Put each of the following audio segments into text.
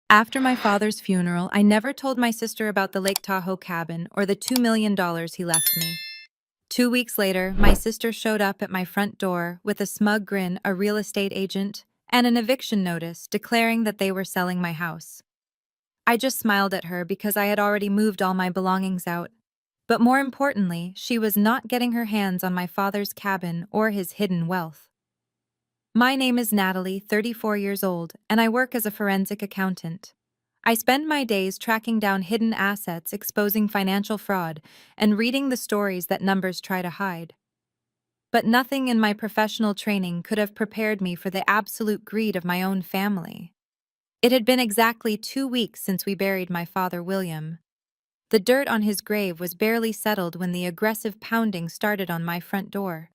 After my father's funeral, I never told my sister about the Lake Tahoe cabin or the $2 million he left me. 2 weeks later, my sister showed up at my front door with a smug grin, a real estate agent, and an eviction notice declaring that they were selling my house. I just smiled at her because I had already moved all my belongings out. But more importantly, she was not getting her hands on my father's cabin or his hidden wealth. My name is Natalie, 34 years old, and I work as a forensic accountant. I spend my days tracking down hidden assets, exposing financial fraud, and reading the stories that numbers try to hide. But nothing in my professional training could have prepared me for the absolute greed of my own family. It had been exactly 2 weeks since we buried my father, William. The dirt on his grave was barely settled when the aggressive pounding started on my front door.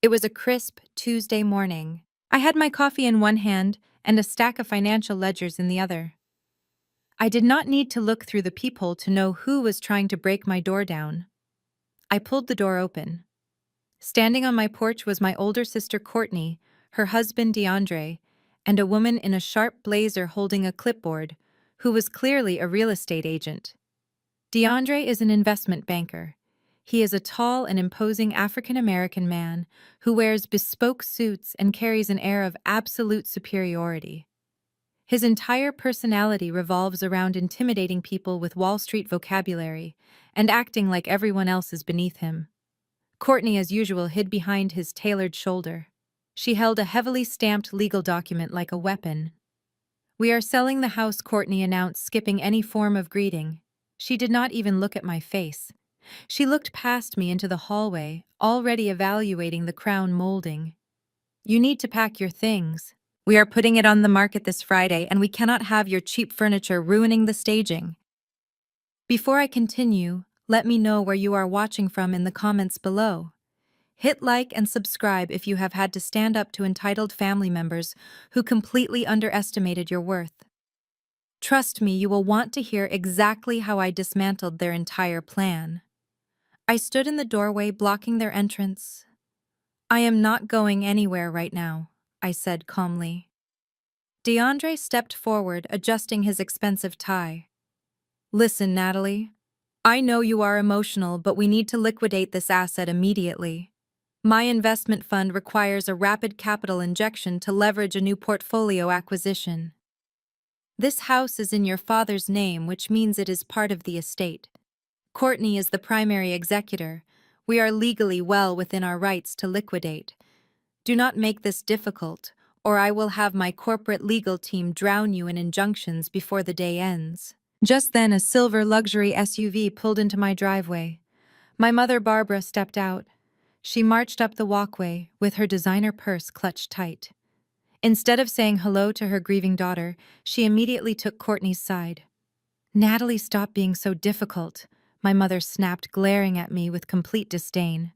It was a crisp Tuesday morning. I had my coffee in one hand and a stack of financial ledgers in the other. I did not need to look through the peephole to know who was trying to break my door down. I pulled the door open. Standing on my porch was my older sister Courtney, her husband DeAndre, and a woman in a sharp blazer holding a clipboard, who was clearly a real estate agent. DeAndre is an investment banker. He is a tall and imposing African-American man who wears bespoke suits and carries an air of absolute superiority. His entire personality revolves around intimidating people with Wall Street vocabulary and acting like everyone else is beneath him. Courtney, as usual, hid behind his tailored shoulder. She held a heavily stamped legal document like a weapon. "We are selling the house," Courtney announced, skipping any form of greeting. She did not even look at my face. She looked past me into the hallway, already evaluating the crown molding. "You need to pack your things. We are putting it on the market this Friday, and we cannot have your cheap furniture ruining the staging." Before I continue, let me know where you are watching from in the comments below. Hit like and subscribe if you have had to stand up to entitled family members who completely underestimated your worth. Trust me, you will want to hear exactly how I dismantled their entire plan. I stood in the doorway, blocking their entrance. "I am not going anywhere right now," I said calmly. DeAndre stepped forward, adjusting his expensive tie. "Listen, Natalie. I know you are emotional, but we need to liquidate this asset immediately. My investment fund requires a rapid capital injection to leverage a new portfolio acquisition. This house is in your father's name, which means it is part of the estate. Courtney is the primary executor. We are legally well within our rights to liquidate. Do not make this difficult, or I will have my corporate legal team drown you in injunctions before the day ends." Just then, a silver luxury SUV pulled into my driveway. My mother, Barbara, stepped out. She marched up the walkway, with her designer purse clutched tight. Instead of saying hello to her grieving daughter, she immediately took Courtney's side. "Natalie, stop being so difficult," my mother snapped, glaring at me with complete disdain.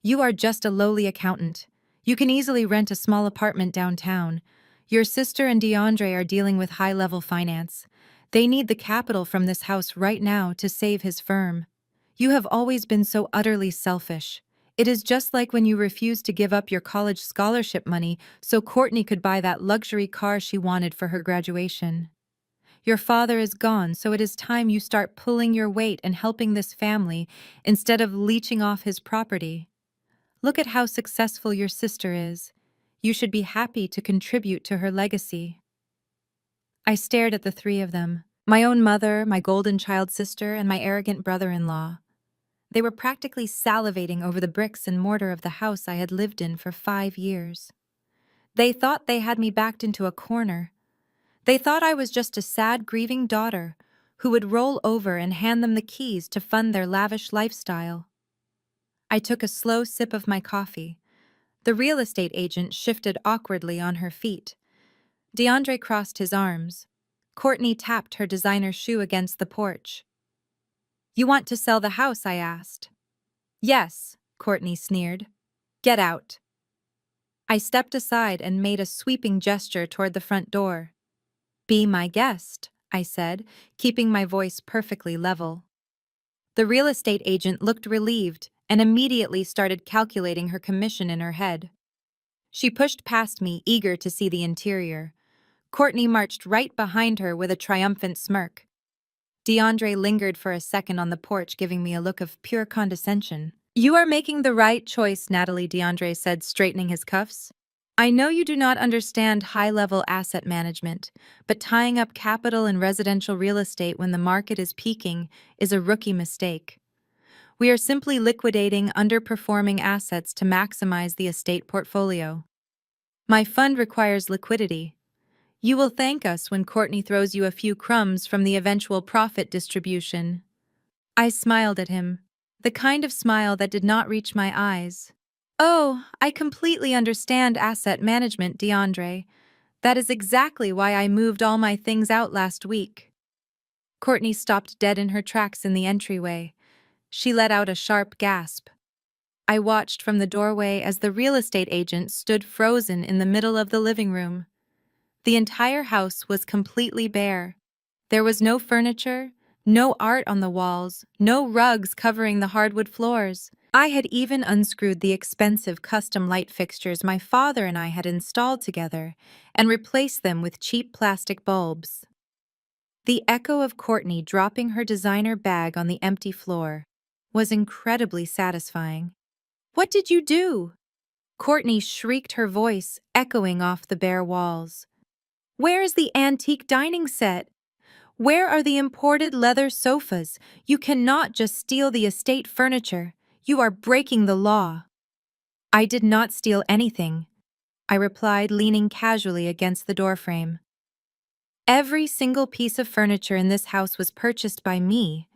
"You are just a lowly accountant. You can easily rent a small apartment downtown. Your sister and DeAndre are dealing with high-level finance. They need the capital from this house right now to save his firm. You have always been so utterly selfish. It is just like when you refused to give up your college scholarship money so Courtney could buy that luxury car she wanted for her graduation. Your father is gone, so it is time you start pulling your weight and helping this family instead of leeching off his property. Look at how successful your sister is. You should be happy to contribute to her legacy." I stared at the three of them, my own mother, my golden child sister, and my arrogant brother-in-law. They were practically salivating over the bricks and mortar of the house I had lived in for 5 years. They thought they had me backed into a corner. They thought I was just a sad, grieving daughter who would roll over and hand them the keys to fund their lavish lifestyle. I took a slow sip of my coffee. The real estate agent shifted awkwardly on her feet. DeAndre crossed his arms. Courtney tapped her designer shoe against the porch. "You want to sell the house?" I asked. "Yes," Courtney sneered. "Get out." I stepped aside and made a sweeping gesture toward the front door. "Be my guest," I said, keeping my voice perfectly level. The real estate agent looked relieved and immediately started calculating her commission in her head. She pushed past me, eager to see the interior. Courtney marched right behind her with a triumphant smirk. DeAndre lingered for a second on the porch, giving me a look of pure condescension. "You are making the right choice, Natalie," DeAndre said, straightening his cuffs. "I know you do not understand high-level asset management, but tying up capital in residential real estate when the market is peaking is a rookie mistake. We are simply liquidating underperforming assets to maximize the estate portfolio. My fund requires liquidity. You will thank us when Courtney throws you a few crumbs from the eventual profit distribution." I smiled at him, the kind of smile that did not reach my eyes. "Oh, I completely understand asset management, DeAndre. That is exactly why I moved all my things out last week." Courtney stopped dead in her tracks in the entryway. She let out a sharp gasp. I watched from the doorway as the real estate agent stood frozen in the middle of the living room. The entire house was completely bare. There was no furniture, no art on the walls, no rugs covering the hardwood floors. I had even unscrewed the expensive custom light fixtures my father and I had installed together and replaced them with cheap plastic bulbs. The echo of Courtney dropping her designer bag on the empty floor was incredibly satisfying. "What did you do?" Courtney shrieked, her voice echoing off the bare walls. "Where is the antique dining set? Where are the imported leather sofas? You cannot just steal the estate furniture. You are breaking the law." "I did not steal anything," I replied, leaning casually against the doorframe. "Every single piece of furniture in this house was purchased by me.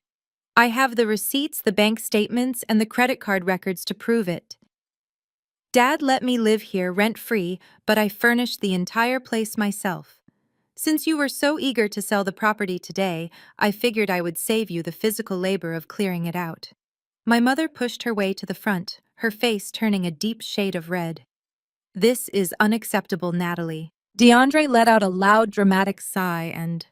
I have the receipts, the bank statements, and the credit card records to prove it. Dad let me live here rent-free, but I furnished the entire place myself. Since you were so eager to sell the property today, I figured I would save you the physical labor of clearing it out." My mother pushed her way to the front, her face turning a deep shade of red. "This is unacceptable, Natalie." DeAndre let out a loud, dramatic sigh and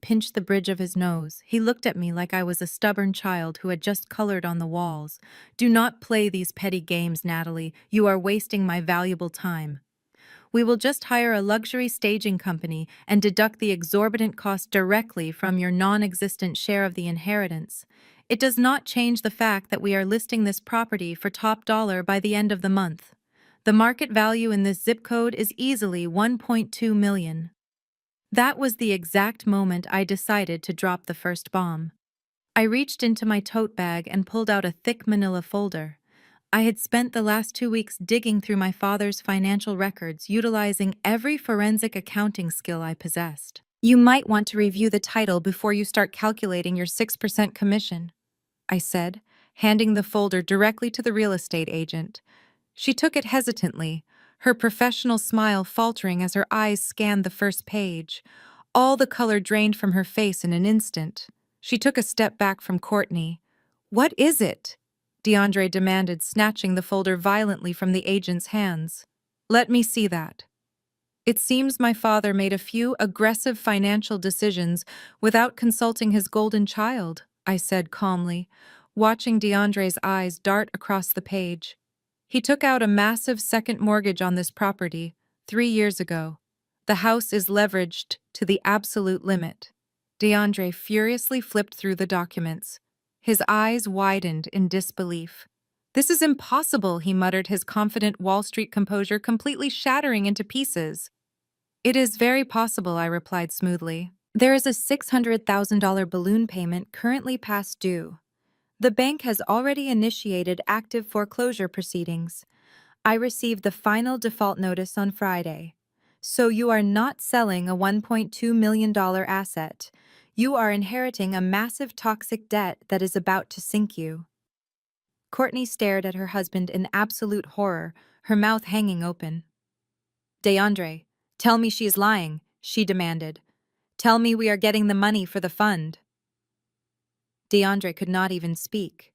pinched the bridge of his nose. He looked at me like I was a stubborn child who had just colored on the walls. "Do not play these petty games, Natalie. You are wasting my valuable time. We will just hire a luxury staging company and deduct the exorbitant cost directly from your non-existent share of the inheritance. It does not change the fact that we are listing this property for top dollar by the end of the month. The market value in this zip code is easily $1.2 million. That was the exact moment I decided to drop the first bomb. I reached into my tote bag and pulled out a thick manila folder. I had spent the last 2 weeks digging through my father's financial records, utilizing every forensic accounting skill I possessed. "You might want to review the title before you start calculating your 6% commission," I said, handing the folder directly to the real estate agent. She took it hesitantly, her professional smile faltering as her eyes scanned the first page. All the color drained from her face in an instant. She took a step back from Courtney. "What is it?" DeAndre demanded, snatching the folder violently from the agent's hands. "Let me see that." It seems my father made a few aggressive financial decisions without consulting his golden child, I said calmly, watching DeAndre's eyes dart across the page. "He took out a massive second mortgage on this property 3 years ago. The house is leveraged to the absolute limit." DeAndre furiously flipped through the documents. His eyes widened in disbelief. "This is impossible," he muttered, his confident Wall Street composure completely shattering into pieces. "It is very possible," I replied smoothly. "There is a $600,000 balloon payment currently past due. The bank has already initiated active foreclosure proceedings. I received the final default notice on Friday. So you are not selling a $1.2 million asset. You are inheriting a massive toxic debt that is about to sink you." Courtney stared at her husband in absolute horror, her mouth hanging open. "DeAndre, tell me she is lying," she demanded. "Tell me we are getting the money for the fund." DeAndre could not even speak.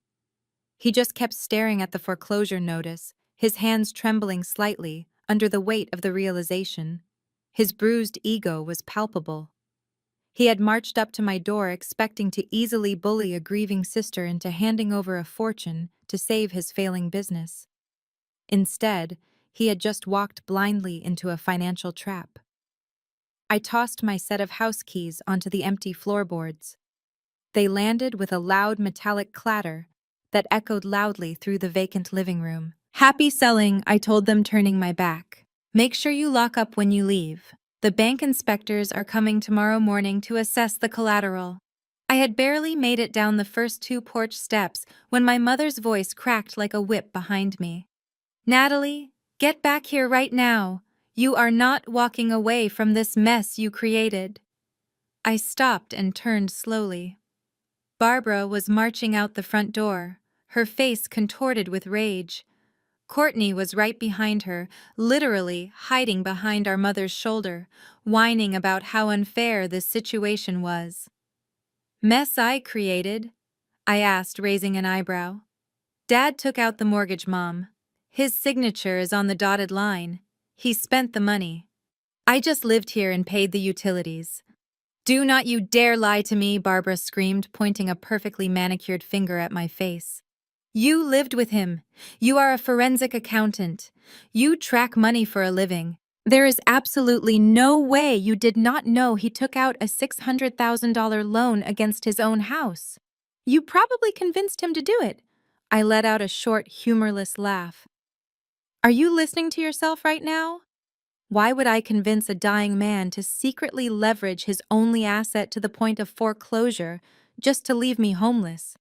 He just kept staring at the foreclosure notice, his hands trembling slightly under the weight of the realization. His bruised ego was palpable. He had marched up to my door expecting to easily bully a grieving sister into handing over a fortune to save his failing business. Instead, He had just walked blindly into a financial trap. I tossed my set of house keys onto the empty floorboards. They landed with a loud metallic clatter that echoed loudly through the vacant living room. "Happy selling," I told them, turning my back. "Make sure you lock up when you leave. The bank inspectors are coming tomorrow morning to assess the collateral." I had barely made it down the first 2 porch steps when my mother's voice cracked like a whip behind me. "Natalie, get back here right now. You are not walking away from this mess you created." I stopped and turned slowly. Barbara was marching out the front door, her face contorted with rage. Courtney was right behind her, literally hiding behind our mother's shoulder, whining about how unfair this situation was. "Mess I created?" I asked, raising an eyebrow. "Dad took out the mortgage, Mom. His signature is on the dotted line. He spent the money. I just lived here and paid the utilities." "Do not you dare lie to me," Barbara screamed, pointing a perfectly manicured finger at my face. "You lived with him. You are a forensic accountant. You track money for a living. There is absolutely no way you did not know he took out a $600,000 loan against his own house. You probably convinced him to do it." I let out a short, humorless laugh. "Are you listening to yourself right now? Why would I convince a dying man to secretly leverage his only asset to the point of foreclosure just to leave me homeless?"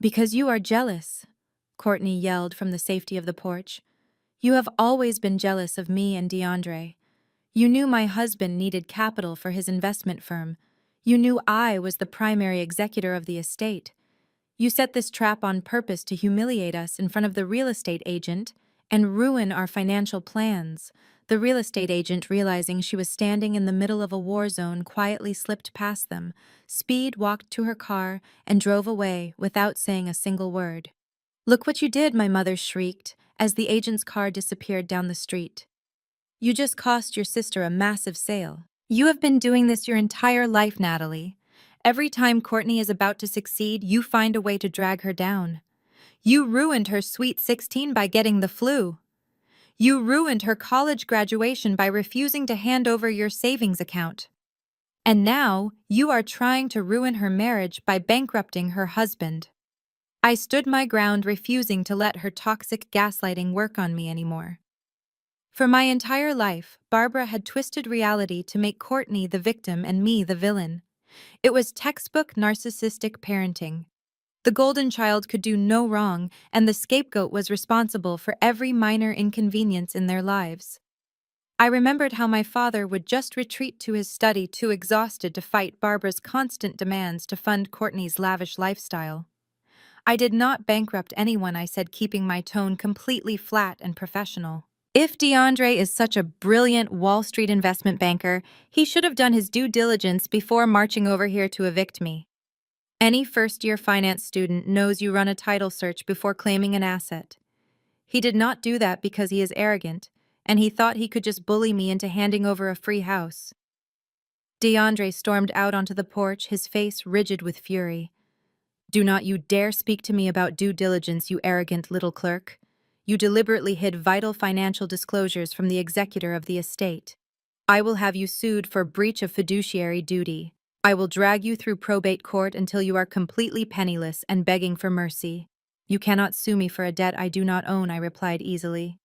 "Because you are jealous," Courtney yelled from the safety of the porch. "You have always been jealous of me and DeAndre. You knew my husband needed capital for his investment firm. You knew I was the primary executor of the estate. You set this trap on purpose to humiliate us in front of the real estate agent and ruin our financial plans." The real estate agent, realizing she was standing in the middle of a war zone, quietly slipped past them, walked to her car, and drove away without saying a single word. "Look what you did," my mother shrieked, as the agent's car disappeared down the street. "You just cost your sister a massive sale. You have been doing this your entire life, Natalie. Every time Courtney is about to succeed, you find a way to drag her down. You ruined her sweet 16 by getting the flu. You ruined her college graduation by refusing to hand over your savings account. And now, you are trying to ruin her marriage by bankrupting her husband." I stood my ground, refusing to let her toxic gaslighting work on me anymore. For my entire life, Barbara had twisted reality to make Courtney the victim and me the villain. It was textbook narcissistic parenting. The golden child could do no wrong, and the scapegoat was responsible for every minor inconvenience in their lives. I remembered how my father would just retreat to his study, too exhausted to fight Barbara's constant demands to fund Courtney's lavish lifestyle. "I did not bankrupt anyone," I said, keeping my tone completely flat and professional. "If DeAndre is such a brilliant Wall Street investment banker, he should have done his due diligence before marching over here to evict me. Any first-year finance student knows you run a title search before claiming an asset. He did not do that because he is arrogant, and he thought he could just bully me into handing over a free house." DeAndre stormed out onto the porch, his face rigid with fury. "Do not you dare speak to me about due diligence, you arrogant little clerk. You deliberately hid vital financial disclosures from the executor of the estate. I will have you sued for breach of fiduciary duty. I will drag you through probate court until you are completely penniless and begging for mercy." "You cannot sue me for a debt I do not own," I replied easily.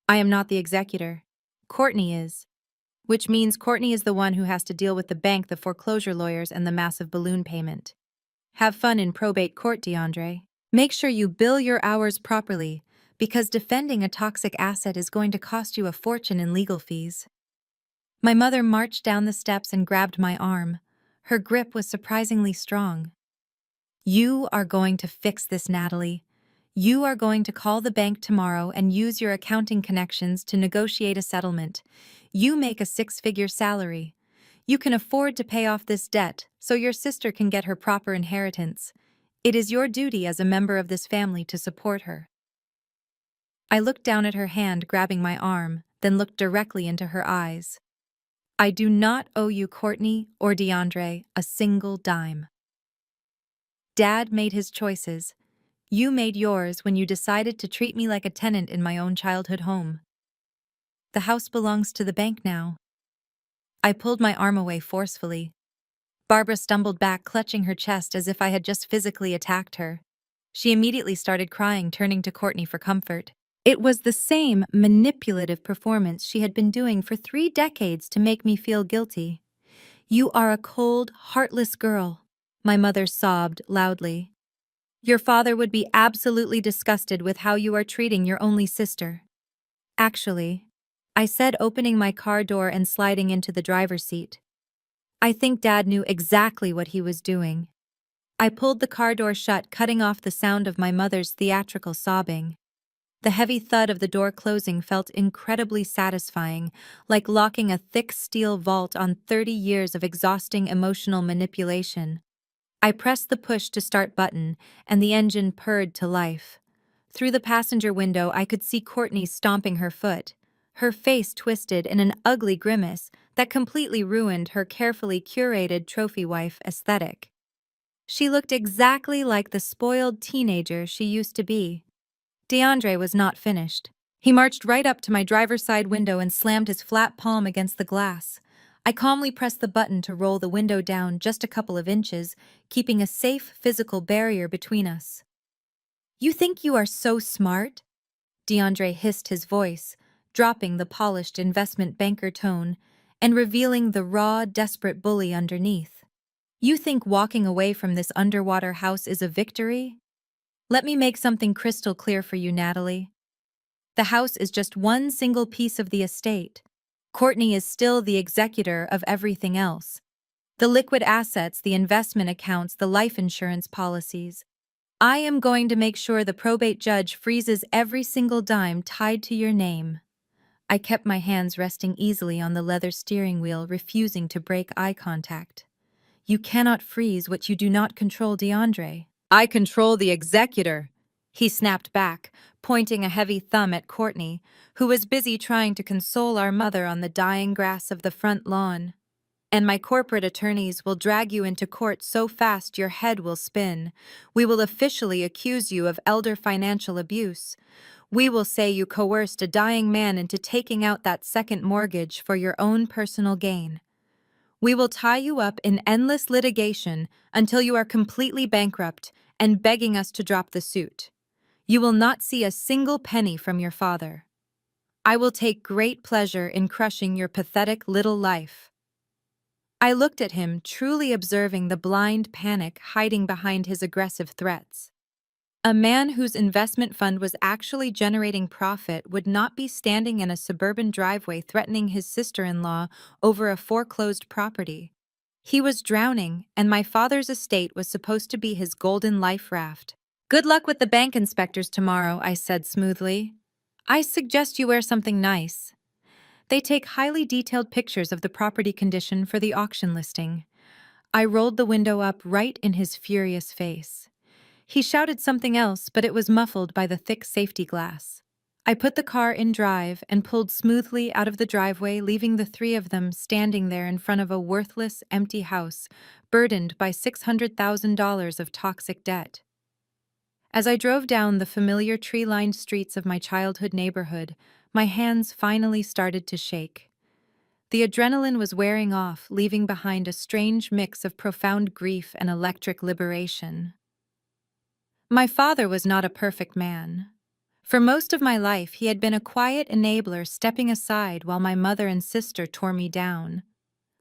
"I am not the executor. Courtney is. Which means Courtney is the one who has to deal with the bank, the foreclosure lawyers, and the massive balloon payment. Have fun in probate court, DeAndre. Make sure you bill your hours properly, because defending a toxic asset is going to cost you a fortune in legal fees." My mother marched down the steps and grabbed my arm. Her grip was surprisingly strong. "You are going to fix this, Natalie. You are going to call the bank tomorrow and use your accounting connections to negotiate a settlement. You make a 6-figure salary. You can afford to pay off this debt so your sister can get her proper inheritance. It is your duty as a member of this family to support her." I looked down at her hand grabbing my arm, then looked directly into her eyes. "I do not owe you, Courtney or DeAndre, a single dime. Dad made his choices. You made yours when you decided to treat me like a tenant in my own childhood home. The house belongs to the bank now. I pulled my arm away forcefully. Barbara stumbled back, clutching her chest as if I had just physically attacked her. She immediately started crying, turning to Courtney for comfort. It was the same manipulative performance she had been doing for 3 decades to make me feel guilty. "You are a cold, heartless girl," my mother sobbed loudly. "Your father would be absolutely disgusted with how you are treating your only sister." "Actually," I said, opening my car door and sliding into the driver's seat, "I think Dad knew exactly what he was doing." I pulled the car door shut, cutting off the sound of my mother's theatrical sobbing. The heavy thud of the door closing felt incredibly satisfying, like locking a thick steel vault on 30 years of exhausting emotional manipulation. I pressed the push to start button, and the engine purred to life. Through the passenger window, I could see Courtney stomping her foot, her face twisted in an ugly grimace that completely ruined her carefully curated trophy wife aesthetic. She looked exactly like the spoiled teenager she used to be. DeAndre was not finished. He marched right up to my driver's side window and slammed his flat palm against the glass. I calmly pressed the button to roll the window down just a couple of inches, keeping a safe physical barrier between us. "You think you are so smart?" DeAndre hissed, his voice, dropping the polished investment banker tone and revealing the raw, desperate bully underneath. "You think walking away from this underwater house is a victory? Let me make something crystal clear for you, Natalie. The house is just one single piece of the estate. Courtney is still the executor of everything else. The liquid assets, the investment accounts, the life insurance policies. I am going to make sure the probate judge freezes every single dime tied to your name." I kept my hands resting easily on the leather steering wheel, refusing to break eye contact. "You cannot freeze what you do not control, DeAndre." "I control the executor," he snapped back, pointing a heavy thumb at Courtney, who was busy trying to console our mother on the dying grass of the front lawn. "And my corporate attorneys will drag you into court so fast your head will spin. We will officially accuse you of elder financial abuse. We will say you coerced a dying man into taking out that second mortgage for your own personal gain. We will tie you up in endless litigation until you are completely bankrupt and begging us to drop the suit. You will not see a single penny from your father. I will take great pleasure in crushing your pathetic little life." I looked at him, truly observing the blind panic hiding behind his aggressive threats. A man whose investment fund was actually generating profit would not be standing in a suburban driveway threatening his sister-in-law over a foreclosed property. He was drowning, and my father's estate was supposed to be his golden life raft. "Good luck with the bank inspectors tomorrow," I said smoothly. "I suggest you wear something nice. They take highly detailed pictures of the property condition for the auction listing." I rolled the window up right in his furious face. He shouted something else, but it was muffled by the thick safety glass. I put the car in drive and pulled smoothly out of the driveway, leaving the three of them standing there in front of a worthless, empty house, burdened by $600,000 of toxic debt. As I drove down the familiar tree-lined streets of my childhood neighborhood, my hands finally started to shake. The adrenaline was wearing off, leaving behind a strange mix of profound grief and electric liberation. My father was not a perfect man. For most of my life, he had been a quiet enabler, stepping aside while my mother and sister tore me down.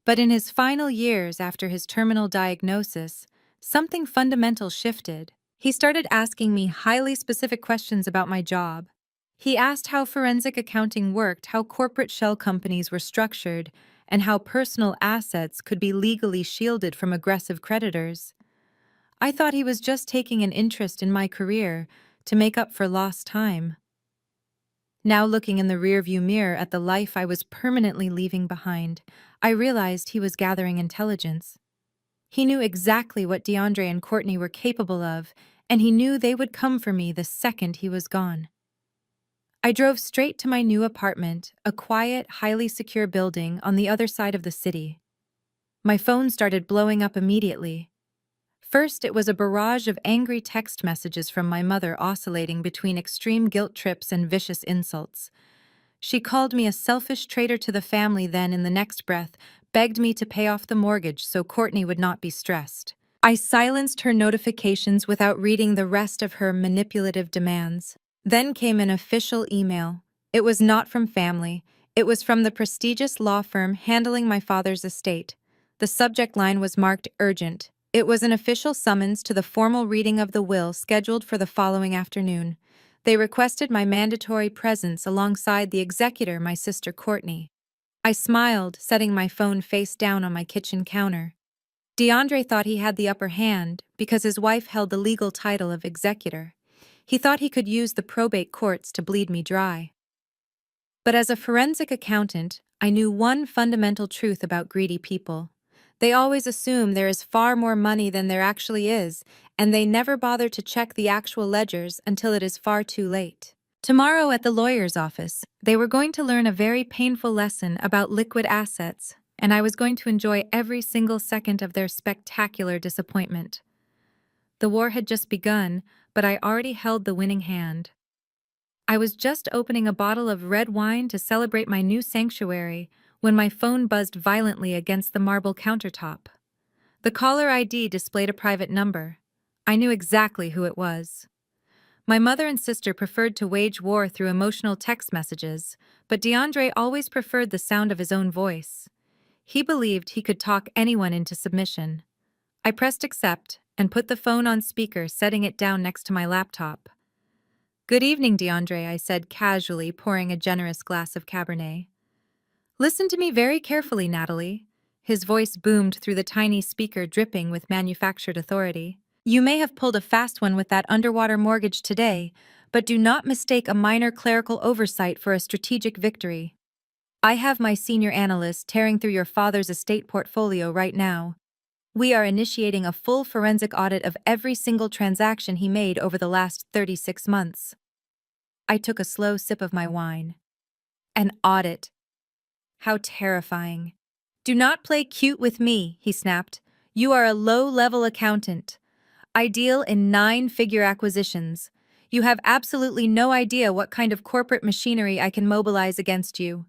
But in his final years after his terminal diagnosis, something fundamental shifted. He started asking me highly specific questions about my job. He asked how forensic accounting worked, how corporate shell companies were structured, and how personal assets could be legally shielded from aggressive creditors. I thought he was just taking an interest in my career to make up for lost time. Now, looking in the rearview mirror at the life I was permanently leaving behind, I realized he was gathering intelligence. He knew exactly what DeAndre and Courtney were capable of, and he knew they would come for me the second he was gone. I drove straight to my new apartment, a quiet, highly secure building on the other side of the city. My phone started blowing up immediately. First, it was a barrage of angry text messages from my mother, oscillating between extreme guilt trips and vicious insults. She called me a selfish traitor to the family, then, in the next breath, begged me to pay off the mortgage so Courtney would not be stressed. I silenced her notifications without reading the rest of her manipulative demands. Then came an official email. It was not from family. It was from the prestigious law firm handling my father's estate. The subject line was marked urgent. It was an official summons to the formal reading of the will scheduled for the following afternoon. They requested my mandatory presence alongside the executor, my sister Courtney. I smiled, setting my phone face down on my kitchen counter. DeAndre thought he had the upper hand because his wife held the legal title of executor. He thought he could use the probate courts to bleed me dry. But as a forensic accountant, I knew one fundamental truth about greedy people. They always assume there is far more money than there actually is, and they never bother to check the actual ledgers until it is far too late. Tomorrow at the lawyer's office, they were going to learn a very painful lesson about liquid assets, and I was going to enjoy every single second of their spectacular disappointment. The war had just begun, but I already held the winning hand. I was just opening a bottle of red wine to celebrate my new sanctuary when my phone buzzed violently against the marble countertop. The caller ID displayed a private number. I knew exactly who it was. My mother and sister preferred to wage war through emotional text messages, but DeAndre always preferred the sound of his own voice. He believed he could talk anyone into submission. I pressed accept and put the phone on speaker, setting it down next to my laptop. "Good evening, DeAndre," I said casually, pouring a generous glass of Cabernet. "Listen to me very carefully, Natalie." His voice boomed through the tiny speaker, dripping with manufactured authority. "You may have pulled a fast one with that underwater mortgage today, but do not mistake a minor clerical oversight for a strategic victory. I have my senior analyst tearing through your father's estate portfolio right now. We are initiating a full forensic audit of every single transaction he made over the last 36 months. I took a slow sip of my wine. An audit. How terrifying. "Do not play cute with me," he snapped. "You are a low-level accountant. I deal in 9-figure acquisitions. You have absolutely no idea what kind of corporate machinery I can mobilize against you.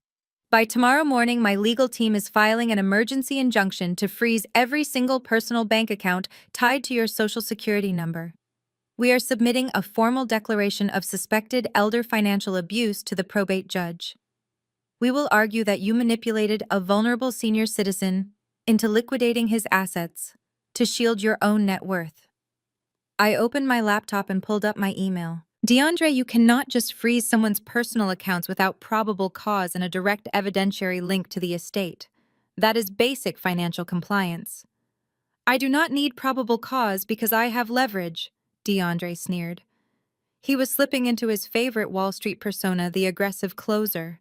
By tomorrow morning, my legal team is filing an emergency injunction to freeze every single personal bank account tied to your Social Security number. We are submitting a formal declaration of suspected elder financial abuse to the probate judge. We will argue that you manipulated a vulnerable senior citizen into liquidating his assets to shield your own net worth." I opened my laptop and pulled up my email. "DeAndre, you cannot just freeze someone's personal accounts without probable cause and a direct evidentiary link to the estate. That is basic financial compliance." "I do not need probable cause because I have leverage," DeAndre sneered. He was slipping into his favorite Wall Street persona, the aggressive closer.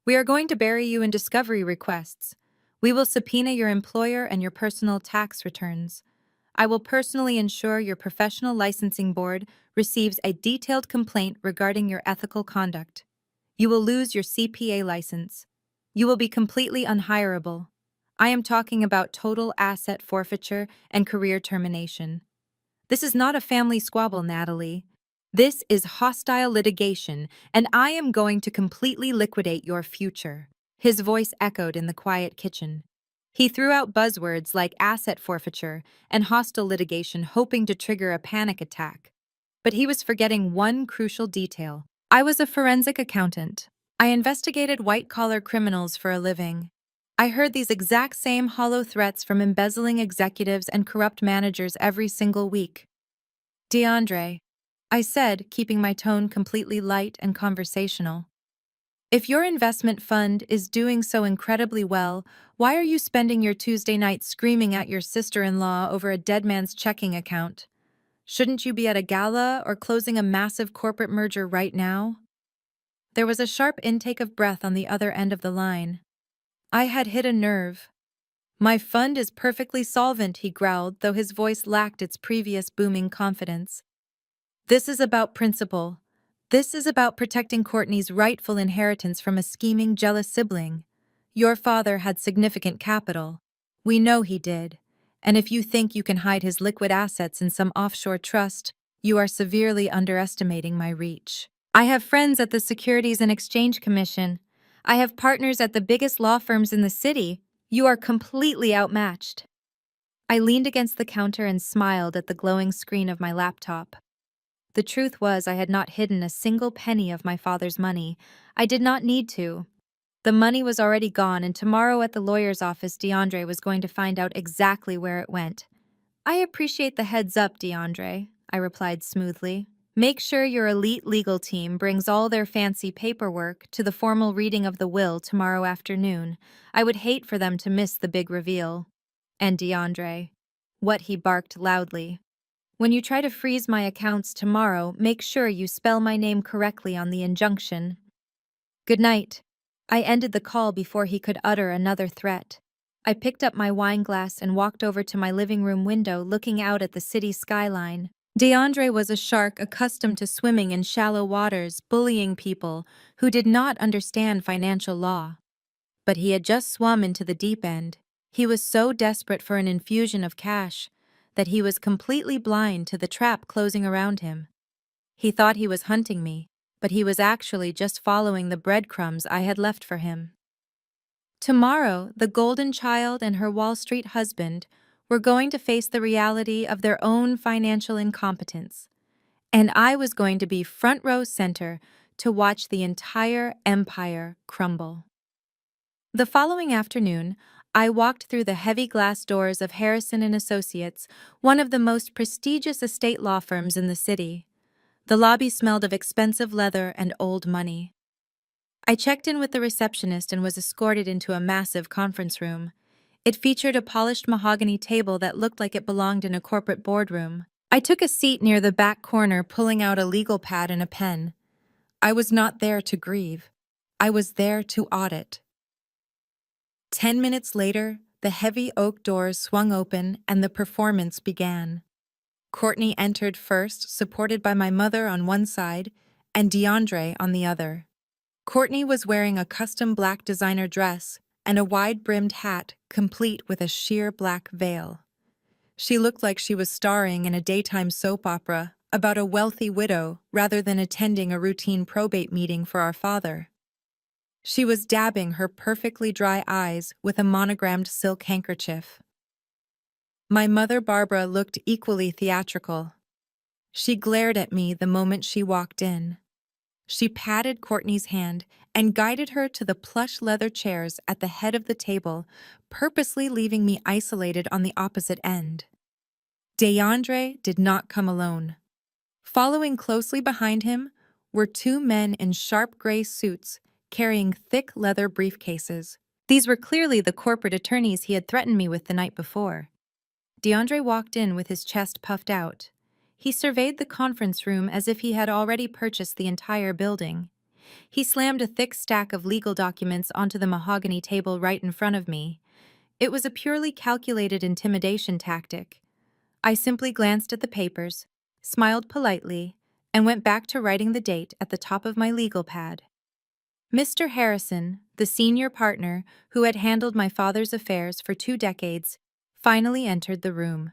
"We are going to bury you in discovery requests. We will subpoena your employer and your personal tax returns. I will personally ensure your professional licensing board receives a detailed complaint regarding your ethical conduct. You will lose your CPA license. You will be completely unhireable. I am talking about total asset forfeiture and career termination. This is not a family squabble, Natalie. This is hostile litigation, and I am going to completely liquidate your future." His voice echoed in the quiet kitchen. He threw out buzzwords like asset forfeiture and hostile litigation, hoping to trigger a panic attack. But he was forgetting one crucial detail. I was a forensic accountant. I investigated white-collar criminals for a living. I heard these exact same hollow threats from embezzling executives and corrupt managers every single week. "DeAndre," I said, keeping my tone completely light and conversational, "if your investment fund is doing so incredibly well, why are you spending your Tuesday night screaming at your sister-in-law over a dead man's checking account? Shouldn't you be at a gala or closing a massive corporate merger right now?" There was a sharp intake of breath on the other end of the line. I had hit a nerve. "My fund is perfectly solvent," he growled, though his voice lacked its previous booming confidence. "This is about principle. This is about protecting Courtney's rightful inheritance from a scheming, jealous sibling. Your father had significant capital. We know he did. And if you think you can hide his liquid assets in some offshore trust, you are severely underestimating my reach." I have friends at the Securities and Exchange Commission. I have partners at the biggest law firms in the city. You are completely outmatched. I leaned against the counter and smiled at the glowing screen of my laptop. The truth was, I had not hidden a single penny of my father's money. I did not need to. The money was already gone, and tomorrow at the lawyer's office, DeAndre was going to find out exactly where it went. I appreciate the heads up, DeAndre, I replied smoothly. Make sure your elite legal team brings all their fancy paperwork to the formal reading of the will tomorrow afternoon. I would hate for them to miss the big reveal. And DeAndre. What, he barked loudly. When you try to freeze my accounts tomorrow, make sure you spell my name correctly on the injunction. Good night. I ended the call before he could utter another threat. I picked up my wine glass and walked over to my living room window, looking out at the city skyline. DeAndre was a shark accustomed to swimming in shallow waters, bullying people who did not understand financial law. But he had just swum into the deep end. He was so desperate for an infusion of cash that he was completely blind to the trap closing around him. He thought he was hunting me, but he was actually just following the breadcrumbs I had left for him. Tomorrow, the Golden Child and her Wall Street husband were going to face the reality of their own financial incompetence, and I was going to be front row center to watch the entire empire crumble. The following afternoon, I walked through the heavy glass doors of Harrison and Associates, one of the most prestigious estate law firms in the city. The lobby smelled of expensive leather and old money. I checked in with the receptionist and was escorted into a massive conference room. It featured a polished mahogany table that looked like it belonged in a corporate boardroom. I took a seat near the back corner, pulling out a legal pad and a pen. I was not there to grieve. I was there to audit. 10 minutes later, the heavy oak doors swung open and the performance began. Courtney entered first, supported by my mother on one side and DeAndre on the other. Courtney was wearing a custom black designer dress and a wide-brimmed hat, complete with a sheer black veil. She looked like she was starring in a daytime soap opera about a wealthy widow rather than attending a routine probate meeting for our father. She was dabbing her perfectly dry eyes with a monogrammed silk handkerchief. My mother, Barbara, looked equally theatrical. She glared at me the moment she walked in. She patted Courtney's hand and guided her to the plush leather chairs at the head of the table, purposely leaving me isolated on the opposite end. DeAndre did not come alone. Following closely behind him were two men in sharp gray suits carrying thick leather briefcases. These were clearly the corporate attorneys he had threatened me with the night before. DeAndre walked in with his chest puffed out. He surveyed the conference room as if he had already purchased the entire building. He slammed a thick stack of legal documents onto the mahogany table right in front of me. It was a purely calculated intimidation tactic. I simply glanced at the papers, smiled politely, and went back to writing the date at the top of my legal pad. Mr. Harrison, the senior partner who had handled my father's affairs for 2 decades, finally entered the room.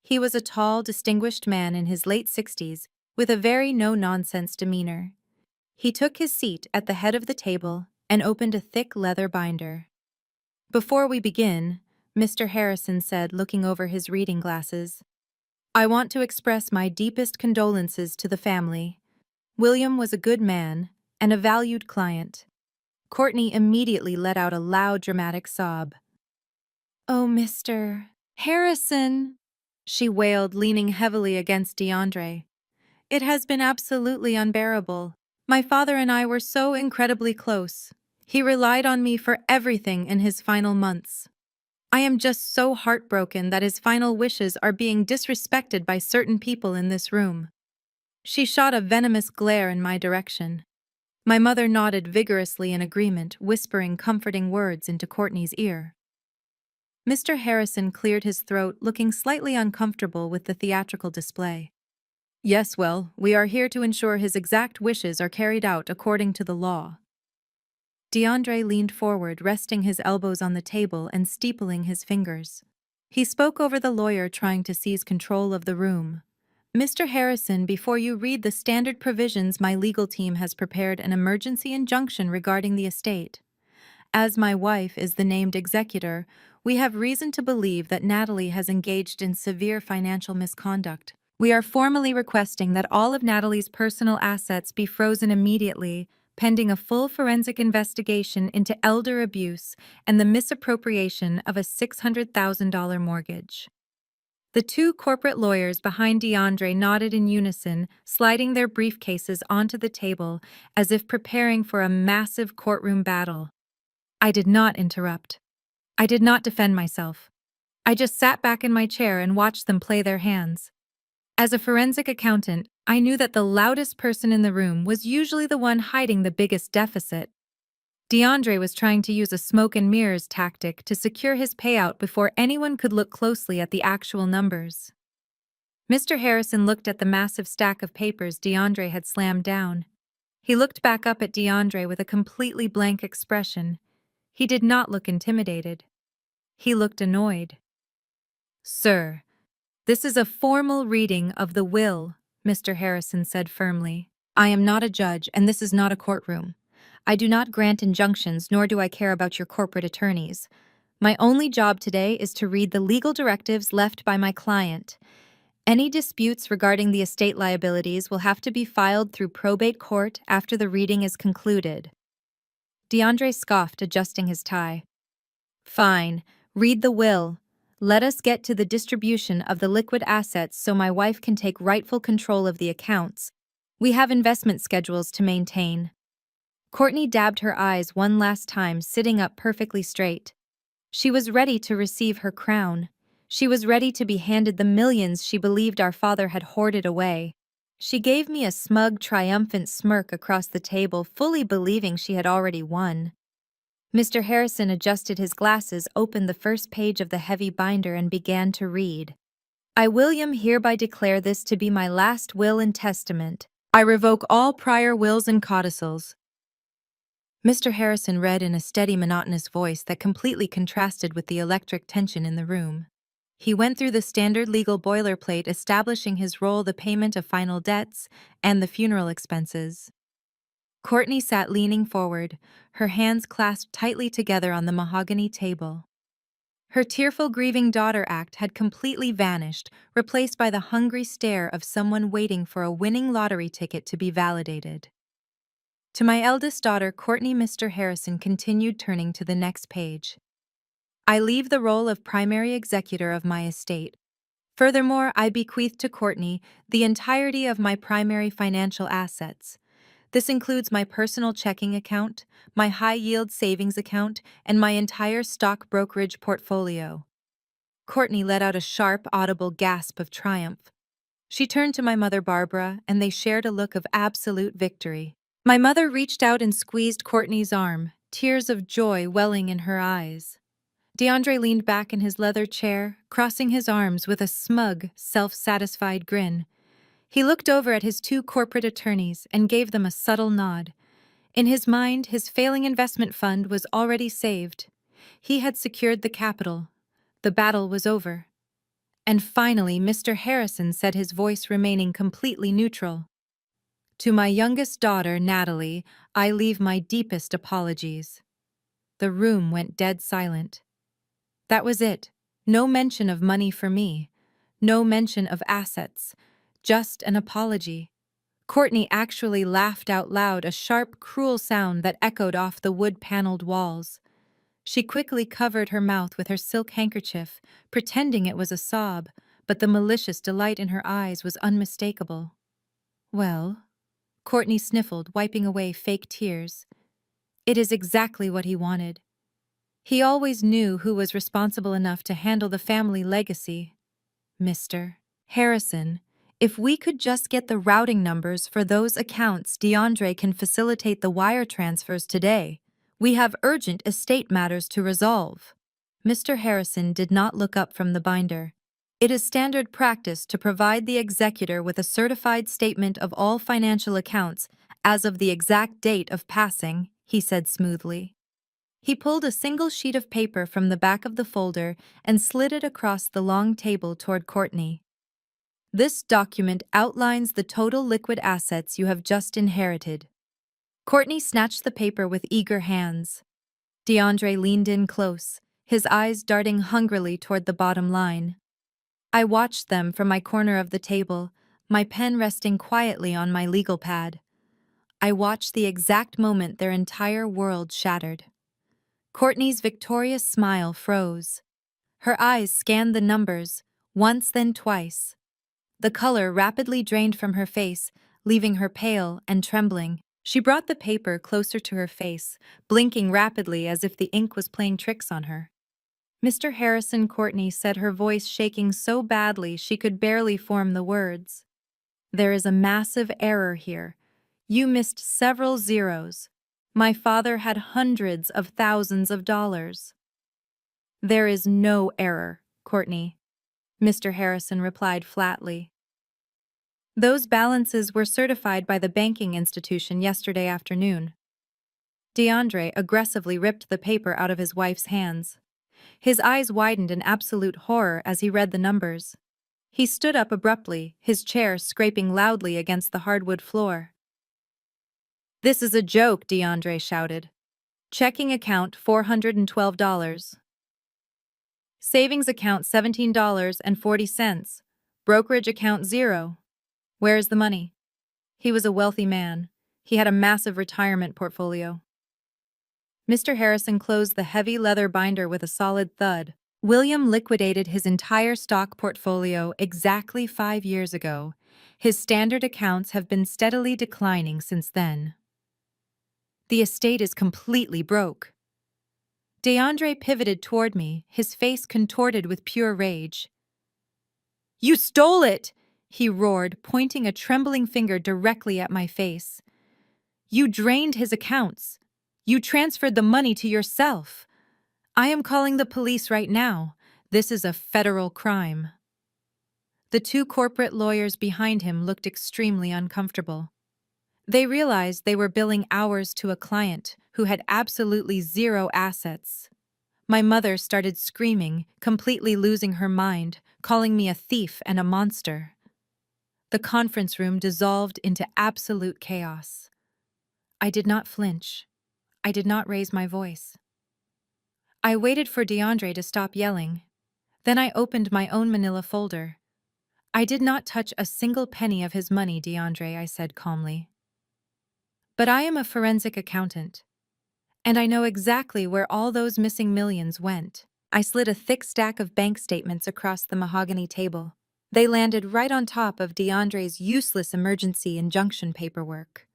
He was a tall, distinguished man in his late 60s with a very no-nonsense demeanor. He took his seat at the head of the table and opened a thick leather binder. "Before we begin," Mr. Harrison said, looking over his reading glasses, "I want to express my deepest condolences to the family. William was a good man and a valued client." Courtney immediately let out a loud, dramatic sob. "Oh, Mr. Harrison," she wailed, leaning heavily against DeAndre. "It has been absolutely unbearable. My father and I were so incredibly close. He relied on me for everything in his final months. I am just so heartbroken that his final wishes are being disrespected by certain people in this room." She shot a venomous glare in my direction. My mother nodded vigorously in agreement, whispering comforting words into Courtney's ear. Mr. Harrison cleared his throat, looking slightly uncomfortable with the theatrical display. "Yes, well, we are here to ensure his exact wishes are carried out according to the law." DeAndre leaned forward, resting his elbows on the table and steepling his fingers. He spoke over the lawyer, trying to seize control of the room. Mr. Harrison, before you read the standard provisions, my legal team has prepared an emergency injunction regarding the estate. As my wife is the named executor, we have reason to believe that Natalie has engaged in severe financial misconduct. We are formally requesting that all of Natalie's personal assets be frozen immediately, pending a full forensic investigation into elder abuse and the misappropriation of a $600,000 mortgage. The two corporate lawyers behind DeAndre nodded in unison, sliding their briefcases onto the table as if preparing for a massive courtroom battle. I did not interrupt. I did not defend myself. I just sat back in my chair and watched them play their hands. As a forensic accountant, I knew that the loudest person in the room was usually the one hiding the biggest deficit. DeAndre was trying to use a smoke and mirrors tactic to secure his payout before anyone could look closely at the actual numbers. Mr. Harrison looked at the massive stack of papers DeAndre had slammed down. He looked back up at DeAndre with a completely blank expression. He did not look intimidated. He looked annoyed. "Sir, this is a formal reading of the will," Mr. Harrison said firmly. "I am not a judge, and this is not a courtroom. I do not grant injunctions, nor do I care about your corporate attorneys. My only job today is to read the legal directives left by my client. Any disputes regarding the estate liabilities will have to be filed through probate court after the reading is concluded." DeAndre scoffed, adjusting his tie. "Fine. Read the will. Let us get to the distribution of the liquid assets so my wife can take rightful control of the accounts. We have investment schedules to maintain." Courtney dabbed her eyes one last time, sitting up perfectly straight. She was ready to receive her crown. She was ready to be handed the millions she believed our father had hoarded away. She gave me a smug, triumphant smirk across the table, fully believing she had already won. Mr. Harrison adjusted his glasses, opened the first page of the heavy binder, and began to read. "I, William, hereby declare this to be my last will and testament. I revoke all prior wills and codicils." Mr. Harrison read in a steady, monotonous voice that completely contrasted with the electric tension in the room. He went through the standard legal boilerplate, establishing his role, the payment of final debts, and the funeral expenses. Courtney sat leaning forward, her hands clasped tightly together on the mahogany table. Her tearful, grieving daughter act had completely vanished, replaced by the hungry stare of someone waiting for a winning lottery ticket to be validated. To my eldest daughter, Courtney, Mr. Harrison continued, turning to the next page. "I leave the role of primary executor of my estate. Furthermore, I bequeath to Courtney the entirety of my primary financial assets. This includes my personal checking account, my high-yield savings account, and my entire stock brokerage portfolio." Courtney let out a sharp, audible gasp of triumph. She turned to my mother, Barbara, and they shared a look of absolute victory. My mother reached out and squeezed Courtney's arm, tears of joy welling in her eyes. DeAndre leaned back in his leather chair, crossing his arms with a smug, self-satisfied grin. He looked over at his two corporate attorneys and gave them a subtle nod. In his mind, his failing investment fund was already saved. He had secured the capital. The battle was over. And finally, Mr. Harrison said, his voice remaining completely neutral. "To my youngest daughter, Natalie, I leave my deepest apologies." The room went dead silent. That was it. No mention of money for me. No mention of assets. Just an apology. Courtney actually laughed out loud, a sharp, cruel sound that echoed off the wood-paneled walls. She quickly covered her mouth with her silk handkerchief, pretending it was a sob, but the malicious delight in her eyes was unmistakable. "Well," Courtney sniffled, wiping away fake tears. "It is exactly what he wanted. He always knew who was responsible enough to handle the family legacy. Mr. Harrison, if we could just get the routing numbers for those accounts, DeAndre can facilitate the wire transfers today. We have urgent estate matters to resolve." Mr. Harrison did not look up from the binder. "It is standard practice to provide the executor with a certified statement of all financial accounts as of the exact date of passing," he said smoothly. He pulled a single sheet of paper from the back of the folder and slid it across the long table toward Courtney. This document outlines the total liquid assets you have just inherited. Courtney snatched the paper with eager hands. DeAndre leaned in close, his eyes darting hungrily toward the bottom line. I watched them from my corner of the table, my pen resting quietly on my legal pad. I watched the exact moment their entire world shattered. Courtney's victorious smile froze. Her eyes scanned the numbers, once then twice. The color rapidly drained from her face, leaving her pale and trembling. She brought the paper closer to her face, blinking rapidly as if the ink was playing tricks on her. Mr. Harrison, Courtney said, her voice shaking so badly she could barely form the words. There is a massive error here. You missed several zeros. My father had hundreds of thousands of dollars. There is no error, Courtney, Mr. Harrison replied flatly. Those balances were certified by the banking institution yesterday afternoon. DeAndre aggressively ripped the paper out of his wife's hands. His eyes widened in absolute horror as he read the numbers. He stood up abruptly, his chair scraping loudly against the hardwood floor. This is a joke, DeAndre shouted. Checking account $412. Savings account $17.40. Brokerage account 0. Where is the money? He was a wealthy man. He had a massive retirement portfolio. Mr. Harrison closed the heavy leather binder with a solid thud. William liquidated his entire stock portfolio exactly 5 years ago. His standard accounts have been steadily declining since then. The estate is completely broke. DeAndre pivoted toward me, his face contorted with pure rage. You stole it! He roared, pointing a trembling finger directly at my face. You drained his accounts. You transferred the money to yourself. I am calling the police right now. This is a federal crime. The two corporate lawyers behind him looked extremely uncomfortable. They realized they were billing hours to a client who had absolutely zero assets. My mother started screaming, completely losing her mind, calling me a thief and a monster. The conference room dissolved into absolute chaos. I did not flinch. I did not raise my voice. I waited for DeAndre to stop yelling. Then I opened my own manila folder. I did not touch a single penny of his money, DeAndre, I said calmly. But I am a forensic accountant, and I know exactly where all those missing millions went. I slid a thick stack of bank statements across the mahogany table. They landed right on top of DeAndre's useless emergency injunction paperwork.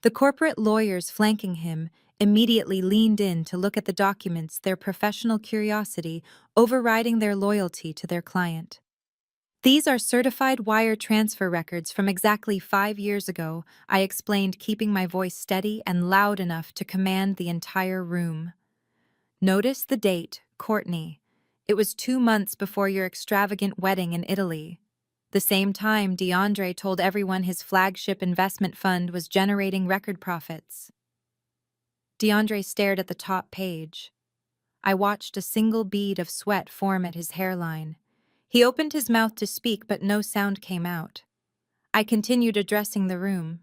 The corporate lawyers flanking him immediately leaned in to look at the documents, their professional curiosity overriding their loyalty to their client. These are certified wire transfer records from exactly 5 years ago, I explained, keeping my voice steady and loud enough to command the entire room. Notice the date, Courtney. It was 2 months before your extravagant wedding in Italy. The same time DeAndre told everyone his flagship investment fund was generating record profits. DeAndre stared at the top page. I watched a single bead of sweat form at his hairline. He opened his mouth to speak, but no sound came out. I continued addressing the room.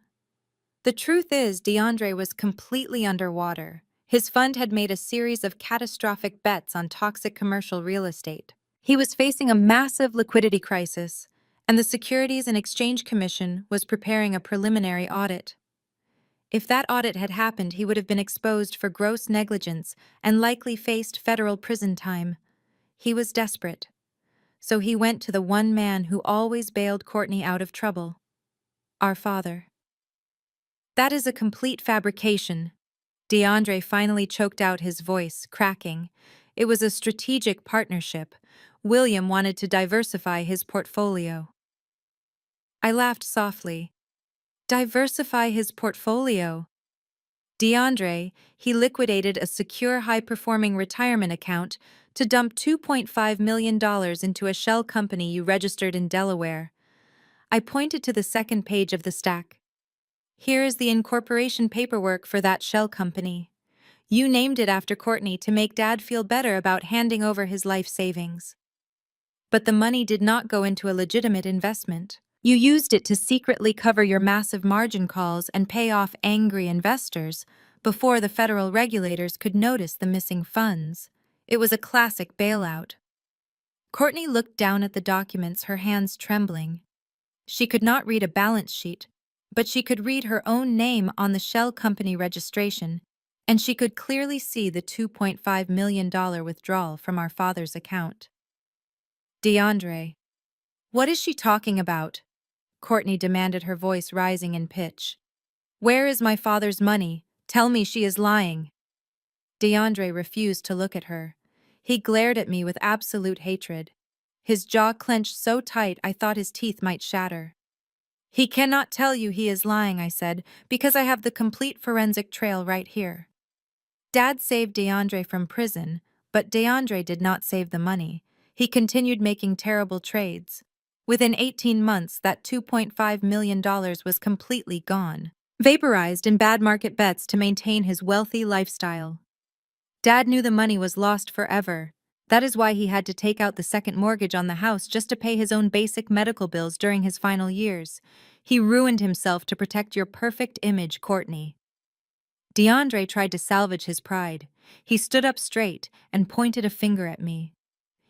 The truth is, DeAndre was completely underwater. His fund had made a series of catastrophic bets on toxic commercial real estate. He was facing a massive liquidity crisis, and the Securities and Exchange Commission was preparing a preliminary audit. If that audit had happened, he would have been exposed for gross negligence and likely faced federal prison time. He was desperate. So he went to the one man who always bailed Courtney out of trouble. Our father. That is a complete fabrication. DeAndre finally choked out, his voice cracking. It was a strategic partnership. William wanted to diversify his portfolio. I laughed softly. Diversify his portfolio? DeAndre, he liquidated a secure high-performing retirement account to dump $2.5 million into a shell company you registered in Delaware. I pointed to the second page of the stack. Here is the incorporation paperwork for that shell company. You named it after Courtney to make Dad feel better about handing over his life savings. But the money did not go into a legitimate investment. You used it to secretly cover your massive margin calls and pay off angry investors before the federal regulators could notice the missing funds. It was a classic bailout. Courtney looked down at the documents, her hands trembling. She could not read a balance sheet, but she could read her own name on the shell company registration, and she could clearly see the $2.5 million withdrawal from our father's account. DeAndre. What is she talking about? Courtney demanded, her voice rising in pitch. Where is my father's money? Tell me she is lying. DeAndre refused to look at her. He glared at me with absolute hatred. His jaw clenched so tight I thought his teeth might shatter. He cannot tell you he is lying, I said, because I have the complete forensic trail right here. Dad saved DeAndre from prison, but DeAndre did not save the money. He continued making terrible trades. Within 18 months, that $2.5 million was completely gone, vaporized in bad market bets to maintain his wealthy lifestyle. Dad knew the money was lost forever. That is why he had to take out the second mortgage on the house just to pay his own basic medical bills during his final years. He ruined himself to protect your perfect image, Courtney. DeAndre tried to salvage his pride. He stood up straight and pointed a finger at me.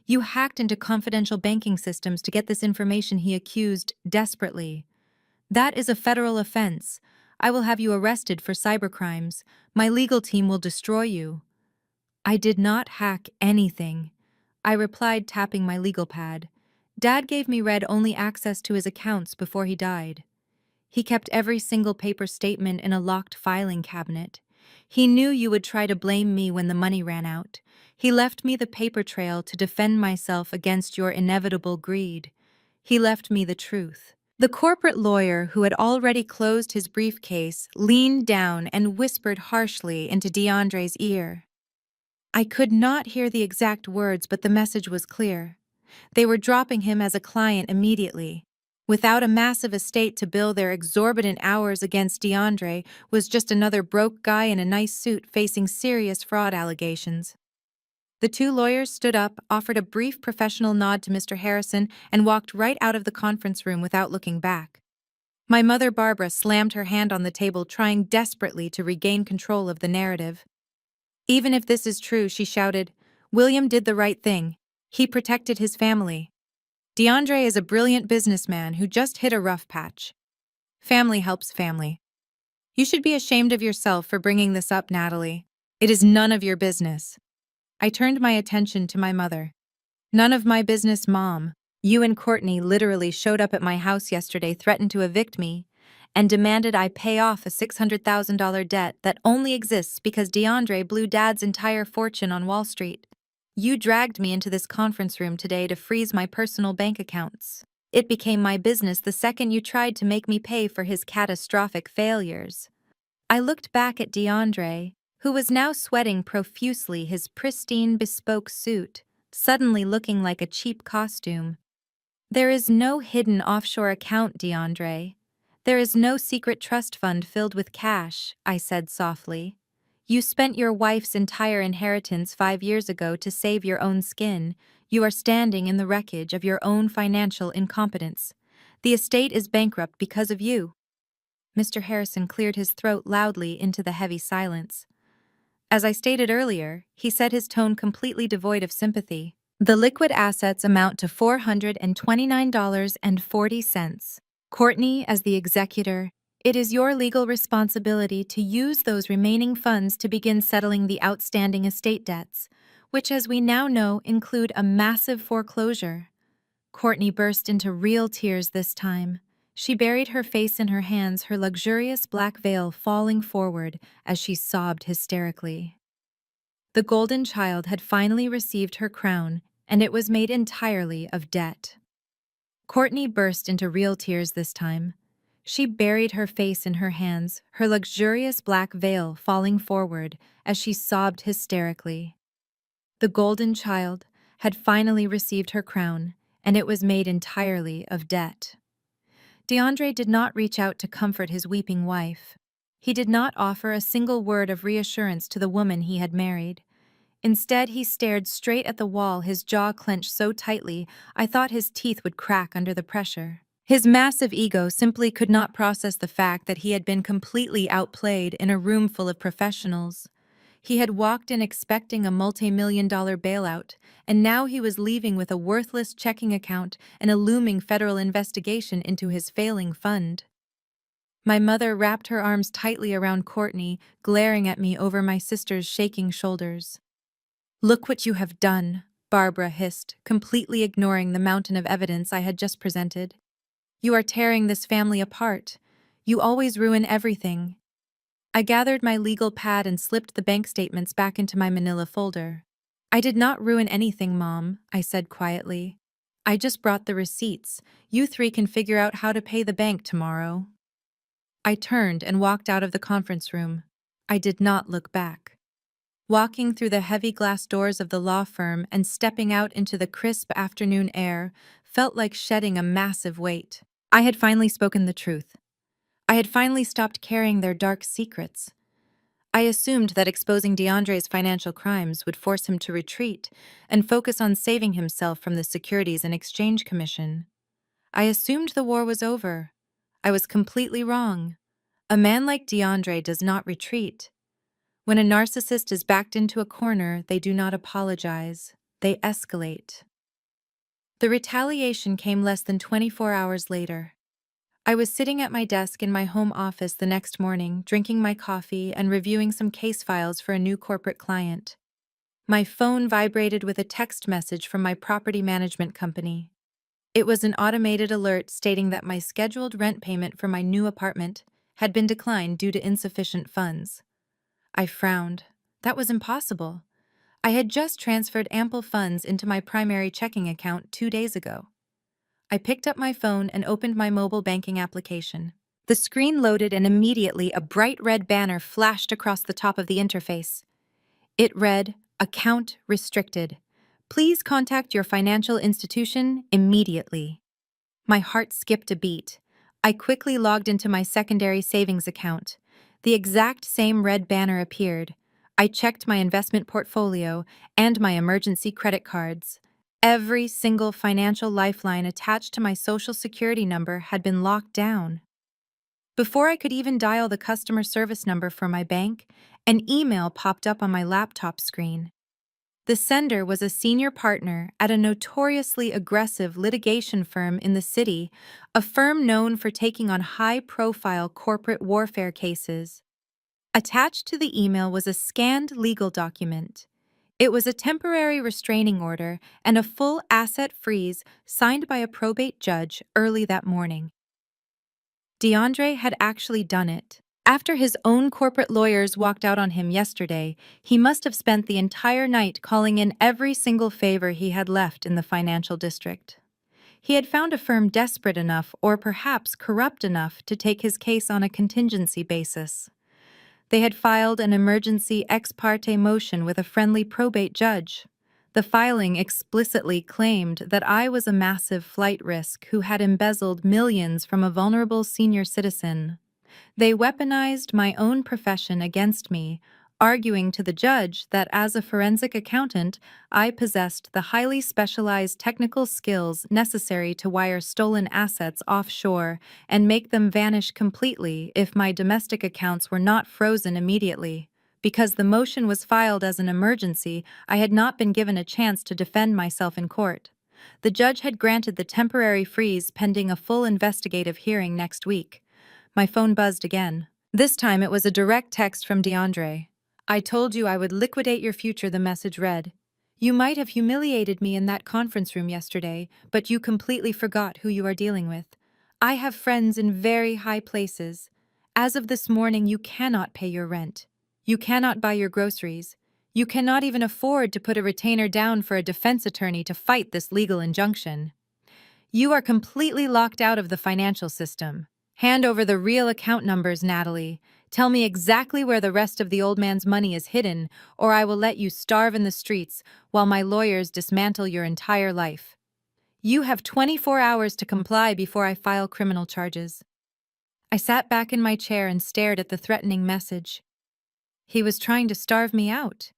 You hacked into confidential banking systems to get this information, he accused desperately. That is a federal offense. I will have you arrested for cybercrimes. My legal team will destroy you. I did not hack anything, I replied, tapping my legal pad. Dad gave me read-only access to his accounts before he died. He kept every single paper statement in a locked filing cabinet. He knew you would try to blame me when the money ran out. He left me the paper trail to defend myself against your inevitable greed. He left me the truth. The corporate lawyer, who had already closed his briefcase, leaned down and whispered harshly into DeAndre's ear. I could not hear the exact words, but the message was clear. They were dropping him as a client immediately. Without a massive estate to bill their exorbitant hours against, DeAndre was just another broke guy in a nice suit facing serious fraud allegations. The two lawyers stood up, offered a brief professional nod to Mr. Harrison, and walked right out of the conference room without looking back. My mother, Barbara, slammed her hand on the table, trying desperately to regain control of the narrative. Even if this is true, she shouted, William did the right thing. He protected his family. DeAndre is a brilliant businessman who just hit a rough patch. Family helps family. You should be ashamed of yourself for bringing this up, Natalie. It is none of your business. I turned my attention to my mother. None of my business, Mom. You and Courtney literally showed up at my house yesterday, threatened to evict me, and demanded I pay off a $600,000 debt that only exists because DeAndre blew Dad's entire fortune on Wall Street. You dragged me into this conference room today to freeze my personal bank accounts. It became my business the second you tried to make me pay for his catastrophic failures. I looked back at DeAndre, who was now sweating profusely, his pristine bespoke suit suddenly looking like a cheap costume. There is no hidden offshore account, DeAndre. There is no secret trust fund filled with cash, I said softly. You spent your wife's entire inheritance 5 years ago to save your own skin. You are standing in the wreckage of your own financial incompetence. The estate is bankrupt because of you. Mr. Harrison cleared his throat loudly into the heavy silence. As I stated earlier, he said, his tone completely devoid of sympathy. The liquid assets amount to $429.40. Courtney, as the executor, it is your legal responsibility to use those remaining funds to begin settling the outstanding estate debts, which, as we now know, include a massive foreclosure. Courtney burst into real tears this time. She buried her face in her hands, her luxurious black veil falling forward as she sobbed hysterically. The golden child had finally received her crown, and it was made entirely of debt. Courtney burst into real tears this time. She buried her face in her hands, her luxurious black veil falling forward as she sobbed hysterically. The golden child had finally received her crown, and it was made entirely of debt. DeAndre did not reach out to comfort his weeping wife. He did not offer a single word of reassurance to the woman he had married. Instead, he stared straight at the wall, his jaw clenched so tightly I thought his teeth would crack under the pressure. His massive ego simply could not process the fact that he had been completely outplayed in a room full of professionals. He had walked in expecting a multi-million-dollar bailout, and now he was leaving with a worthless checking account and a looming federal investigation into his failing fund. My mother wrapped her arms tightly around Courtney, glaring at me over my sister's shaking shoulders. "Look what you have done," Barbara hissed, completely ignoring the mountain of evidence I had just presented. "You are tearing this family apart. You always ruin everything." I gathered my legal pad and slipped the bank statements back into my manila folder. "I did not ruin anything, Mom," I said quietly. "I just brought the receipts. You three can figure out how to pay the bank tomorrow." I turned and walked out of the conference room. I did not look back. Walking through the heavy glass doors of the law firm and stepping out into the crisp afternoon air felt like shedding a massive weight. I had finally spoken the truth. I had finally stopped carrying their dark secrets. I assumed that exposing DeAndre's financial crimes would force him to retreat and focus on saving himself from the Securities and Exchange Commission. I assumed the war was over. I was completely wrong. A man like DeAndre does not retreat. When a narcissist is backed into a corner, they do not apologize. They escalate. The retaliation came less than 24 hours later. I was sitting at my desk in my home office the next morning, drinking my coffee and reviewing some case files for a new corporate client. My phone vibrated with a text message from my property management company. It was an automated alert stating that my scheduled rent payment for my new apartment had been declined due to insufficient funds. I frowned. That was impossible. I had just transferred ample funds into my primary checking account 2 days ago. I picked up my phone and opened my mobile banking application. The screen loaded and immediately a bright red banner flashed across the top of the interface. It read, "Account restricted. Please contact your financial institution immediately." My heart skipped a beat. I quickly logged into my secondary savings account. The exact same red banner appeared. I checked my investment portfolio and my emergency credit cards. Every single financial lifeline attached to my Social Security number had been locked down. Before I could even dial the customer service number for my bank, an email popped up on my laptop screen. The sender was a senior partner at a notoriously aggressive litigation firm in the city, a firm known for taking on high-profile corporate warfare cases. Attached to the email was a scanned legal document. It was a temporary restraining order and a full asset freeze signed by a probate judge early that morning. DeAndre had actually done it. After his own corporate lawyers walked out on him yesterday, he must have spent the entire night calling in every single favor he had left in the financial district. He had found a firm desperate enough or perhaps corrupt enough to take his case on a contingency basis. They had filed an emergency ex parte motion with a friendly probate judge. The filing explicitly claimed that I was a massive flight risk who had embezzled millions from a vulnerable senior citizen. They weaponized my own profession against me, arguing to the judge that as a forensic accountant, I possessed the highly specialized technical skills necessary to wire stolen assets offshore and make them vanish completely if my domestic accounts were not frozen immediately. Because the motion was filed as an emergency, I had not been given a chance to defend myself in court. The judge had granted the temporary freeze pending a full investigative hearing next week. My phone buzzed again. This time it was a direct text from DeAndre. "I told you I would liquidate your future," the message read. "You might have humiliated me in that conference room yesterday, but you completely forgot who you are dealing with. I have friends in very high places. As of this morning, you cannot pay your rent. You cannot buy your groceries. You cannot even afford to put a retainer down for a defense attorney to fight this legal injunction. You are completely locked out of the financial system. Hand over the real account numbers, Natalie. Tell me exactly where the rest of the old man's money is hidden, or I will let you starve in the streets while my lawyers dismantle your entire life. You have 24 hours to comply before I file criminal charges." I sat back in my chair and stared at the threatening message. He was trying to starve me out.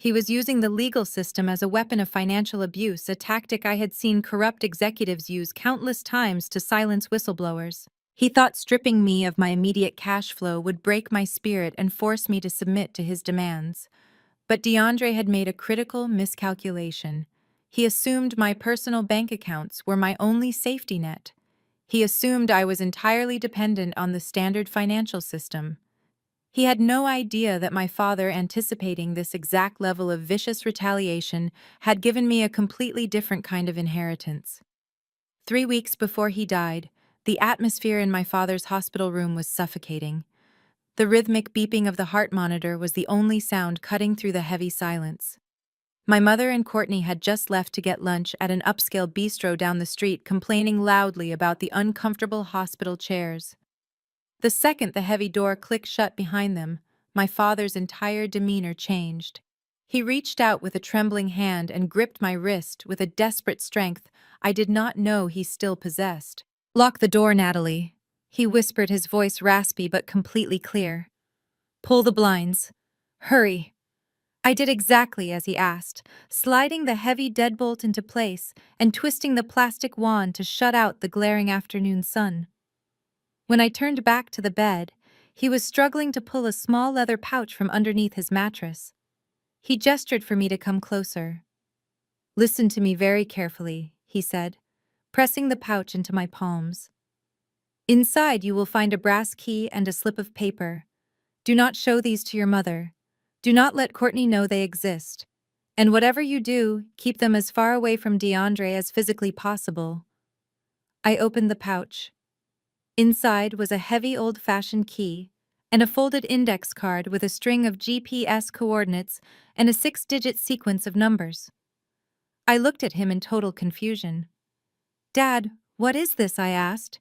He was using the legal system as a weapon of financial abuse, a tactic I had seen corrupt executives use countless times to silence whistleblowers. He thought stripping me of my immediate cash flow would break my spirit and force me to submit to his demands. But DeAndre had made a critical miscalculation. He assumed my personal bank accounts were my only safety net. He assumed I was entirely dependent on the standard financial system. He had no idea that my father, anticipating this exact level of vicious retaliation, had given me a completely different kind of inheritance. 3 weeks before he died, the atmosphere in my father's hospital room was suffocating. The rhythmic beeping of the heart monitor was the only sound cutting through the heavy silence. My mother and Courtney had just left to get lunch at an upscale bistro down the street, complaining loudly about the uncomfortable hospital chairs. The second the heavy door clicked shut behind them, my father's entire demeanor changed. He reached out with a trembling hand and gripped my wrist with a desperate strength I did not know he still possessed. "Lock the door, Natalie," he whispered, his voice raspy but completely clear. "Pull the blinds. Hurry." I did exactly as he asked, sliding the heavy deadbolt into place and twisting the plastic wand to shut out the glaring afternoon sun. When I turned back to the bed, he was struggling to pull a small leather pouch from underneath his mattress. He gestured for me to come closer. "Listen to me very carefully," he said, pressing the pouch into my palms. "Inside you will find a brass key and a slip of paper. Do not show these to your mother. Do not let Courtney know they exist. And whatever you do, keep them as far away from DeAndre as physically possible." I opened the pouch. Inside was a heavy old-fashioned key and a folded index card with a string of GPS coordinates and a 6-digit sequence of numbers. I looked at him in total confusion. "Dad, what is this?" I asked.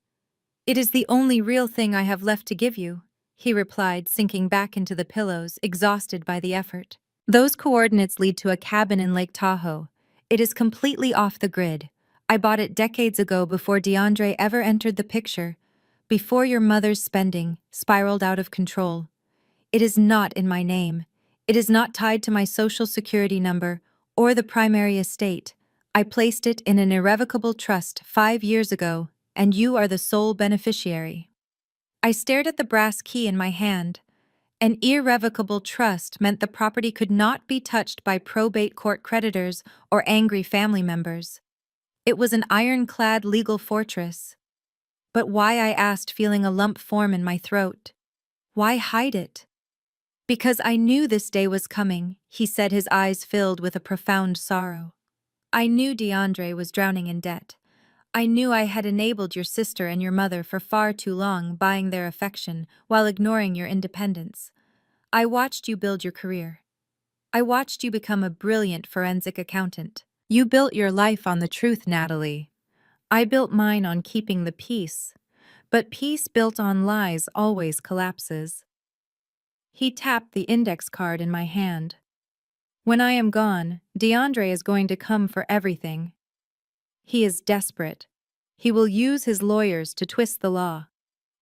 "It is the only real thing I have left to give you," he replied, sinking back into the pillows, exhausted by the effort. "Those coordinates lead to a cabin in Lake Tahoe. It is completely off the grid. I bought it decades ago before DeAndre ever entered the picture, before your mother's spending spiraled out of control. It is not in my name. It is not tied to my social security number or the primary estate. I placed it in an irrevocable trust 5 years ago, and you are the sole beneficiary." I stared at the brass key in my hand. An irrevocable trust meant the property could not be touched by probate court creditors or angry family members. It was an ironclad legal fortress. But why, I asked, feeling a lump form in my throat. Why hide it? "Because I knew this day was coming," he said, his eyes filled with a profound sorrow. "I knew DeAndre was drowning in debt. I knew I had enabled your sister and your mother for far too long, buying their affection while ignoring your independence. I watched you build your career. I watched you become a brilliant forensic accountant. You built your life on the truth, Natalie. I built mine on keeping the peace. But peace built on lies always collapses." He tapped the index card in my hand. "When I am gone, DeAndre is going to come for everything. He is desperate. He will use his lawyers to twist the law.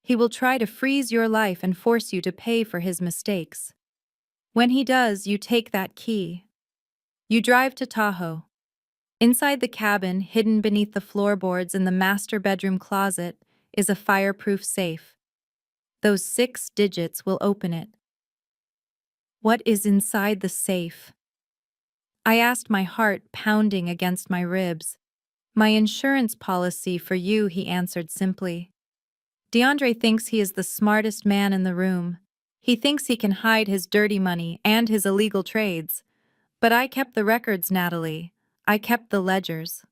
He will try to freeze your life and force you to pay for his mistakes. When he does, you take that key. You drive to Tahoe. Inside the cabin, hidden beneath the floorboards in the master bedroom closet, is a fireproof safe. Those 6 digits will open it." "What is inside the safe?" I asked, my heart pounding against my ribs. "My insurance policy for you," he answered simply. "DeAndre thinks he is the smartest man in the room. He thinks he can hide his dirty money and his illegal trades. But I kept the records, Natalie. I kept the ledgers.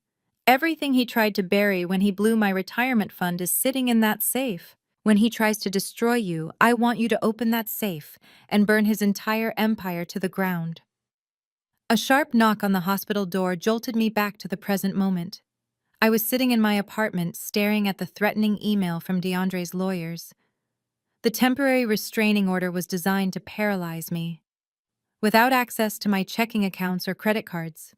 Everything he tried to bury when he blew my retirement fund is sitting in that safe. When he tries to destroy you, I want you to open that safe and burn his entire empire to the ground." A sharp knock on the hospital door jolted me back to the present moment. I was sitting in my apartment, staring at the threatening email from DeAndre's lawyers. The temporary restraining order was designed to paralyze me. Without access to my checking accounts or credit cards,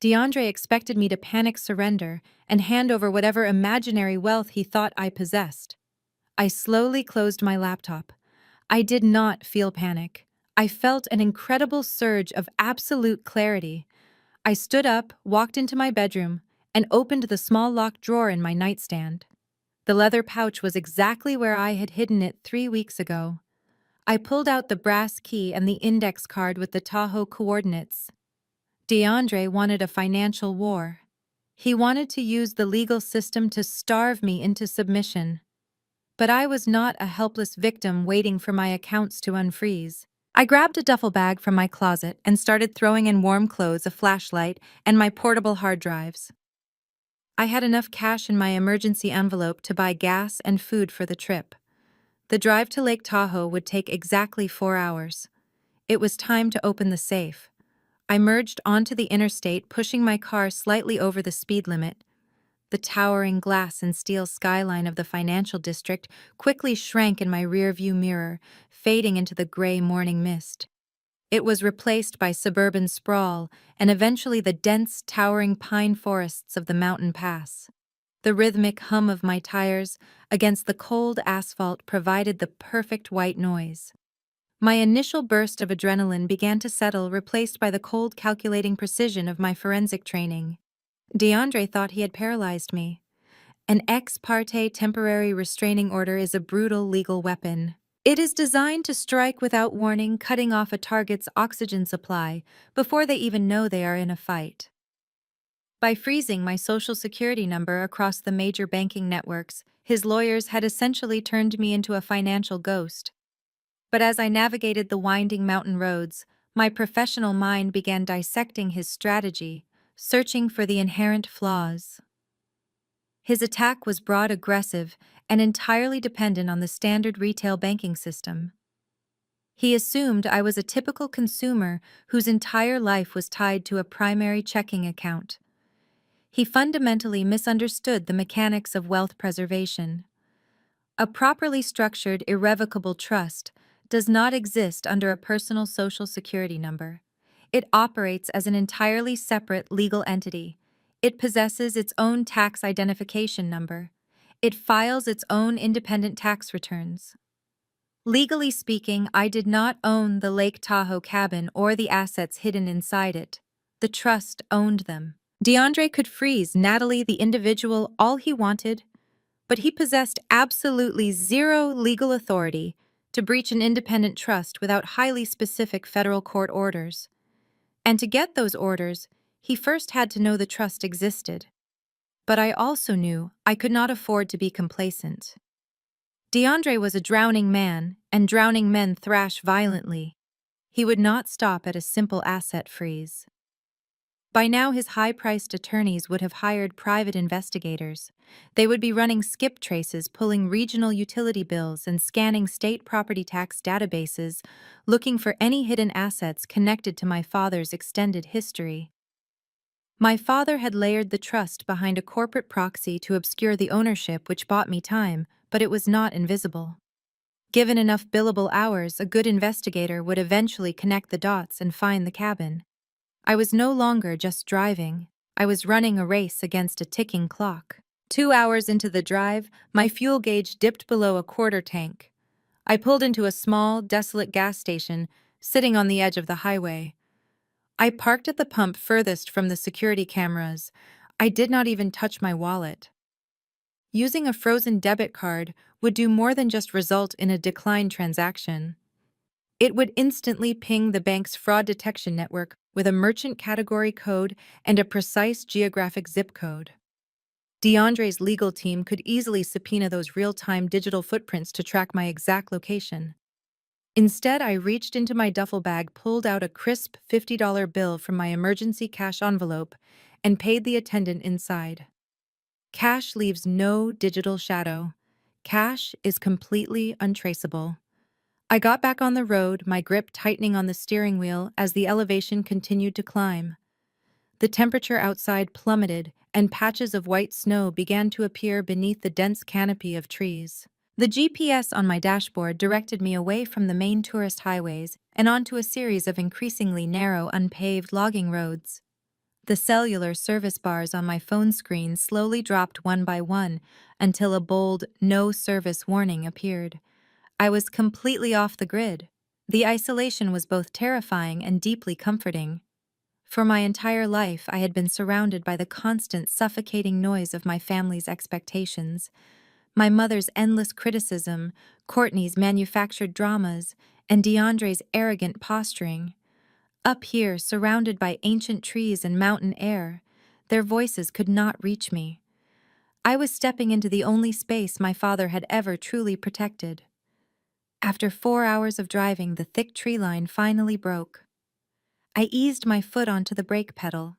DeAndre expected me to panic surrender and hand over whatever imaginary wealth he thought I possessed. I slowly closed my laptop. I did not feel panic. I felt an incredible surge of absolute clarity. I stood up, walked into my bedroom, and opened the small locked drawer in my nightstand. The leather pouch was exactly where I had hidden it 3 weeks ago. I pulled out the brass key and the index card with the Tahoe coordinates. DeAndre wanted a financial war. He wanted to use the legal system to starve me into submission. But I was not a helpless victim waiting for my accounts to unfreeze. I grabbed a duffel bag from my closet and started throwing in warm clothes, a flashlight, and my portable hard drives. I had enough cash in my emergency envelope to buy gas and food for the trip. The drive to Lake Tahoe would take exactly 4 hours. It was time to open the safe. I merged onto the interstate, pushing my car slightly over the speed limit. The towering glass and steel skyline of the financial district quickly shrank in my rearview mirror, fading into the gray morning mist. It was replaced by suburban sprawl and eventually the dense, towering pine forests of the mountain pass. The rhythmic hum of my tires against the cold asphalt provided the perfect white noise. My initial burst of adrenaline began to settle, replaced by the cold, calculating precision of my forensic training. DeAndre thought he had paralyzed me. An ex parte temporary restraining order is a brutal legal weapon. It is designed to strike without warning, cutting off a target's oxygen supply before they even know they are in a fight. By freezing my social security number across the major banking networks, his lawyers had essentially turned me into a financial ghost. But as I navigated the winding mountain roads, my professional mind began dissecting his strategy, searching for the inherent flaws. His attack was broad, aggressive, and entirely dependent on the standard retail banking system. He assumed I was a typical consumer whose entire life was tied to a primary checking account. He fundamentally misunderstood the mechanics of wealth preservation. A properly structured, irrevocable trust does not exist under a personal social security number. It operates as an entirely separate legal entity. It possesses its own tax identification number. It files its own independent tax returns. Legally speaking, I did not own the Lake Tahoe cabin or the assets hidden inside it. The trust owned them. DeAndre could freeze Natalie, the individual, all he wanted, but he possessed absolutely zero legal authority to breach an independent trust without highly specific federal court orders. And to get those orders, he first had to know the trust existed. But I also knew I could not afford to be complacent. DeAndre was a drowning man, and drowning men thrash violently. He would not stop at a simple asset freeze. By now, his high-priced attorneys would have hired private investigators. They would be running skip traces, pulling regional utility bills, and scanning state property tax databases, looking for any hidden assets connected to my father's extended history. My father had layered the trust behind a corporate proxy to obscure the ownership, which bought me time, but it was not invisible. Given enough billable hours, a good investigator would eventually connect the dots and find the cabin. I was no longer just driving. I was running a race against a ticking clock. 2 hours into the drive, my fuel gauge dipped below a quarter tank. I pulled into a small, desolate gas station, sitting on the edge of the highway. I parked at the pump furthest from the security cameras. I did not even touch my wallet. Using a frozen debit card would do more than just result in a declined transaction. It would instantly ping the bank's fraud detection network with a merchant category code and a precise geographic zip code. DeAndre's legal team could easily subpoena those real-time digital footprints to track my exact location. Instead, I reached into my duffel bag, pulled out a crisp $50 bill from my emergency cash envelope, and paid the attendant inside. Cash leaves no digital shadow. Cash is completely untraceable. I got back on the road, my grip tightening on the steering wheel as the elevation continued to climb. The temperature outside plummeted, and patches of white snow began to appear beneath the dense canopy of trees. The GPS on my dashboard directed me away from the main tourist highways and onto a series of increasingly narrow, unpaved logging roads. The cellular service bars on my phone screen slowly dropped one by one until a bold "no service" warning appeared. I was completely off the grid. The isolation was both terrifying and deeply comforting. For my entire life, I had been surrounded by the constant, suffocating noise of my family's expectations. My mother's endless criticism, Courtney's manufactured dramas, and DeAndre's arrogant posturing. Up here, surrounded by ancient trees and mountain air, their voices could not reach me. I was stepping into the only space my father had ever truly protected. After 4 hours of driving, the thick tree line finally broke. I eased my foot onto the brake pedal.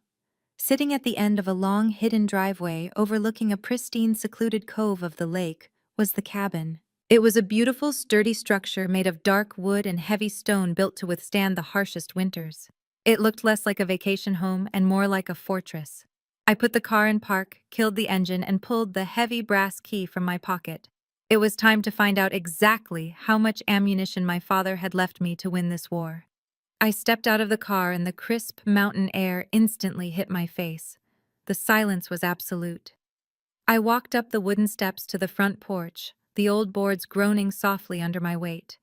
Sitting at the end of a long, hidden driveway overlooking a pristine, secluded cove of the lake was the cabin. It was a beautiful, sturdy structure made of dark wood and heavy stone built to withstand the harshest winters. It looked less like a vacation home and more like a fortress. I put the car in park, killed the engine, and pulled the heavy brass key from my pocket. It was time to find out exactly how much ammunition my father had left me to win this war. I stepped out of the car and the crisp mountain air instantly hit my face. The silence was absolute. I walked up the wooden steps to the front porch, the old boards groaning softly under my weight.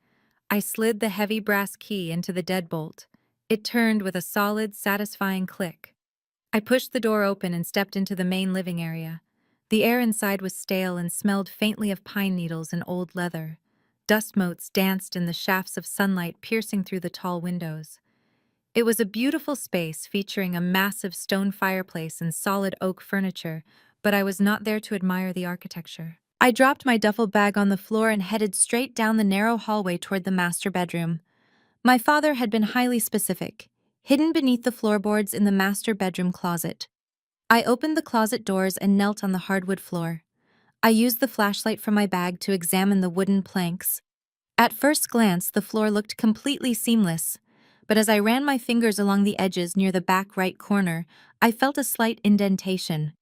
I slid the heavy brass key into the deadbolt. It turned with a solid, satisfying click. I pushed the door open and stepped into the main living area. The air inside was stale and smelled faintly of pine needles and old leather. Dust motes danced in the shafts of sunlight piercing through the tall windows. It was a beautiful space featuring a massive stone fireplace and solid oak furniture, but I was not there to admire the architecture. I dropped my duffel bag on the floor and headed straight down the narrow hallway toward the master bedroom. My father had been highly specific, hidden beneath the floorboards in the master bedroom closet. I opened the closet doors and knelt on the hardwood floor. I used the flashlight from my bag to examine the wooden planks. At first glance, the floor looked completely seamless, but as I ran my fingers along the edges near the back right corner, I felt a slight indentation.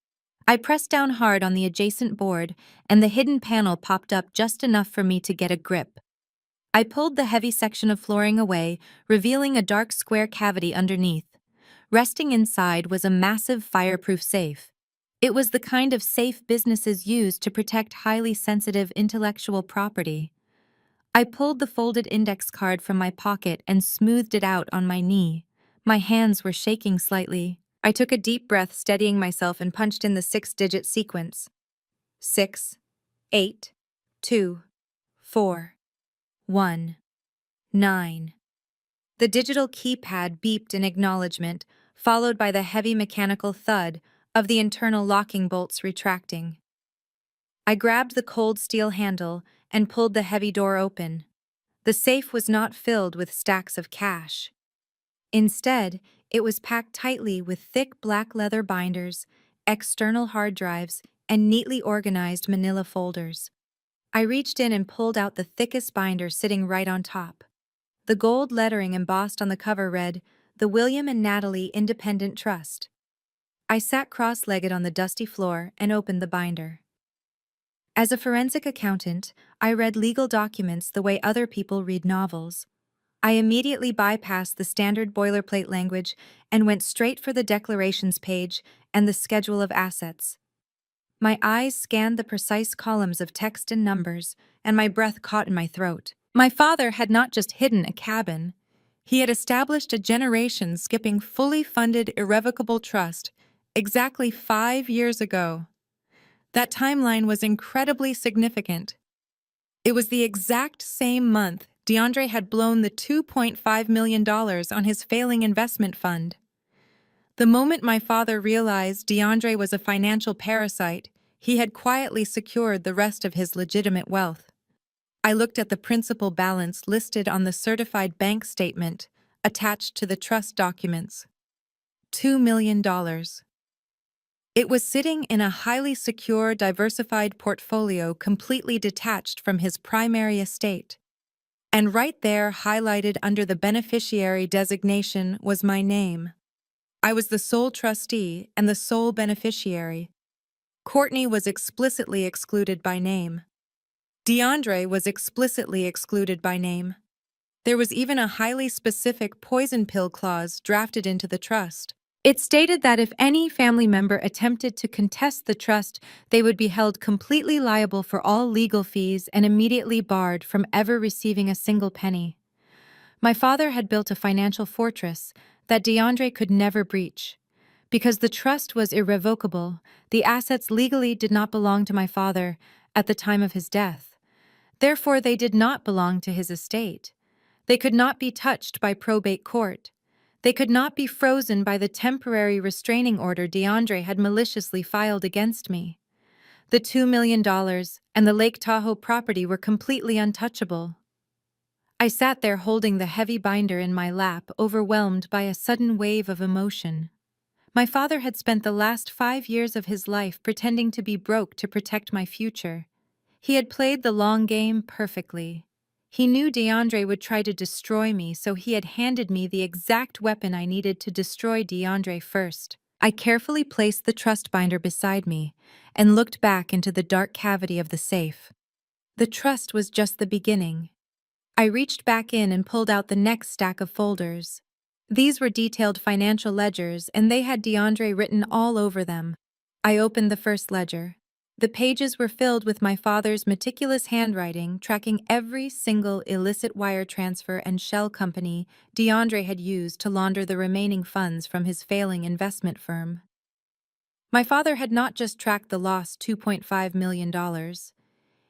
I pressed down hard on the adjacent board, and the hidden panel popped up just enough for me to get a grip. I pulled the heavy section of flooring away, revealing a dark square cavity underneath. Resting inside was a massive fireproof safe. It was the kind of safe businesses use to protect highly sensitive intellectual property. I pulled the folded index card from my pocket and smoothed it out on my knee. My hands were shaking slightly. I took a deep breath, steadying myself, and punched in the 6-digit sequence. 6, 8, 2, 4, 1, 9. The digital keypad beeped in acknowledgement, followed by the heavy mechanical thud of the internal locking bolts retracting. I grabbed the cold steel handle and pulled the heavy door open. The safe was not filled with stacks of cash. Instead, it was packed tightly with thick black leather binders, external hard drives, and neatly organized manila folders. I reached in and pulled out the thickest binder sitting right on top. The gold lettering embossed on the cover read, "The William and Natalie Independent Trust." I sat cross-legged on the dusty floor and opened the binder. As a forensic accountant, I read legal documents the way other people read novels. I immediately bypassed the standard boilerplate language and went straight for the declarations page and the schedule of assets. My eyes scanned the precise columns of text and numbers, and my breath caught in my throat. My father had not just hidden a cabin. He had established a generation-skipping, fully funded, irrevocable trust exactly 5 years ago. That timeline was incredibly significant. It was the exact same month DeAndre had blown the $2.5 million on his failing investment fund. The moment my father realized DeAndre was a financial parasite, he had quietly secured the rest of his legitimate wealth. I looked at the principal balance listed on the certified bank statement attached to the trust documents. $2 million. It was sitting in a highly secure, diversified portfolio completely detached from his primary estate. And right there, highlighted under the beneficiary designation, was my name. I was the sole trustee and the sole beneficiary. Courtney was explicitly excluded by name. DeAndre was explicitly excluded by name. There was even a highly specific poison pill clause drafted into the trust. It stated that if any family member attempted to contest the trust, they would be held completely liable for all legal fees and immediately barred from ever receiving a single penny. My father had built a financial fortress that DeAndre could never breach. Because the trust was irrevocable, the assets legally did not belong to my father at the time of his death. Therefore, they did not belong to his estate. They could not be touched by probate court. They could not be frozen by the temporary restraining order DeAndre had maliciously filed against me. The $2 million and the Lake Tahoe property were completely untouchable. I sat there holding the heavy binder in my lap, overwhelmed by a sudden wave of emotion. My father had spent the last 5 years of his life pretending to be broke to protect my future. He had played the long game perfectly. He knew DeAndre would try to destroy me, so he had handed me the exact weapon I needed to destroy DeAndre first. I carefully placed the trust binder beside me and looked back into the dark cavity of the safe. The trust was just the beginning. I reached back in and pulled out the next stack of folders. These were detailed financial ledgers, and they had DeAndre written all over them. I opened the first ledger. The pages were filled with my father's meticulous handwriting, tracking every single illicit wire transfer and shell company DeAndre had used to launder the remaining funds from his failing investment firm. My father had not just tracked the lost $2.5 million.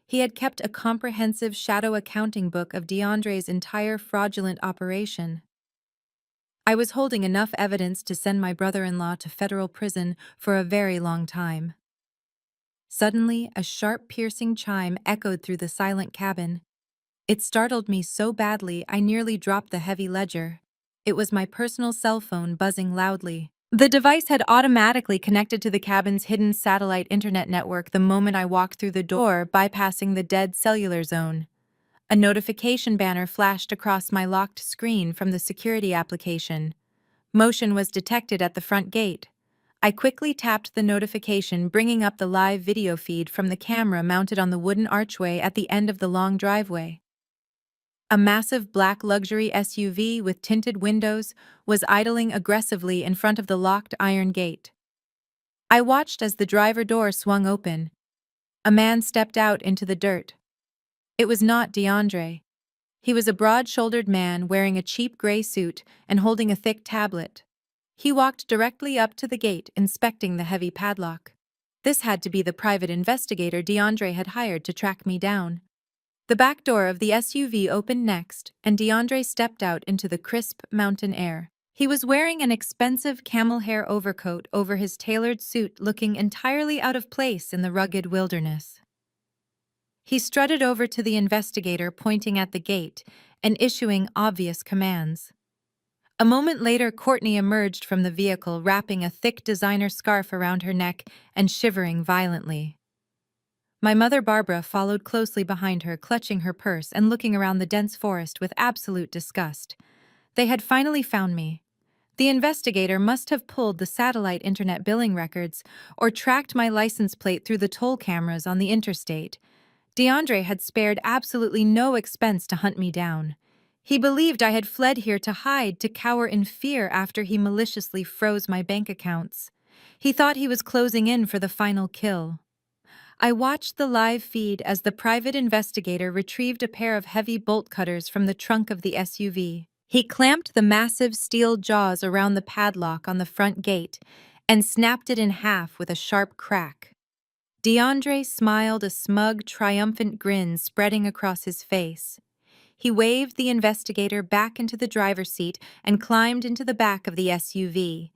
He had kept a comprehensive shadow accounting book of DeAndre's entire fraudulent operation. I was holding enough evidence to send my brother-in-law to federal prison for a very long time. Suddenly, a sharp, piercing chime echoed through the silent cabin. It startled me so badly I nearly dropped the heavy ledger. It was my personal cell phone buzzing loudly. The device had automatically connected to the cabin's hidden satellite internet network the moment I walked through the door, bypassing the dead cellular zone. A notification banner flashed across my locked screen from the security application. Motion was detected at the front gate. I quickly tapped the notification, bringing up the live video feed from the camera mounted on the wooden archway at the end of the long driveway. A massive black luxury SUV with tinted windows was idling aggressively in front of the locked iron gate. I watched as the driver door swung open. A man stepped out into the dirt. It was not DeAndre. He was a broad-shouldered man wearing a cheap gray suit and holding a thick tablet. He walked directly up to the gate, inspecting the heavy padlock. This had to be the private investigator DeAndre had hired to track me down. The back door of the SUV opened next, and DeAndre stepped out into the crisp mountain air. He was wearing an expensive camel hair overcoat over his tailored suit, looking entirely out of place in the rugged wilderness. He strutted over to the investigator, pointing at the gate and issuing obvious commands. A moment later, Courtney emerged from the vehicle, wrapping a thick designer scarf around her neck and shivering violently. My mother, Barbara, followed closely behind her, clutching her purse and looking around the dense forest with absolute disgust. They had finally found me. The investigator must have pulled the satellite internet billing records or tracked my license plate through the toll cameras on the interstate. DeAndre had spared absolutely no expense to hunt me down. He believed I had fled here to hide, to cower in fear after he maliciously froze my bank accounts. He thought he was closing in for the final kill. I watched the live feed as the private investigator retrieved a pair of heavy bolt cutters from the trunk of the SUV. He clamped the massive steel jaws around the padlock on the front gate and snapped it in half with a sharp crack. DeAndre smiled, a smug, triumphant grin spreading across his face. He waved the investigator back into the driver's seat and climbed into the back of the SUV.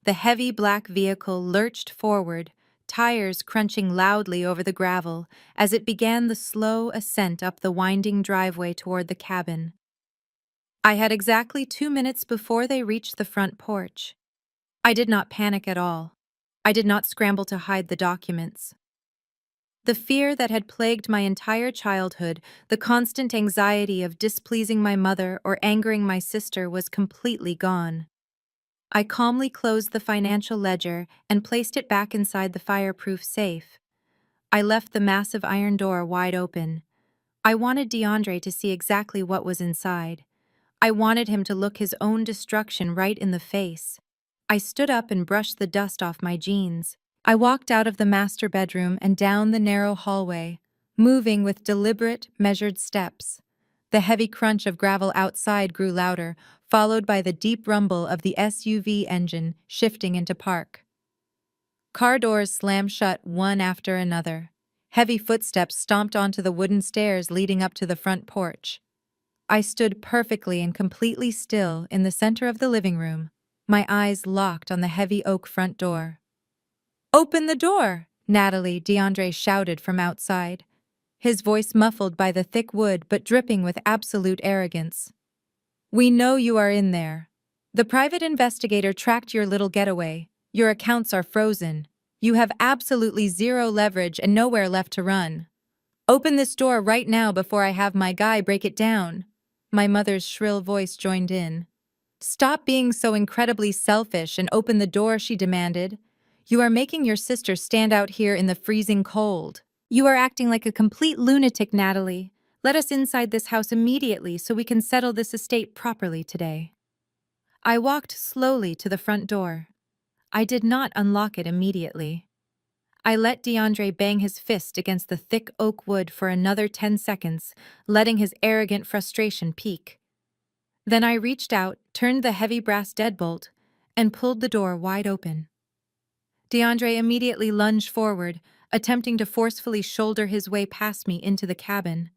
The heavy black vehicle lurched forward, tires crunching loudly over the gravel as it began the slow ascent up the winding driveway toward the cabin. I had exactly 2 minutes before they reached the front porch. I did not panic at all. I did not scramble to hide the documents. The fear that had plagued my entire childhood, the constant anxiety of displeasing my mother or angering my sister, was completely gone. I calmly closed the financial ledger and placed it back inside the fireproof safe. I left the massive iron door wide open. I wanted DeAndre to see exactly what was inside. I wanted him to look his own destruction right in the face. I stood up and brushed the dust off my jeans. I walked out of the master bedroom and down the narrow hallway, moving with deliberate, measured steps. The heavy crunch of gravel outside grew louder, followed by the deep rumble of the SUV engine shifting into park. Car doors slammed shut one after another. Heavy footsteps stomped onto the wooden stairs leading up to the front porch. I stood perfectly and completely still in the center of the living room, my eyes locked on the heavy oak front door. "Open the door!" DeAndre shouted from outside, his voice muffled by the thick wood but dripping with absolute arrogance. "We know you are in there. The private investigator tracked your little getaway. Your accounts are frozen. You have absolutely zero leverage and nowhere left to run. Open this door right now before I have my guy break it down." My mother's shrill voice joined in. "Stop being so incredibly selfish and open the door," she demanded. "You are making your sister stand out here in the freezing cold. You are acting like a complete lunatic, Natalie. Let us inside this house immediately so we can settle this estate properly today." I walked slowly to the front door. I did not unlock it immediately. I let DeAndre bang his fist against the thick oak wood for another 10 seconds, letting his arrogant frustration peak. Then I reached out, turned the heavy brass deadbolt, and pulled the door wide open. DeAndre immediately lunged forward, attempting to forcefully shoulder his way past me into the cabin.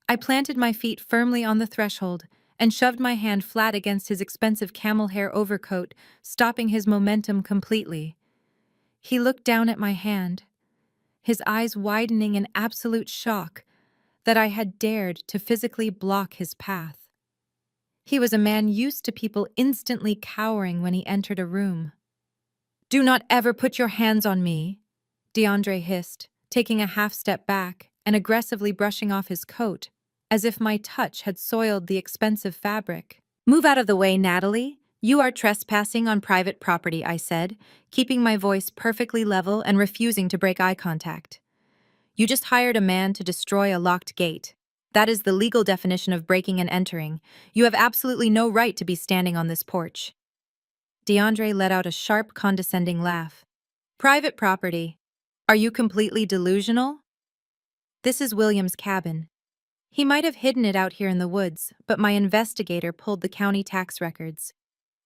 I planted my feet firmly on the threshold and shoved my hand flat against his expensive camel hair overcoat, stopping his momentum completely. He looked down at my hand, his eyes widening in absolute shock that I had dared to physically block his path. He was a man used to people instantly cowering when he entered a room. "Do not ever put your hands on me," DeAndre hissed, taking a half step back and aggressively brushing off his coat, as if my touch had soiled the expensive fabric. "Move out of the way, Natalie. You are trespassing on private property," I said, keeping my voice perfectly level and refusing to break eye contact. "You just hired a man to destroy a locked gate. That is the legal definition of breaking and entering. You have absolutely no right to be standing on this porch." DeAndre let out a sharp, condescending laugh. "Private property? Are you completely delusional? This is William's cabin. He might have hidden it out here in the woods, but my investigator pulled the county tax records.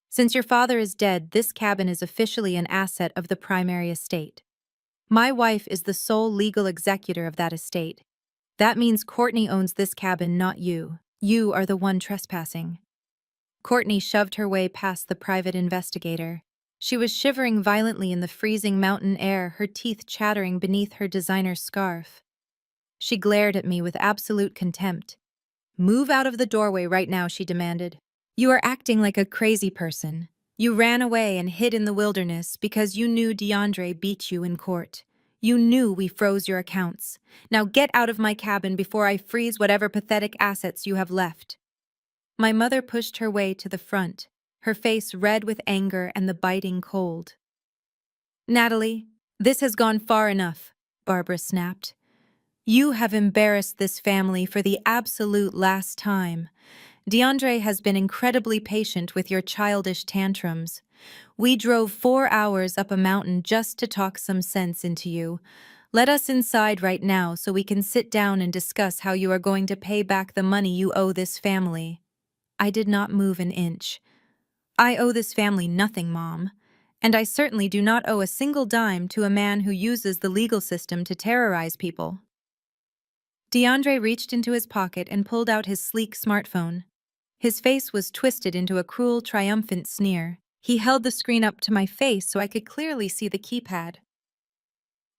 Since your father is dead, this cabin is officially an asset of the primary estate. My wife is the sole legal executor of that estate. That means Courtney owns this cabin, not you. You are the one trespassing." Courtney shoved her way past the private investigator. She was shivering violently in the freezing mountain air, her teeth chattering beneath her designer scarf. She glared at me with absolute contempt. "Move out of the doorway right now," she demanded. "You are acting like a crazy person. You ran away and hid in the wilderness because you knew DeAndre beat you in court. You knew we froze your accounts. Now get out of my cabin before I freeze whatever pathetic assets you have left." My mother pushed her way to the front, her face red with anger and the biting cold. "Natalie, this has gone far enough," Barbara snapped. "You have embarrassed this family for the absolute last time. DeAndre has been incredibly patient with your childish tantrums. We drove 4 hours up a mountain just to talk some sense into you. Let us inside right now so we can sit down and discuss how you are going to pay back the money you owe this family." I did not move an inch. "I owe this family nothing, Mom. And I certainly do not owe a single dime to a man who uses the legal system to terrorize people." DeAndre reached into his pocket and pulled out his sleek smartphone. His face was twisted into a cruel, triumphant sneer. He held the screen up to my face so I could clearly see the keypad.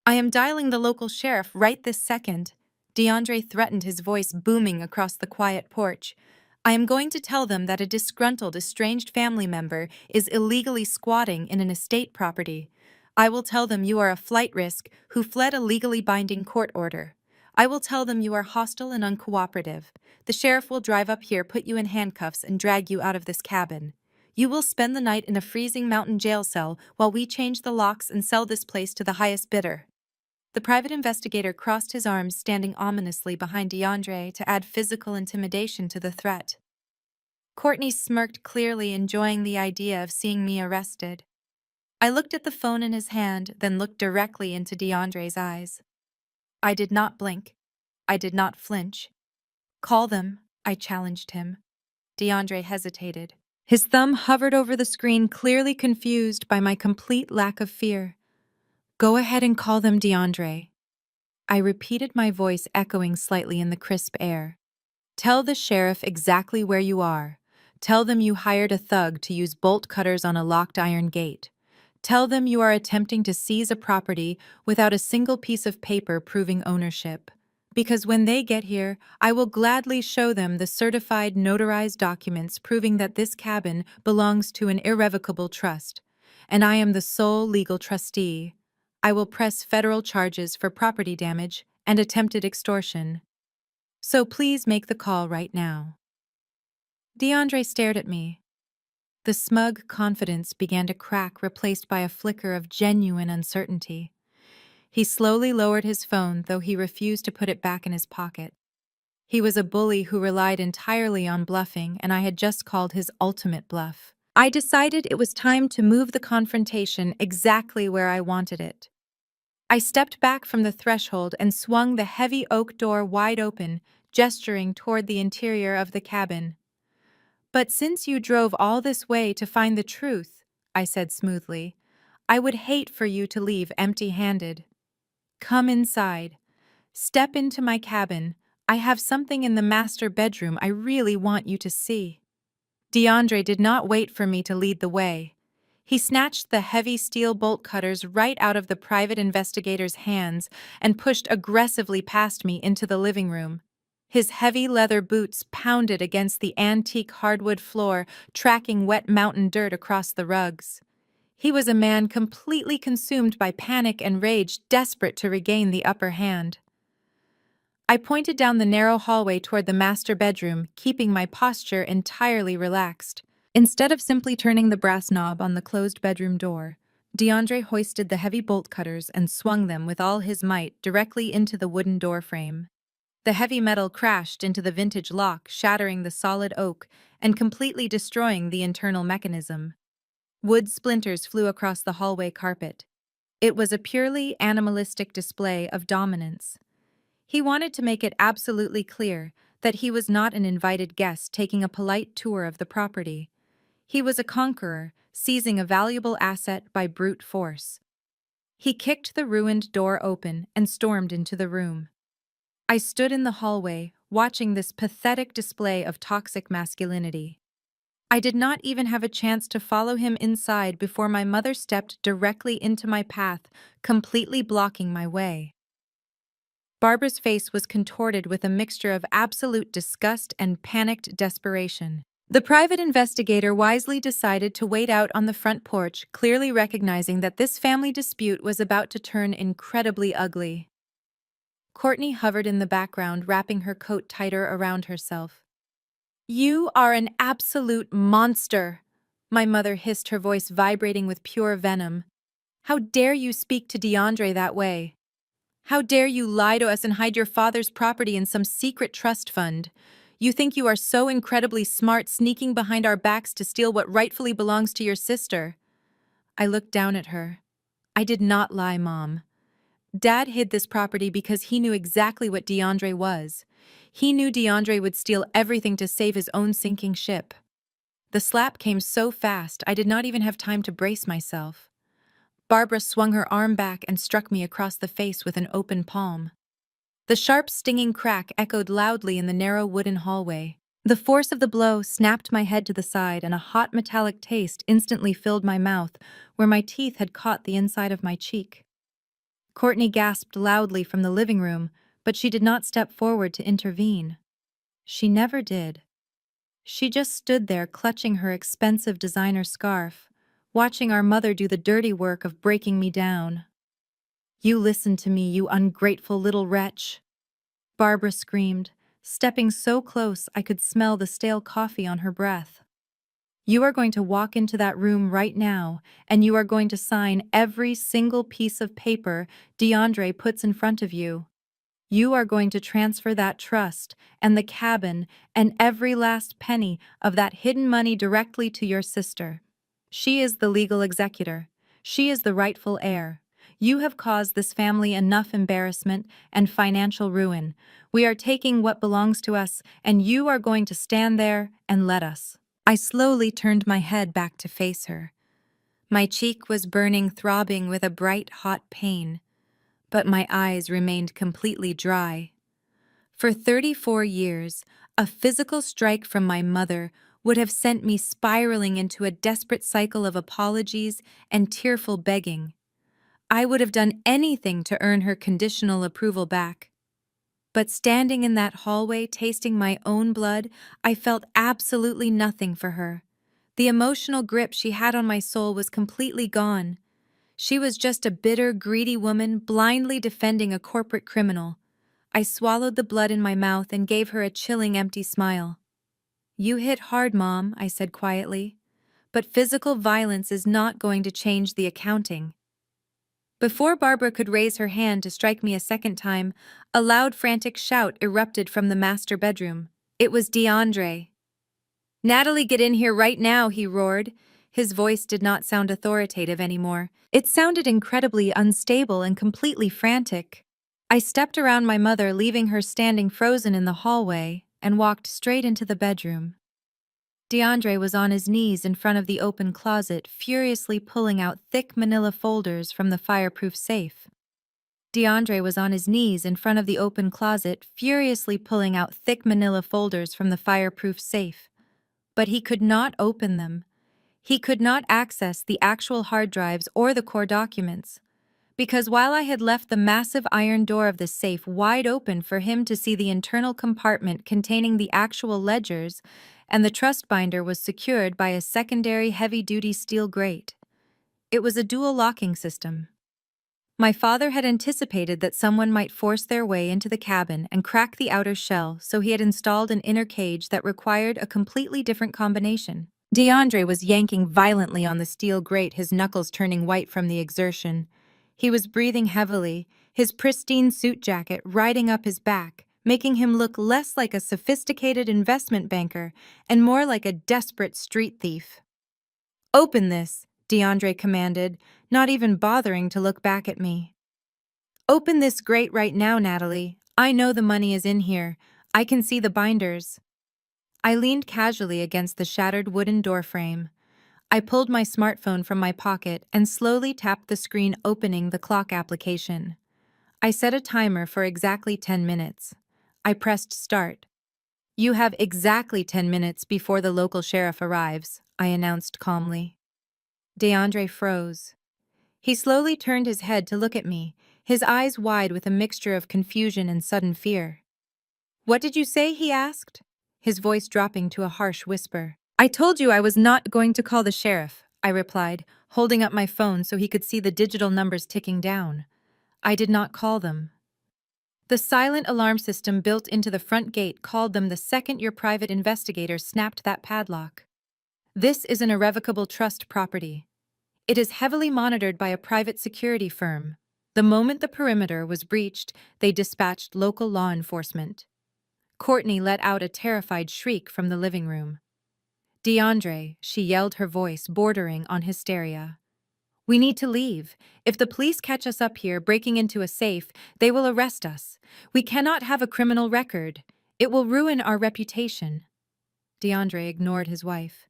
"I am dialing the local sheriff right this second," DeAndre threatened, his voice booming across the quiet porch. "I am going to tell them that a disgruntled, estranged family member is illegally squatting in an estate property. I will tell them you are a flight risk who fled a legally binding court order. I will tell them you are hostile and uncooperative. The sheriff will drive up here, put you in handcuffs, and drag you out of this cabin. You will spend the night in a freezing mountain jail cell while we change the locks and sell this place to the highest bidder." The private investigator crossed his arms, standing ominously behind DeAndre to add physical intimidation to the threat. Courtney smirked, clearly enjoying the idea of seeing me arrested. I looked at the phone in his hand, then looked directly into DeAndre's eyes. I did not blink. I did not flinch. "Call them," I challenged him. DeAndre hesitated. His thumb hovered over the screen, clearly confused by my complete lack of fear. Go ahead and call them, DeAndre. I repeated, my voice echoing slightly in the crisp air. Tell the sheriff exactly where you are. Tell them you hired a thug to use bolt cutters on a locked iron gate. Tell them you are attempting to seize a property without a single piece of paper proving ownership. Because when they get here, I will gladly show them the certified notarized documents proving that this cabin belongs to an irrevocable trust, and I am the sole legal trustee. I will press federal charges for property damage and attempted extortion. So please make the call right now. DeAndre stared at me. The smug confidence began to crack, replaced by a flicker of genuine uncertainty. He slowly lowered his phone, though he refused to put it back in his pocket. He was a bully who relied entirely on bluffing, and I had just called his ultimate bluff. I decided it was time to move the confrontation exactly where I wanted it. I stepped back from the threshold and swung the heavy oak door wide open, gesturing toward the interior of the cabin. But since you drove all this way to find the truth, I said smoothly, I would hate for you to leave empty-handed. Come inside. Step into my cabin. I have something in the master bedroom I really want you to see. DeAndre did not wait for me to lead the way. He snatched the heavy steel bolt cutters right out of the private investigator's hands and pushed aggressively past me into the living room. His heavy leather boots pounded against the antique hardwood floor, tracking wet mountain dirt across the rugs. He was a man completely consumed by panic and rage, desperate to regain the upper hand. I pointed down the narrow hallway toward the master bedroom, keeping my posture entirely relaxed. Instead of simply turning the brass knob on the closed bedroom door, DeAndre hoisted the heavy bolt cutters and swung them with all his might directly into the wooden door frame. The heavy metal crashed into the vintage lock, shattering the solid oak and completely destroying the internal mechanism. Wood splinters flew across the hallway carpet. It was a purely animalistic display of dominance. He wanted to make it absolutely clear that he was not an invited guest taking a polite tour of the property. He was a conqueror, seizing a valuable asset by brute force. He kicked the ruined door open and stormed into the room. I stood in the hallway, watching this pathetic display of toxic masculinity. I did not even have a chance to follow him inside before my mother stepped directly into my path, completely blocking my way. Barbara's face was contorted with a mixture of absolute disgust and panicked desperation. The private investigator wisely decided to wait out on the front porch, clearly recognizing that this family dispute was about to turn incredibly ugly. Courtney hovered in the background, wrapping her coat tighter around herself. You are an absolute monster, my mother hissed, her voice vibrating with pure venom. How dare you speak to DeAndre that way? How dare you lie to us and hide your father's property in some secret trust fund? You think you are so incredibly smart, sneaking behind our backs to steal what rightfully belongs to your sister. I looked down at her. I did not lie, Mom. Dad hid this property because he knew exactly what DeAndre was. He knew DeAndre would steal everything to save his own sinking ship. The slap came so fast, I did not even have time to brace myself. Barbara swung her arm back and struck me across the face with an open palm. The sharp, stinging crack echoed loudly in the narrow wooden hallway. The force of the blow snapped my head to the side, and a hot metallic taste instantly filled my mouth, where my teeth had caught the inside of my cheek. Courtney gasped loudly from the living room, but she did not step forward to intervene. She never did. She just stood there clutching her expensive designer scarf, watching our mother do the dirty work of breaking me down. You listen to me, you ungrateful little wretch, Barbara screamed, stepping so close I could smell the stale coffee on her breath. You are going to walk into that room right now, and you are going to sign every single piece of paper DeAndre puts in front of you. You are going to transfer that trust and the cabin and every last penny of that hidden money directly to your sister. She is the legal executor. She is the rightful heir. You have caused this family enough embarrassment and financial ruin. We are taking what belongs to us, and you are going to stand there and let us." I slowly turned my head back to face her. My cheek was burning, throbbing with a bright, hot pain, but my eyes remained completely dry. For 34 years, a physical strike from my mother would have sent me spiraling into a desperate cycle of apologies and tearful begging. I would have done anything to earn her conditional approval back. But standing in that hallway, tasting my own blood, I felt absolutely nothing for her. The emotional grip she had on my soul was completely gone. She was just a bitter, greedy woman blindly defending a corporate criminal. I swallowed the blood in my mouth and gave her a chilling, empty smile. "You hit hard, Mom," I said quietly. "But physical violence is not going to change the accounting." Before Barbara could raise her hand to strike me a second time, a loud, frantic shout erupted from the master bedroom. It was DeAndre. "Natalie, get in here right now," he roared. His voice did not sound authoritative anymore. It sounded incredibly unstable and completely frantic. I stepped around my mother, leaving her standing frozen in the hallway, and walked straight into the bedroom. DeAndre was on his knees in front of the open closet, furiously pulling out thick manila folders from the fireproof safe. DeAndre was on his knees in front of the open closet, furiously pulling out thick manila folders from the fireproof safe. But he could not open them. He could not access the actual hard drives or the core documents. Because while I had left the massive iron door of the safe wide open for him to see the internal compartment containing the actual ledgers, and the trust binder was secured by a secondary heavy-duty steel grate. It was a dual locking system. My father had anticipated that someone might force their way into the cabin and crack the outer shell, so he had installed an inner cage that required a completely different combination. DeAndre was yanking violently on the steel grate, his knuckles turning white from the exertion. He was breathing heavily, his pristine suit jacket riding up his back, making him look less like a sophisticated investment banker and more like a desperate street thief. "Open this," DeAndre commanded, not even bothering to look back at me. "Open this grate right now, Natalie. I know the money is in here. I can see the binders." I leaned casually against the shattered wooden doorframe. I pulled my smartphone from my pocket and slowly tapped the screen, opening the clock application. I set a timer for exactly 10 minutes. I pressed start. "You have exactly 10 minutes before the local sheriff arrives," I announced calmly. DeAndre froze. He slowly turned his head to look at me, his eyes wide with a mixture of confusion and sudden fear. "What did you say?" he asked, his voice dropping to a harsh whisper. "I told you I was not going to call the sheriff," I replied, holding up my phone so he could see the digital numbers ticking down. I did not call them. The silent alarm system built into the front gate called them the second your private investigator snapped that padlock. This is an irrevocable trust property. It is heavily monitored by a private security firm. The moment the perimeter was breached, they dispatched local law enforcement. Courtney let out a terrified shriek from the living room. "DeAndre," she yelled, her voice bordering on hysteria. "We need to leave. If the police catch us up here breaking into a safe, they will arrest us. We cannot have a criminal record. It will ruin our reputation." DeAndre ignored his wife.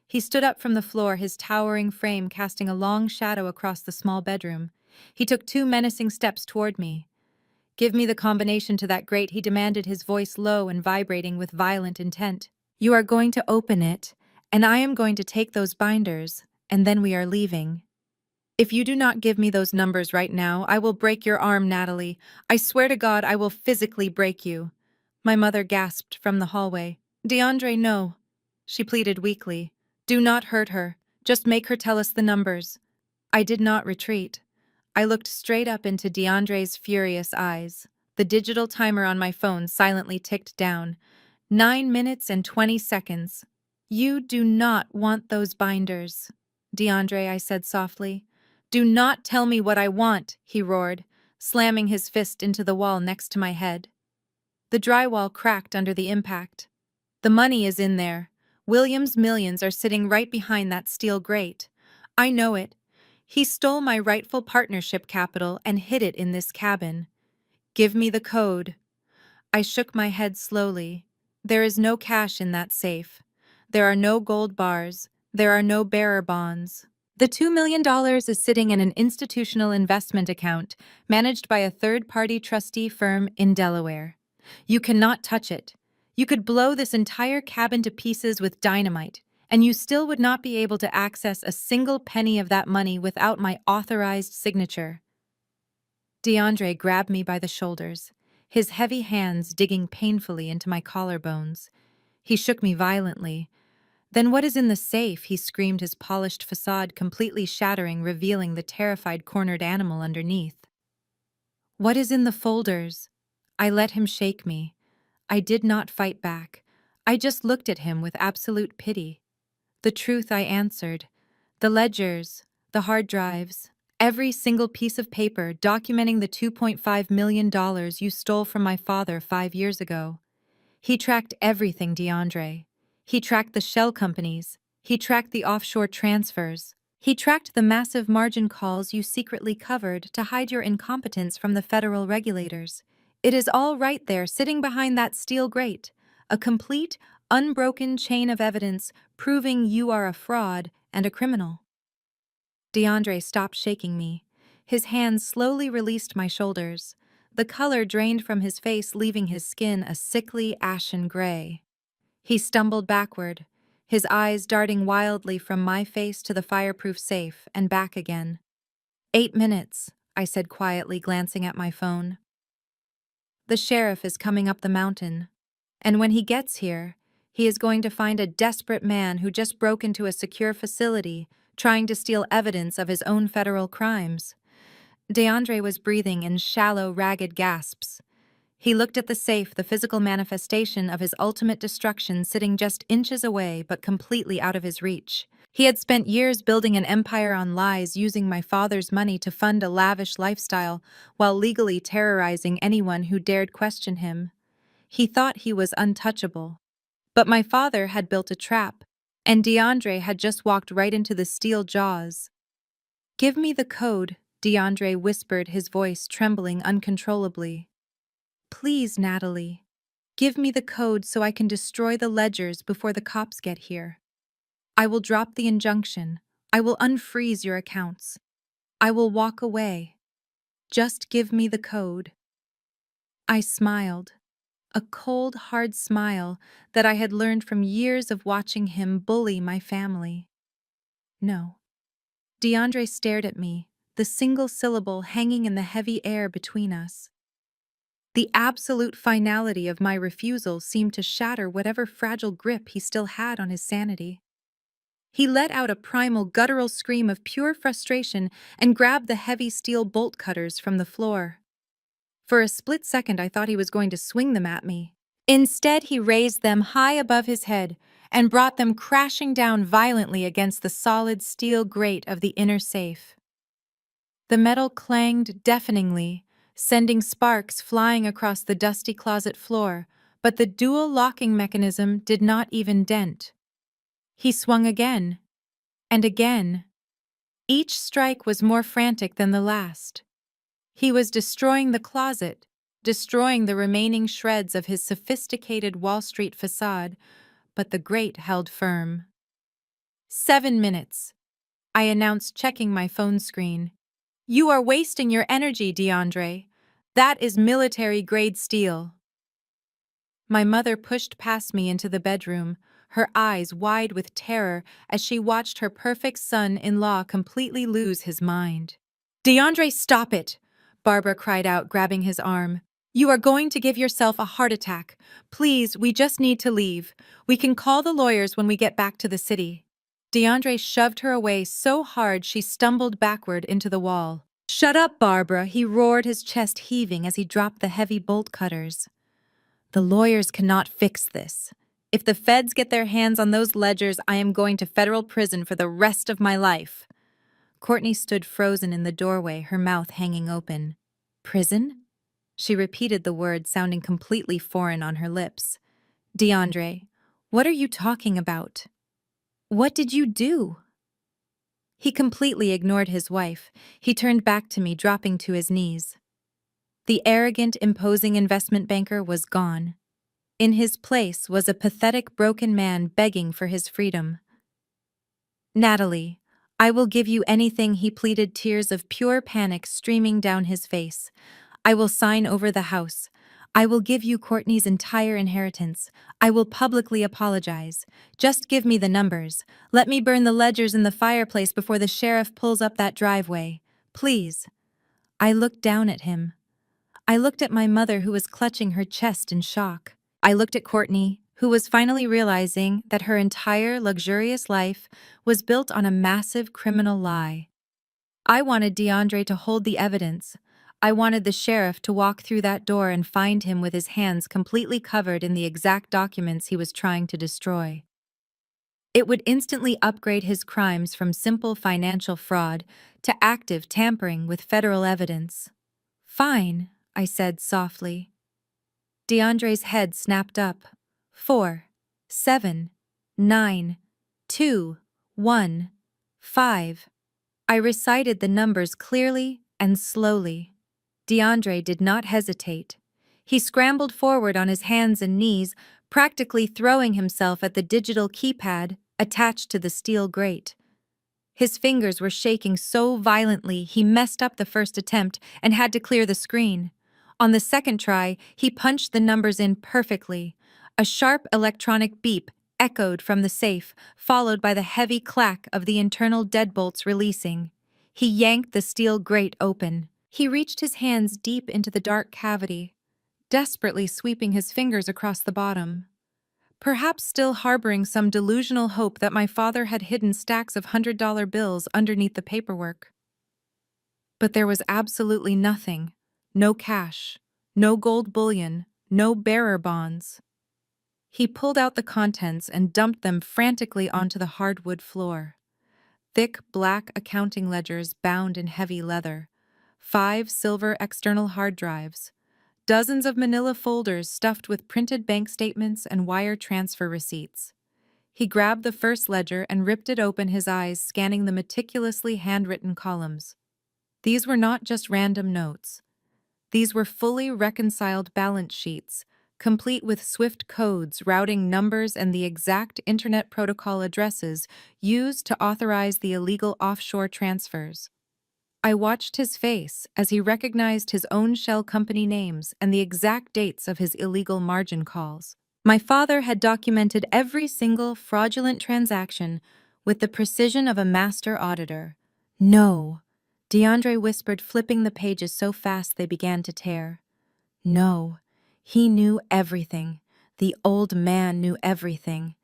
He stood up from the floor, his towering frame casting a long shadow across the small bedroom. He took 2 menacing steps toward me. "Give me the combination to that grate," he demanded, his voice low and vibrating with violent intent. "You are going to open it, and I am going to take those binders, and then we are leaving. If you do not give me those numbers right now, I will break your arm, Natalie. I swear to God I will physically break you." My mother gasped from the hallway. "DeAndre, no," she pleaded weakly. "Do not hurt her. Just make her tell us the numbers." I did not retreat. I looked straight up into DeAndre's furious eyes. The digital timer on my phone silently ticked down. 9 minutes and 20 seconds. "You do not want those binders, DeAndre," I said softly. "Do not tell me what I want," he roared, slamming his fist into the wall next to my head. The drywall cracked under the impact. "The money is in there. William's millions are sitting right behind that steel grate. I know it. He stole my rightful partnership capital and hid it in this cabin. Give me the code. I shook my head slowly. There is no cash in that safe. There are no gold bars. There are no bearer bonds. The $2 million is sitting in an institutional investment account managed by a third-party trustee firm in Delaware. You cannot touch it. You could blow this entire cabin to pieces with dynamite, and you still would not be able to access a single penny of that money without my authorized signature. DeAndre grabbed me by the shoulders, his heavy hands digging painfully into my collarbones. He shook me violently. Then what is in the safe? He screamed, his polished facade completely shattering, revealing the terrified cornered animal underneath. What is in the folders? I let him shake me. I did not fight back. I just looked at him with absolute pity. The truth, I answered. The ledgers, the hard drives, every single piece of paper documenting the $2.5 million you stole from my father 5 years ago. He tracked everything, DeAndre. He tracked the shell companies. He tracked the offshore transfers. He tracked the massive margin calls you secretly covered to hide your incompetence from the federal regulators. It is all right there, sitting behind that steel grate. A complete, unbroken chain of evidence proving you are a fraud and a criminal. DeAndre stopped shaking me. His hands slowly released my shoulders. The color drained from his face, leaving his skin a sickly, ashen gray. He stumbled backward, his eyes darting wildly from my face to the fireproof safe and back again. 8 minutes, I said quietly, glancing at my phone. The sheriff is coming up the mountain, and when he gets here, he is going to find a desperate man who just broke into a secure facility, trying to steal evidence of his own federal crimes. DeAndre was breathing in shallow, ragged gasps. He looked at the safe, the physical manifestation of his ultimate destruction sitting just inches away but completely out of his reach. He had spent years building an empire on lies, using my father's money to fund a lavish lifestyle while legally terrorizing anyone who dared question him. He thought he was untouchable. But my father had built a trap, and DeAndre had just walked right into the steel jaws. Give me the code, DeAndre whispered, his voice trembling uncontrollably. Please, Natalie. Give me the code so I can destroy the ledgers before the cops get here. I will drop the injunction. I will unfreeze your accounts. I will walk away. Just give me the code. I smiled. A cold, hard smile that I had learned from years of watching him bully my family. No. DeAndre stared at me, the single syllable hanging in the heavy air between us. The absolute finality of my refusal seemed to shatter whatever fragile grip he still had on his sanity. He let out a primal, guttural scream of pure frustration and grabbed the heavy steel bolt cutters from the floor. For a split second, I thought he was going to swing them at me. Instead, he raised them high above his head and brought them crashing down violently against the solid steel grate of the inner safe. The metal clanged deafeningly, sending sparks flying across the dusty closet floor, but the dual locking mechanism did not even dent. He swung again, and again. Each strike was more frantic than the last. He was destroying the closet, destroying the remaining shreds of his sophisticated Wall Street facade, but the grate held firm. 7 minutes, I announced, checking my phone screen. You are wasting your energy, DeAndre. That is military-grade steel. My mother pushed past me into the bedroom, her eyes wide with terror as she watched her perfect son-in-law completely lose his mind. DeAndre, stop it! Barbara cried out, grabbing his arm. You are going to give yourself a heart attack. Please, we just need to leave. We can call the lawyers when we get back to the city. DeAndre shoved her away so hard she stumbled backward into the wall. Shut up, Barbara, he roared, his chest heaving as he dropped the heavy bolt cutters. The lawyers cannot fix this. If the feds get their hands on those ledgers, I am going to federal prison for the rest of my life. Courtney stood frozen in the doorway, her mouth hanging open. Prison? She repeated the word, sounding completely foreign on her lips. DeAndre, what are you talking about? What did you do? He completely ignored his wife. He turned back to me, dropping to his knees. The arrogant, imposing investment banker was gone. In his place was a pathetic, broken man begging for his freedom. "Natalie, I will give you anything," he pleaded, tears of pure panic streaming down his face. "I will sign over the house. I will give you Courtney's entire inheritance. I will publicly apologize. Just give me the numbers. Let me burn the ledgers in the fireplace before the sheriff pulls up that driveway. Please." I looked down at him. I looked at my mother, who was clutching her chest in shock. I looked at Courtney, who was finally realizing that her entire luxurious life was built on a massive criminal lie. I wanted DeAndre to hold the evidence. I wanted the sheriff to walk through that door and find him with his hands completely covered in the exact documents he was trying to destroy. It would instantly upgrade his crimes from simple financial fraud to active tampering with federal evidence. "Fine," I said softly. DeAndre's head snapped up. 4, 7, 9, 2, 1, 5. I recited the numbers clearly and slowly. DeAndre did not hesitate. He scrambled forward on his hands and knees, practically throwing himself at the digital keypad attached to the steel grate. His fingers were shaking so violently he messed up the first attempt and had to clear the screen. On the second try, he punched the numbers in perfectly. A sharp electronic beep echoed from the safe, followed by the heavy clack of the internal deadbolts releasing. He yanked the steel grate open. He reached his hands deep into the dark cavity, desperately sweeping his fingers across the bottom. Perhaps still harboring some delusional hope that my father had hidden stacks of $100 bills underneath the paperwork. But there was absolutely nothing. No cash, no gold bullion, no bearer bonds. He pulled out the contents and dumped them frantically onto the hardwood floor. Thick black accounting ledgers bound in heavy leather, 5 silver external hard drives, dozens of manila folders stuffed with printed bank statements and wire transfer receipts. He grabbed the first ledger and ripped it open, his eyes scanning the meticulously handwritten columns. These were not just random notes. These were fully reconciled balance sheets, complete with swift codes, routing numbers, and the exact Internet Protocol addresses used to authorize the illegal offshore transfers. I watched his face as he recognized his own shell company names and the exact dates of his illegal margin calls. My father had documented every single fraudulent transaction with the precision of a master auditor. "No," DeAndre whispered, flipping the pages so fast they began to tear. "No, he knew everything. The old man knew everything."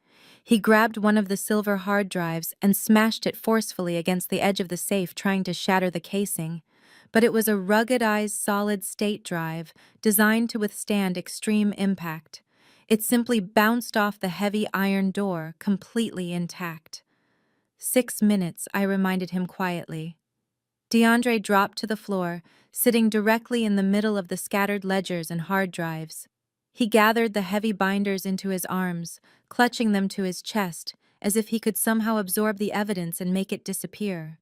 He grabbed one of the silver hard drives and smashed it forcefully against the edge of the safe, trying to shatter the casing. But it was a ruggedized solid-state drive designed to withstand extreme impact. It simply bounced off the heavy iron door, completely intact. 6 minutes, I reminded him quietly. DeAndre dropped to the floor, sitting directly in the middle of the scattered ledgers and hard drives. He gathered the heavy binders into his arms, clutching them to his chest, as if he could somehow absorb the evidence and make it disappear.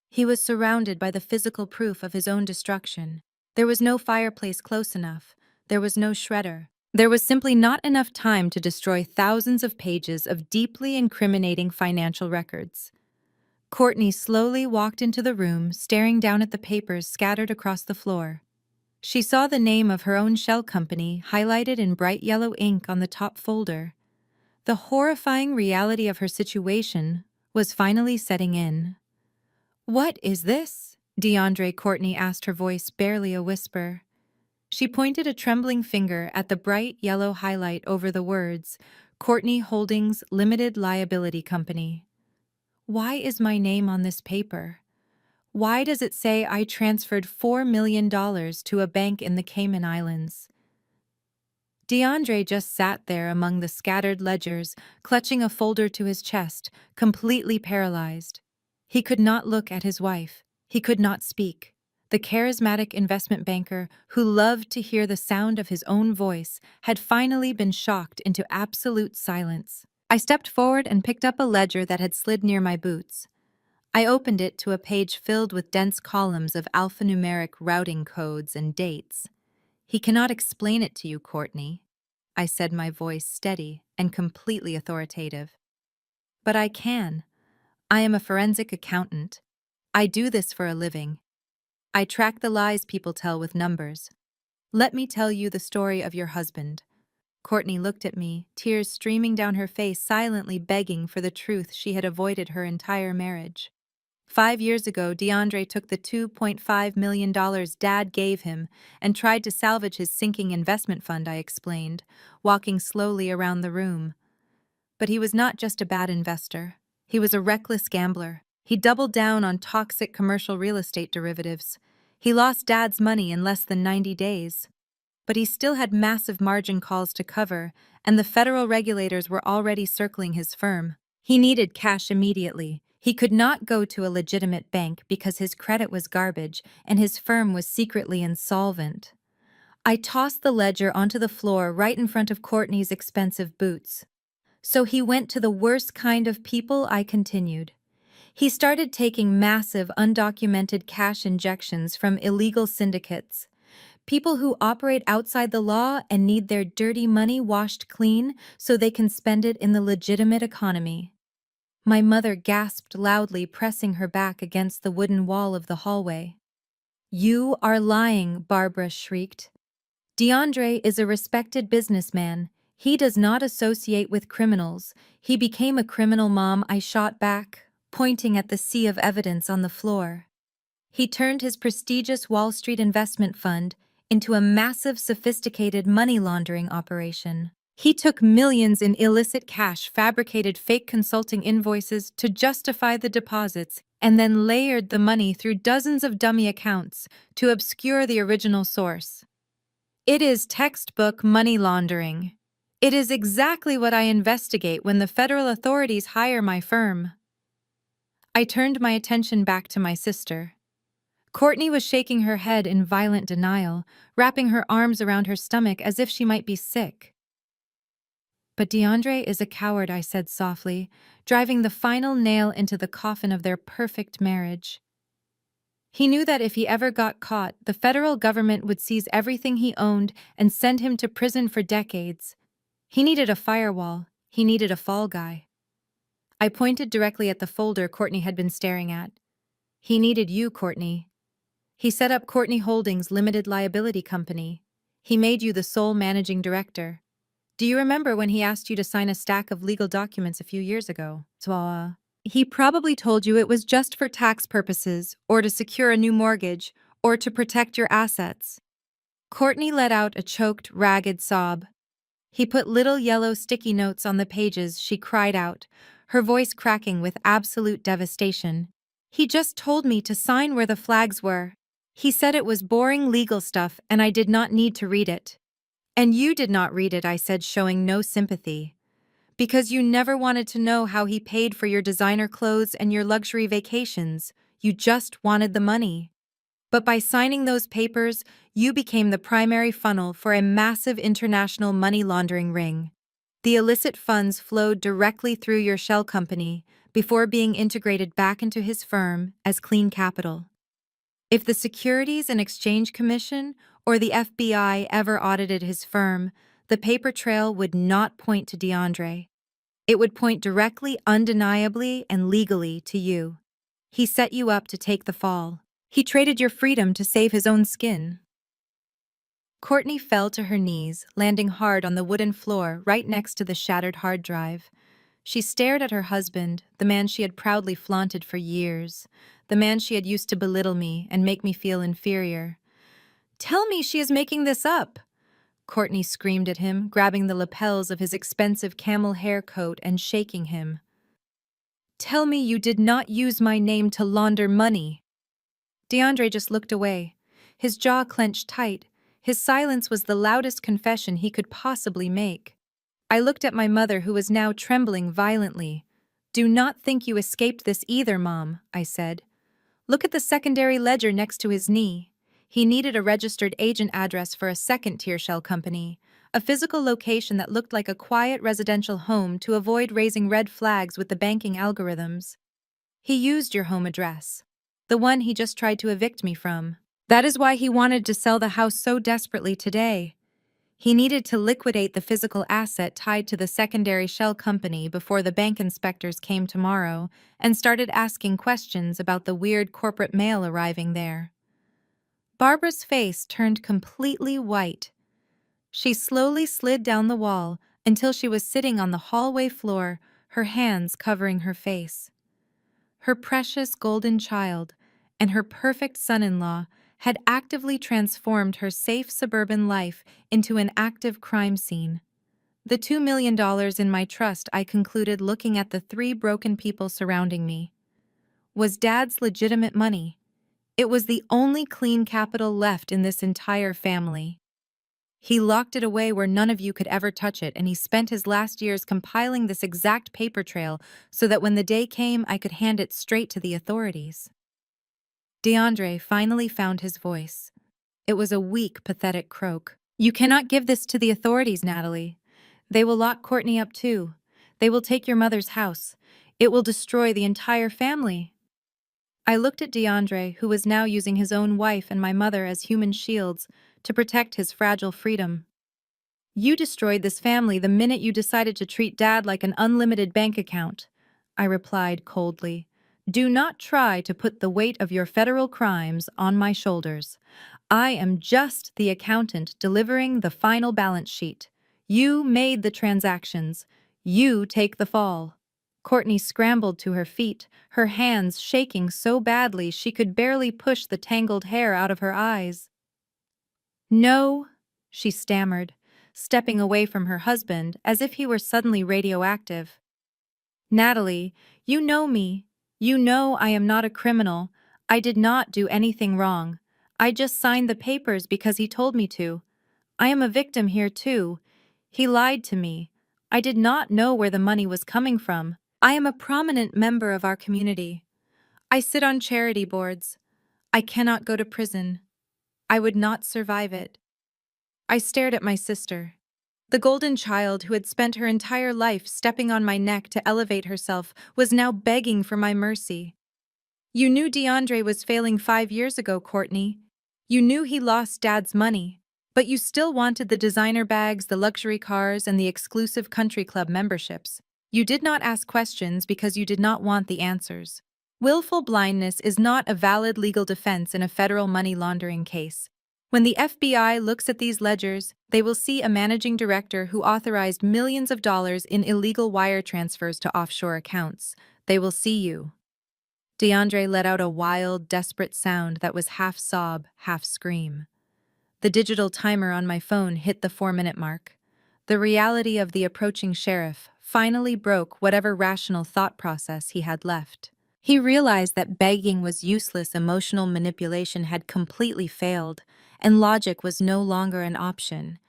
He was surrounded by the physical proof of his own destruction. There was no fireplace close enough. There was no shredder. There was simply not enough time to destroy thousands of pages of deeply incriminating financial records. Courtney slowly walked into the room, staring down at the papers scattered across the floor. She saw the name of her own shell company highlighted in bright yellow ink on the top folder. The horrifying reality of her situation was finally setting in. "What is this?" DeAndre Courtney asked, her voice barely a whisper. She pointed a trembling finger at the bright yellow highlight over the words, "Courtney Holdings Limited Liability Company." "Why is my name on this paper? Why does it say I transferred $4 million to a bank in the Cayman Islands?" DeAndre just sat there among the scattered ledgers, clutching a folder to his chest, completely paralyzed. He could not look at his wife. He could not speak. The charismatic investment banker, who loved to hear the sound of his own voice, had finally been shocked into absolute silence. I stepped forward and picked up a ledger that had slid near my boots. I opened it to a page filled with dense columns of alphanumeric routing codes and dates. He cannot explain it to you, Courtney, I said, my voice steady and completely authoritative. But I can. I am a forensic accountant. I do this for a living. I track the lies people tell with numbers. Let me tell you the story of your husband. Courtney looked at me, tears streaming down her face, silently begging for the truth she had avoided her entire marriage. 5 years ago, DeAndre took the $2.5 million Dad gave him and tried to salvage his sinking investment fund, I explained, walking slowly around the room. But he was not just a bad investor. He was a reckless gambler. He doubled down on toxic commercial real estate derivatives. He lost Dad's money in less than 90 days. But he still had massive margin calls to cover, and the federal regulators were already circling his firm. He needed cash immediately. He could not go to a legitimate bank because his credit was garbage and his firm was secretly insolvent. I tossed the ledger onto the floor right in front of Courtney's expensive boots. So he went to the worst kind of people, I continued. He started taking massive, undocumented cash injections from illegal syndicates. People who operate outside the law and need their dirty money washed clean so they can spend it in the legitimate economy. My mother gasped loudly, pressing her back against the wooden wall of the hallway. "You are lying," Barbara shrieked. "DeAndre is a respected businessman. He does not associate with criminals. He became a criminal, Mom," I shot back, pointing at the sea of evidence on the floor. "He turned his prestigious Wall Street investment fund into a massive, sophisticated money laundering operation. He took millions in illicit cash, fabricated fake consulting invoices to justify the deposits, and then layered the money through dozens of dummy accounts to obscure the original source. It is textbook money laundering. It is exactly what I investigate when the federal authorities hire my firm." I turned my attention back to my sister. Courtney was shaking her head in violent denial, wrapping her arms around her stomach as if she might be sick. "But DeAndre is a coward," I said softly, driving the final nail into the coffin of their perfect marriage. "He knew that if he ever got caught, the federal government would seize everything he owned and send him to prison for decades. He needed a firewall. He needed a fall guy." I pointed directly at the folder Courtney had been staring at. "He needed you, Courtney. He set up Courtney Holdings Limited Liability Company. He made you the sole managing director. Do you remember when he asked you to sign a stack of legal documents a few years ago? He probably told you it was just for tax purposes, or to secure a new mortgage, or to protect your assets." Courtney let out a choked, ragged sob. "He put little yellow sticky notes on the pages," she cried out, her voice cracking with absolute devastation. "He just told me to sign where the flags were. He said it was boring legal stuff and I did not need to read it." "And you did not read it," I said, showing no sympathy. "Because you never wanted to know how he paid for your designer clothes and your luxury vacations. You just wanted the money. But by signing those papers, you became the primary funnel for a massive international money laundering ring. The illicit funds flowed directly through your shell company before being integrated back into his firm as clean capital. If the Securities and Exchange Commission or the FBI ever audited his firm, the paper trail would not point to DeAndre. It would point directly, undeniably, and legally to you. He set you up to take the fall. He traded your freedom to save his own skin." Courtney fell to her knees, landing hard on the wooden floor right next to the shattered hard drive. She stared at her husband, the man she had proudly flaunted for years, the man she had used to belittle me and make me feel inferior. "Tell me she is making this up!" Courtney screamed at him, grabbing the lapels of his expensive camel hair coat and shaking him. "Tell me you did not use my name to launder money!" DeAndre just looked away, his jaw clenched tight. His silence was the loudest confession he could possibly make. I looked at my mother, who was now trembling violently. "Do not think you escaped this either, Mom," I said. "Look at the secondary ledger next to his knee. He needed a registered agent address for a second-tier shell company, a physical location that looked like a quiet residential home to avoid raising red flags with the banking algorithms. He used your home address. The one he just tried to evict me from. That is why he wanted to sell the house so desperately today. He needed to liquidate the physical asset tied to the secondary shell company before the bank inspectors came tomorrow and started asking questions about the weird corporate mail arriving there. Barbara's face turned completely white. She slowly slid down the wall until she was sitting on the hallway floor, her hands covering her face. Her precious golden child and her perfect son-in-law had actively transformed her safe suburban life into an active crime scene. The $2 million in my trust, I concluded looking at the three broken people surrounding me, was Dad's legitimate money. It was the only clean capital left in this entire family. He locked it away where none of you could ever touch it, and he spent his last years compiling this exact paper trail so that when the day came, I could hand it straight to the authorities. DeAndre finally found his voice. It was a weak, pathetic croak. You cannot give this to the authorities, Natalie. They will lock Courtney up too. They will take your mother's house. It will destroy the entire family. I looked at DeAndre, who was now using his own wife and my mother as human shields to protect his fragile freedom. You destroyed this family the minute you decided to treat Dad like an unlimited bank account, I replied coldly. Do not try to put the weight of your federal crimes on my shoulders. I am just the accountant delivering the final balance sheet. You made the transactions. You take the fall. Courtney scrambled to her feet, her hands shaking so badly she could barely push the tangled hair out of her eyes. No, she stammered, stepping away from her husband as if he were suddenly radioactive. Natalie, you know me. You know I am not a criminal. I did not do anything wrong. I just signed the papers because he told me to. I am a victim here too. He lied to me. I did not know where the money was coming from. I am a prominent member of our community. I sit on charity boards. I cannot go to prison. I would not survive it. I stared at my sister. The golden child who had spent her entire life stepping on my neck to elevate herself was now begging for my mercy. You knew DeAndre was failing 5 years ago, Courtney. You knew he lost Dad's money, but you still wanted the designer bags, the luxury cars, and the exclusive country club memberships. You did not ask questions because you did not want the answers. Willful blindness is not a valid legal defense in a federal money laundering case. When the FBI looks at these ledgers, they will see a managing director who authorized millions of dollars in illegal wire transfers to offshore accounts. They will see you. DeAndre let out a wild, desperate sound that was half sob, half scream. The digital timer on my phone hit the 4-minute mark. The reality of the approaching sheriff finally broke whatever rational thought process he had left. He realized that begging was useless, emotional manipulation had completely failed, and logic was no longer an option.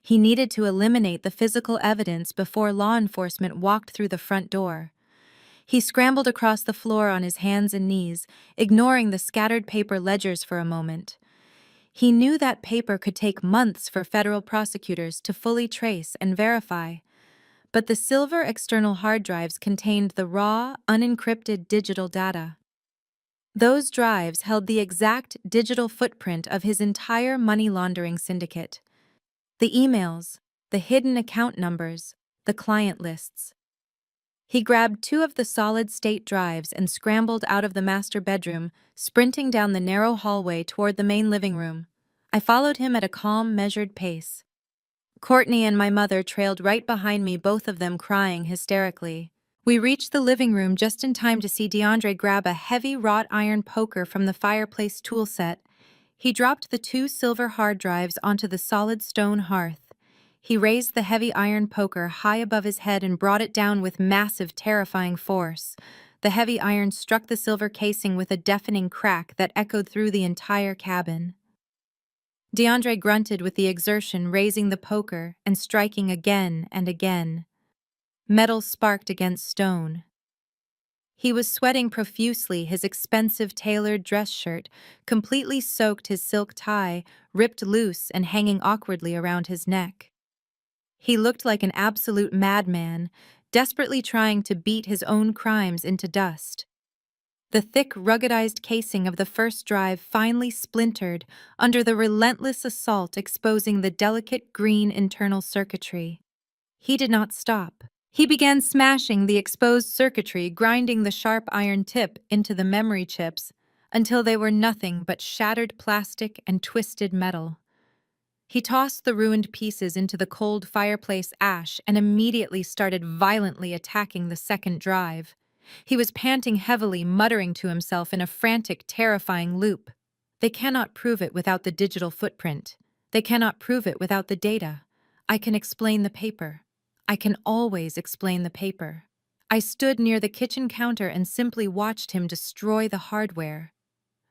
He needed to eliminate the physical evidence before law enforcement walked through the front door. He scrambled across the floor on his hands and knees, ignoring the scattered paper ledgers for a moment. He knew that paper could take months for federal prosecutors to fully trace and verify. But the silver external hard drives contained the raw, unencrypted digital data. Those drives held the exact digital footprint of his entire money laundering syndicate. The emails, the hidden account numbers, the client lists. He grabbed 2 of the solid-state drives and scrambled out of the master bedroom, sprinting down the narrow hallway toward the main living room. I followed him at a calm, measured pace. Courtney and my mother trailed right behind me, both of them crying hysterically. We reached the living room just in time to see DeAndre grab a heavy wrought iron poker from the fireplace tool set. He dropped the 2 silver hard drives onto the solid stone hearth. He raised the heavy iron poker high above his head and brought it down with massive, terrifying force. The heavy iron struck the silver casing with a deafening crack that echoed through the entire cabin. DeAndre grunted with the exertion, raising the poker and striking again and again. Metal sparked against stone. He was sweating profusely, his expensive tailored dress shirt, completely soaked, his silk tie, ripped loose and hanging awkwardly around his neck. He looked like an absolute madman, desperately trying to beat his own crimes into dust. The thick, ruggedized casing of the first drive finally splintered under the relentless assault, exposing the delicate green internal circuitry. He did not stop. He began smashing the exposed circuitry, grinding the sharp iron tip into the memory chips until they were nothing but shattered plastic and twisted metal. He tossed the ruined pieces into the cold fireplace ash and immediately started violently attacking the second drive. He was panting heavily, muttering to himself in a frantic, terrifying loop. They cannot prove it without the digital footprint. They cannot prove it without the data. I can explain the paper. I can always explain the paper. I stood near the kitchen counter and simply watched him destroy the hardware.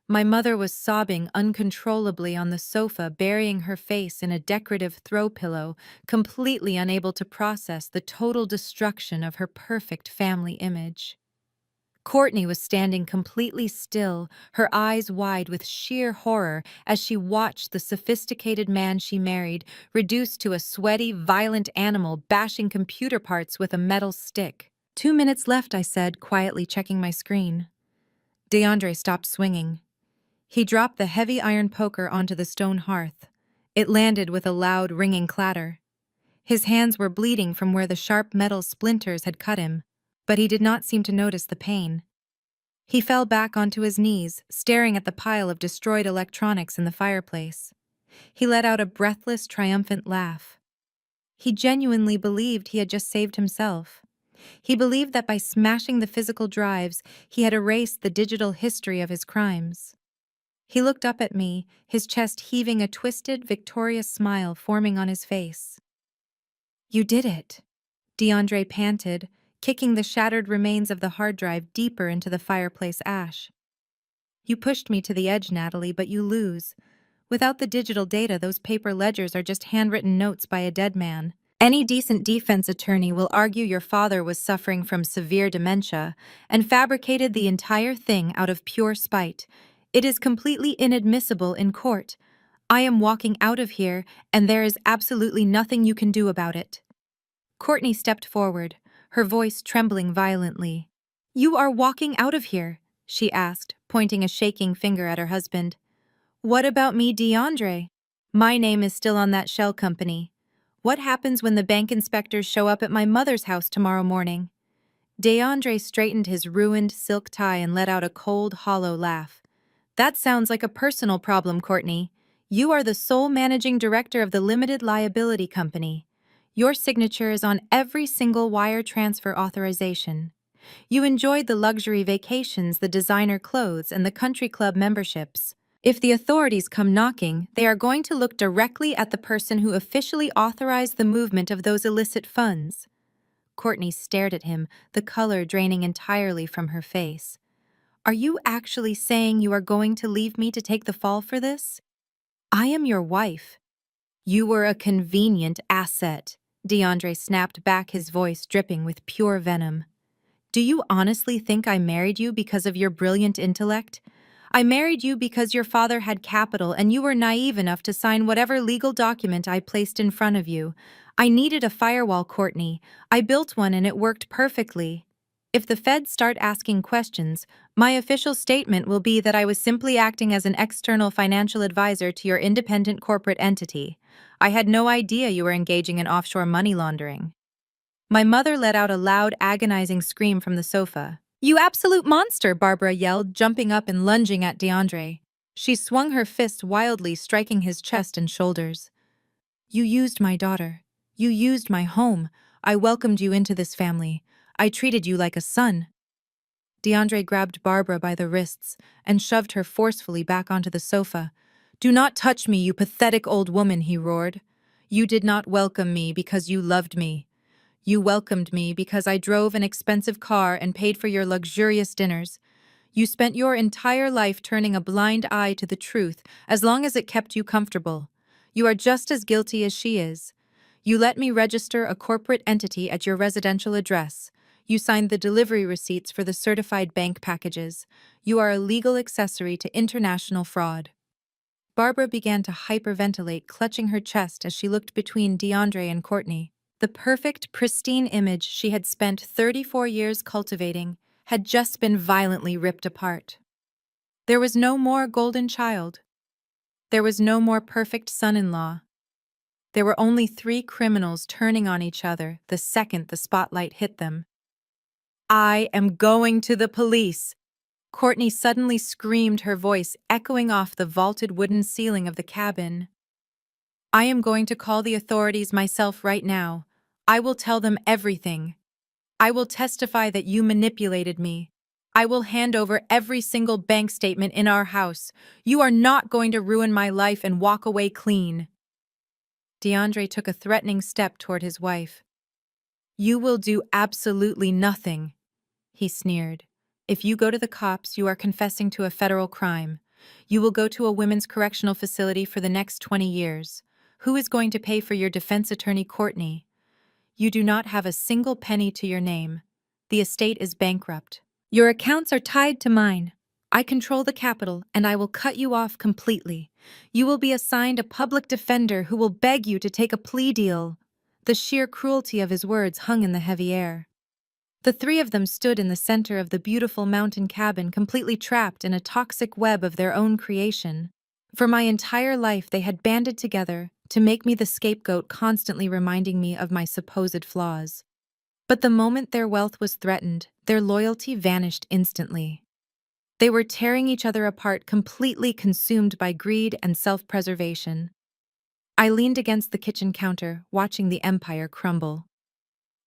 My mother was sobbing uncontrollably on the sofa, burying her face in a decorative throw pillow, completely unable to process the total destruction of her perfect family image. Courtney was standing completely still, her eyes wide with sheer horror as she watched the sophisticated man she married reduced to a sweaty, violent animal bashing computer parts with a metal stick. 2 minutes left, I said, quietly checking my screen. DeAndre stopped swinging. He dropped the heavy iron poker onto the stone hearth. It landed with a loud, ringing clatter. His hands were bleeding from where the sharp metal splinters had cut him, but he did not seem to notice the pain. He fell back onto his knees, staring at the pile of destroyed electronics in the fireplace. He let out a breathless, triumphant laugh. He genuinely believed he had just saved himself. He believed that by smashing the physical drives, he had erased the digital history of his crimes. He looked up at me, his chest heaving, a twisted, victorious smile forming on his face. "You did it," DeAndre panted, kicking the shattered remains of the hard drive deeper into the fireplace ash. "You pushed me to the edge, Natalie, but you lose. Without the digital data, those paper ledgers are just handwritten notes by a dead man. Any decent defense attorney will argue your father was suffering from severe dementia and fabricated the entire thing out of pure spite. It is completely inadmissible in court. I am walking out of here, and there is absolutely nothing you can do about it." Courtney stepped forward, her voice trembling violently. "You are walking out of here?" she asked, pointing a shaking finger at her husband. "What about me, DeAndre? My name is still on that shell company. What happens when the bank inspectors show up at my mother's house tomorrow morning?" DeAndre straightened his ruined silk tie and let out a cold, hollow laugh. "That sounds like a personal problem, Courtney. You are the sole managing director of the limited liability company. Your signature is on every single wire transfer authorization. You enjoyed the luxury vacations, the designer clothes, and the country club memberships. If the authorities come knocking, they are going to look directly at the person who officially authorized the movement of those illicit funds." Courtney stared at him, the color draining entirely from her face. "Are you actually saying you are going to leave me to take the fall for this? I am your wife." "You were a convenient asset," DeAndre snapped back, his voice dripping with pure venom. "Do you honestly think I married you because of your brilliant intellect? I married you because your father had capital and you were naive enough to sign whatever legal document I placed in front of you. I needed a firewall, Courtney. I built one and it worked perfectly. If the feds start asking questions, my official statement will be that I was simply acting as an external financial advisor to your independent corporate entity. I had no idea you were engaging in offshore money laundering." My mother let out a loud, agonizing scream from the sofa. "You absolute monster!" Barbara yelled, jumping up and lunging at DeAndre. She swung her fist wildly, striking his chest and shoulders. "You used my daughter. You used my home. I welcomed you into this family. I treated you like a son." DeAndre grabbed Barbara by the wrists and shoved her forcefully back onto the sofa. "Do not touch me, you pathetic old woman," he roared. "You did not welcome me because you loved me. You welcomed me because I drove an expensive car and paid for your luxurious dinners. You spent your entire life turning a blind eye to the truth as long as it kept you comfortable. You are just as guilty as she is. You let me register a corporate entity at your residential address. You signed the delivery receipts for the certified bank packages. You are a legal accessory to international fraud." Barbara began to hyperventilate, clutching her chest as she looked between DeAndre and Courtney. The perfect, pristine image she had spent 34 years cultivating had just been violently ripped apart. There was no more golden child. There was no more perfect son-in-law. There were only three criminals turning on each other the second the spotlight hit them. "I am going to the police!" Courtney suddenly screamed, her voice echoing off the vaulted wooden ceiling of the cabin. "I am going to call the authorities myself right now. I will tell them everything. I will testify that you manipulated me. I will hand over every single bank statement in our house. You are not going to ruin my life and walk away clean." DeAndre took a threatening step toward his wife. "You will do absolutely nothing," he sneered. "If you go to the cops, you are confessing to a federal crime. You will go to a women's correctional facility for the next 20 years. Who is going to pay for your defense attorney, Courtney? You do not have a single penny to your name. The estate is bankrupt. Your accounts are tied to mine. I control the capital, and I will cut you off completely. You will be assigned a public defender who will beg you to take a plea deal." The sheer cruelty of his words hung in the heavy air. The three of them stood in the center of the beautiful mountain cabin, completely trapped in a toxic web of their own creation. For my entire life, they had banded together to make me the scapegoat, constantly reminding me of my supposed flaws. But the moment their wealth was threatened, their loyalty vanished instantly. They were tearing each other apart, completely consumed by greed and self-preservation. I leaned against the kitchen counter, watching the empire crumble.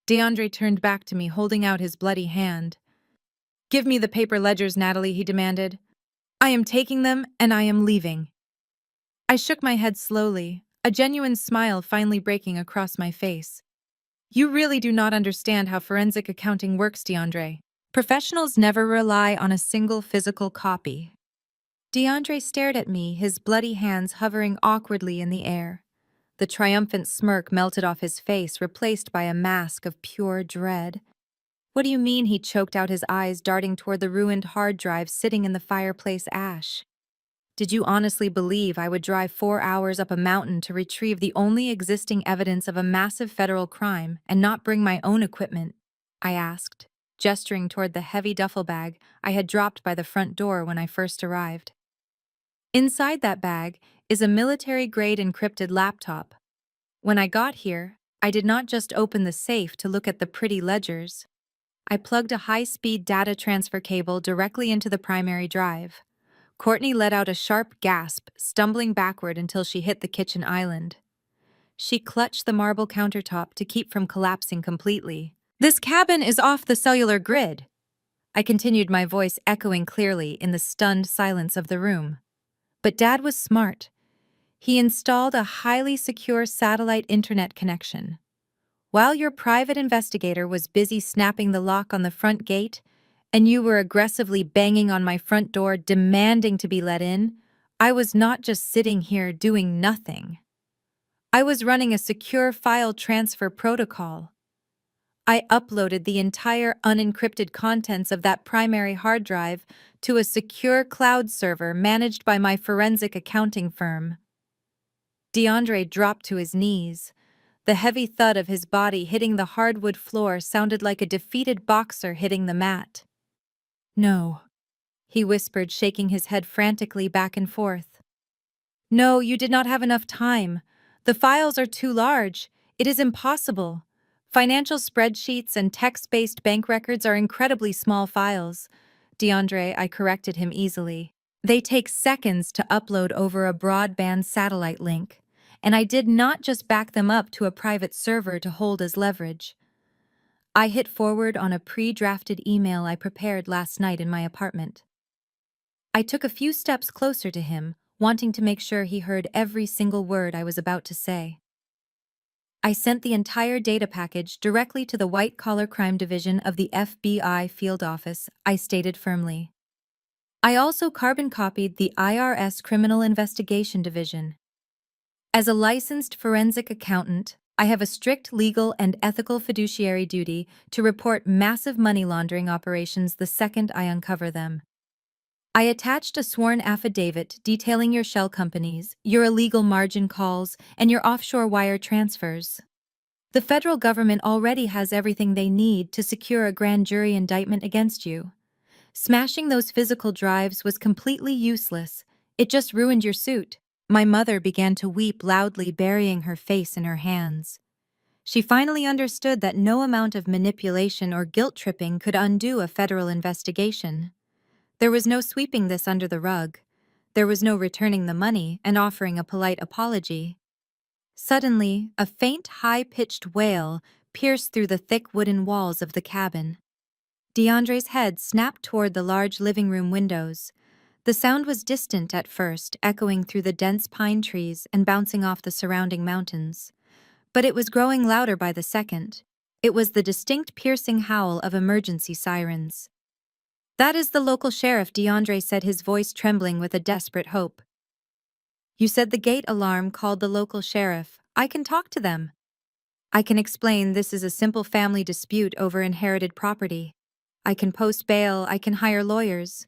DeAndre turned back to me, holding out his bloody hand. "Give me the paper ledgers, Natalie," he demanded. "I am taking them, and I am leaving." I shook my head slowly, a genuine smile finally breaking across my face. "You really do not understand how forensic accounting works, DeAndre. Professionals never rely on a single physical copy." DeAndre stared at me, his bloody hands hovering awkwardly in the air. The triumphant smirk melted off his face, replaced by a mask of pure dread. "What do you mean?" He choked out, his eyes darting toward the ruined hard drive sitting in the fireplace ash. "Did you honestly believe I would drive 4 hours up a mountain to retrieve the only existing evidence of a massive federal crime and not bring my own equipment?" I asked, gesturing toward the heavy duffel bag I had dropped by the front door when I first arrived. Inside that bag is a military-grade encrypted laptop. When I got here, I did not just open the safe to look at the pretty ledgers. I plugged a high-speed data transfer cable directly into the primary drive. Courtney let out a sharp gasp, stumbling backward until she hit the kitchen island. She clutched the marble countertop to keep from collapsing completely. "This cabin is off the cellular grid," I continued, my voice echoing clearly in the stunned silence of the room. But Dad was smart. He installed a highly secure satellite internet connection. While your private investigator was busy snapping the lock on the front gate, and you were aggressively banging on my front door demanding to be let in, I was not just sitting here doing nothing. I was running a secure file transfer protocol. I uploaded the entire unencrypted contents of that primary hard drive to a secure cloud server managed by my forensic accounting firm. DeAndre dropped to his knees. The heavy thud of his body hitting the hardwood floor sounded like a defeated boxer hitting the mat. "No," he whispered, shaking his head frantically back and forth. "No, you did not have enough time. The files are too large. It is impossible. Financial spreadsheets and text-based bank records are incredibly small files." DeAndre, I corrected him easily. "They take seconds to upload over a broadband satellite link, and I did not just back them up to a private server to hold as leverage. I hit forward on a pre-drafted email I prepared last night in my apartment." I took a few steps closer to him, wanting to make sure he heard every single word I was about to say. "I sent the entire data package directly to the white-collar crime division of the FBI field office," I stated firmly. "I also carbon copied the IRS Criminal Investigation Division. As a licensed forensic accountant, I have a strict legal and ethical fiduciary duty to report massive money laundering operations the second I uncover them. I attached a sworn affidavit detailing your shell companies, your illegal margin calls, and your offshore wire transfers." The federal government already has everything they need to secure a grand jury indictment against you. Smashing those physical drives was completely useless. It just ruined your suit. My mother began to weep loudly, burying her face in her hands. She finally understood that no amount of manipulation or guilt-tripping could undo a federal investigation. There was no sweeping this under the rug. There was no returning the money and offering a polite apology. Suddenly, a faint, high-pitched wail pierced through the thick wooden walls of the cabin. DeAndre's head snapped toward the large living room windows. The sound was distant at first, echoing through the dense pine trees and bouncing off the surrounding mountains. But it was growing louder by the second. It was the distinct piercing howl of emergency sirens. "That is the local sheriff," DeAndre said, his voice trembling with a desperate hope. "You said the gate alarm called the local sheriff. I can talk to them. I can explain this is a simple family dispute over inherited property. I can post bail, I can hire lawyers."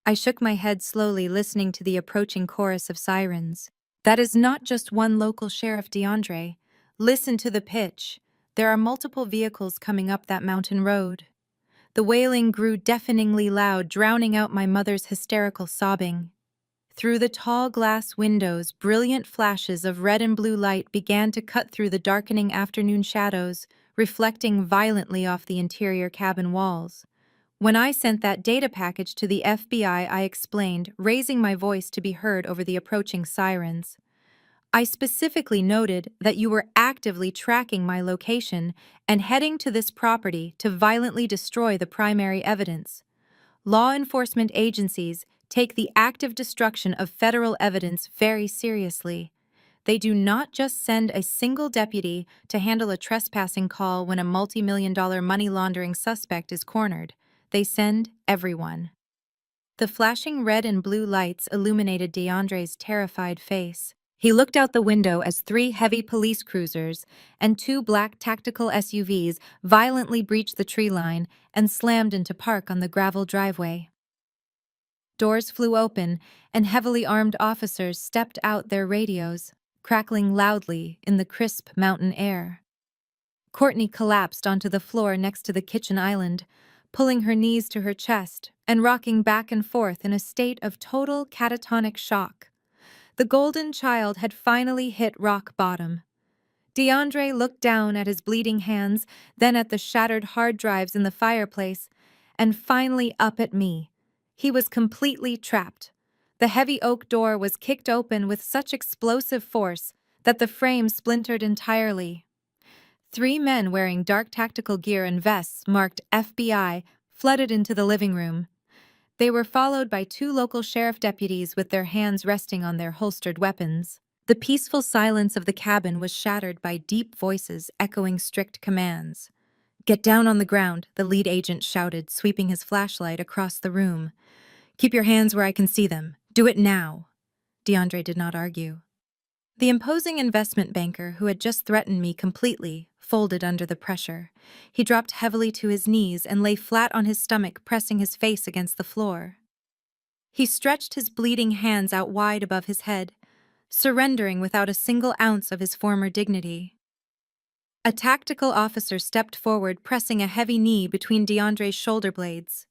I shook my head slowly, listening to the approaching chorus of sirens. "That is not just one local sheriff, DeAndre. Listen to the pitch. There are multiple vehicles coming up that mountain road." The wailing grew deafeningly loud, drowning out my mother's hysterical sobbing. Through the tall glass windows, brilliant flashes of red and blue light began to cut through the darkening afternoon shadows, reflecting violently off the interior cabin walls. "When I sent that data package to the FBI," I explained, raising my voice to be heard over the approaching sirens, "I specifically noted that you were actively tracking my location and heading to this property to violently destroy the primary evidence. Law enforcement agencies take the active destruction of federal evidence very seriously. They do not just send a single deputy to handle a trespassing call when a multi-million-dollar money laundering suspect is cornered. They send everyone." The flashing red and blue lights illuminated DeAndre's terrified face. He looked out the window as 3 heavy police cruisers and 2 black tactical SUVs violently breached the tree line and slammed into park on the gravel driveway. Doors flew open, and heavily armed officers stepped out, their radios crackling loudly in the crisp mountain air. Courtney collapsed onto the floor next to the kitchen island, pulling her knees to her chest and rocking back and forth in a state of total catatonic shock. The golden child had finally hit rock bottom. DeAndre looked down at his bleeding hands, then at the shattered hard drives in the fireplace, and finally up at me. He was completely trapped. The heavy oak door was kicked open with such explosive force that the frame splintered entirely. 3 men wearing dark tactical gear and vests marked FBI flooded into the living room. They were followed by 2 local sheriff deputies with their hands resting on their holstered weapons. The peaceful silence of the cabin was shattered by deep voices echoing strict commands. "Get down on the ground," the lead agent shouted, sweeping his flashlight across the room. "Keep your hands where I can see them. Do it now." DeAndre did not argue. The imposing investment banker who had just threatened me completely folded under the pressure. He dropped heavily to his knees and lay flat on his stomach, pressing his face against the floor. He stretched his bleeding hands out wide above his head, surrendering without a single ounce of his former dignity. A tactical officer stepped forward, pressing a heavy knee between DeAndre's shoulder blades.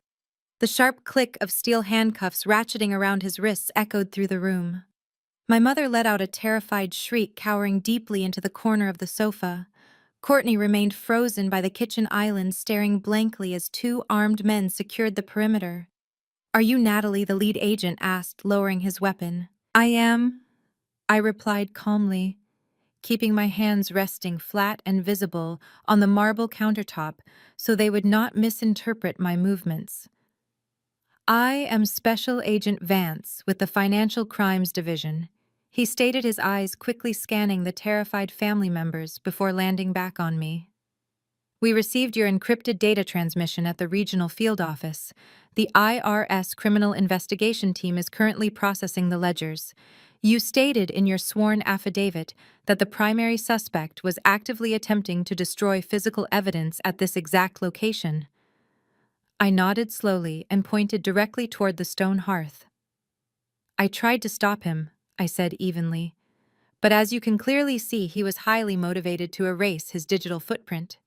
The sharp click of steel handcuffs ratcheting around his wrists echoed through the room. My mother let out a terrified shriek, cowering deeply into the corner of the sofa. Courtney remained frozen by the kitchen island, staring blankly as 2 armed men secured the perimeter. "Are you Natalie?" the lead agent asked, lowering his weapon. "I am," I replied calmly, keeping my hands resting flat and visible on the marble countertop so they would not misinterpret my movements. "I am Special Agent Vance with the Financial Crimes Division," he stated, his eyes quickly scanning the terrified family members before landing back on me. "We received your encrypted data transmission at the regional field office. The IRS Criminal Investigation Team is currently processing the ledgers. You stated in your sworn affidavit that the primary suspect was actively attempting to destroy physical evidence at this exact location." I nodded slowly and pointed directly toward the stone hearth. "I tried to stop him," I said evenly, But as you can clearly see, he was highly motivated to erase his digital footprint.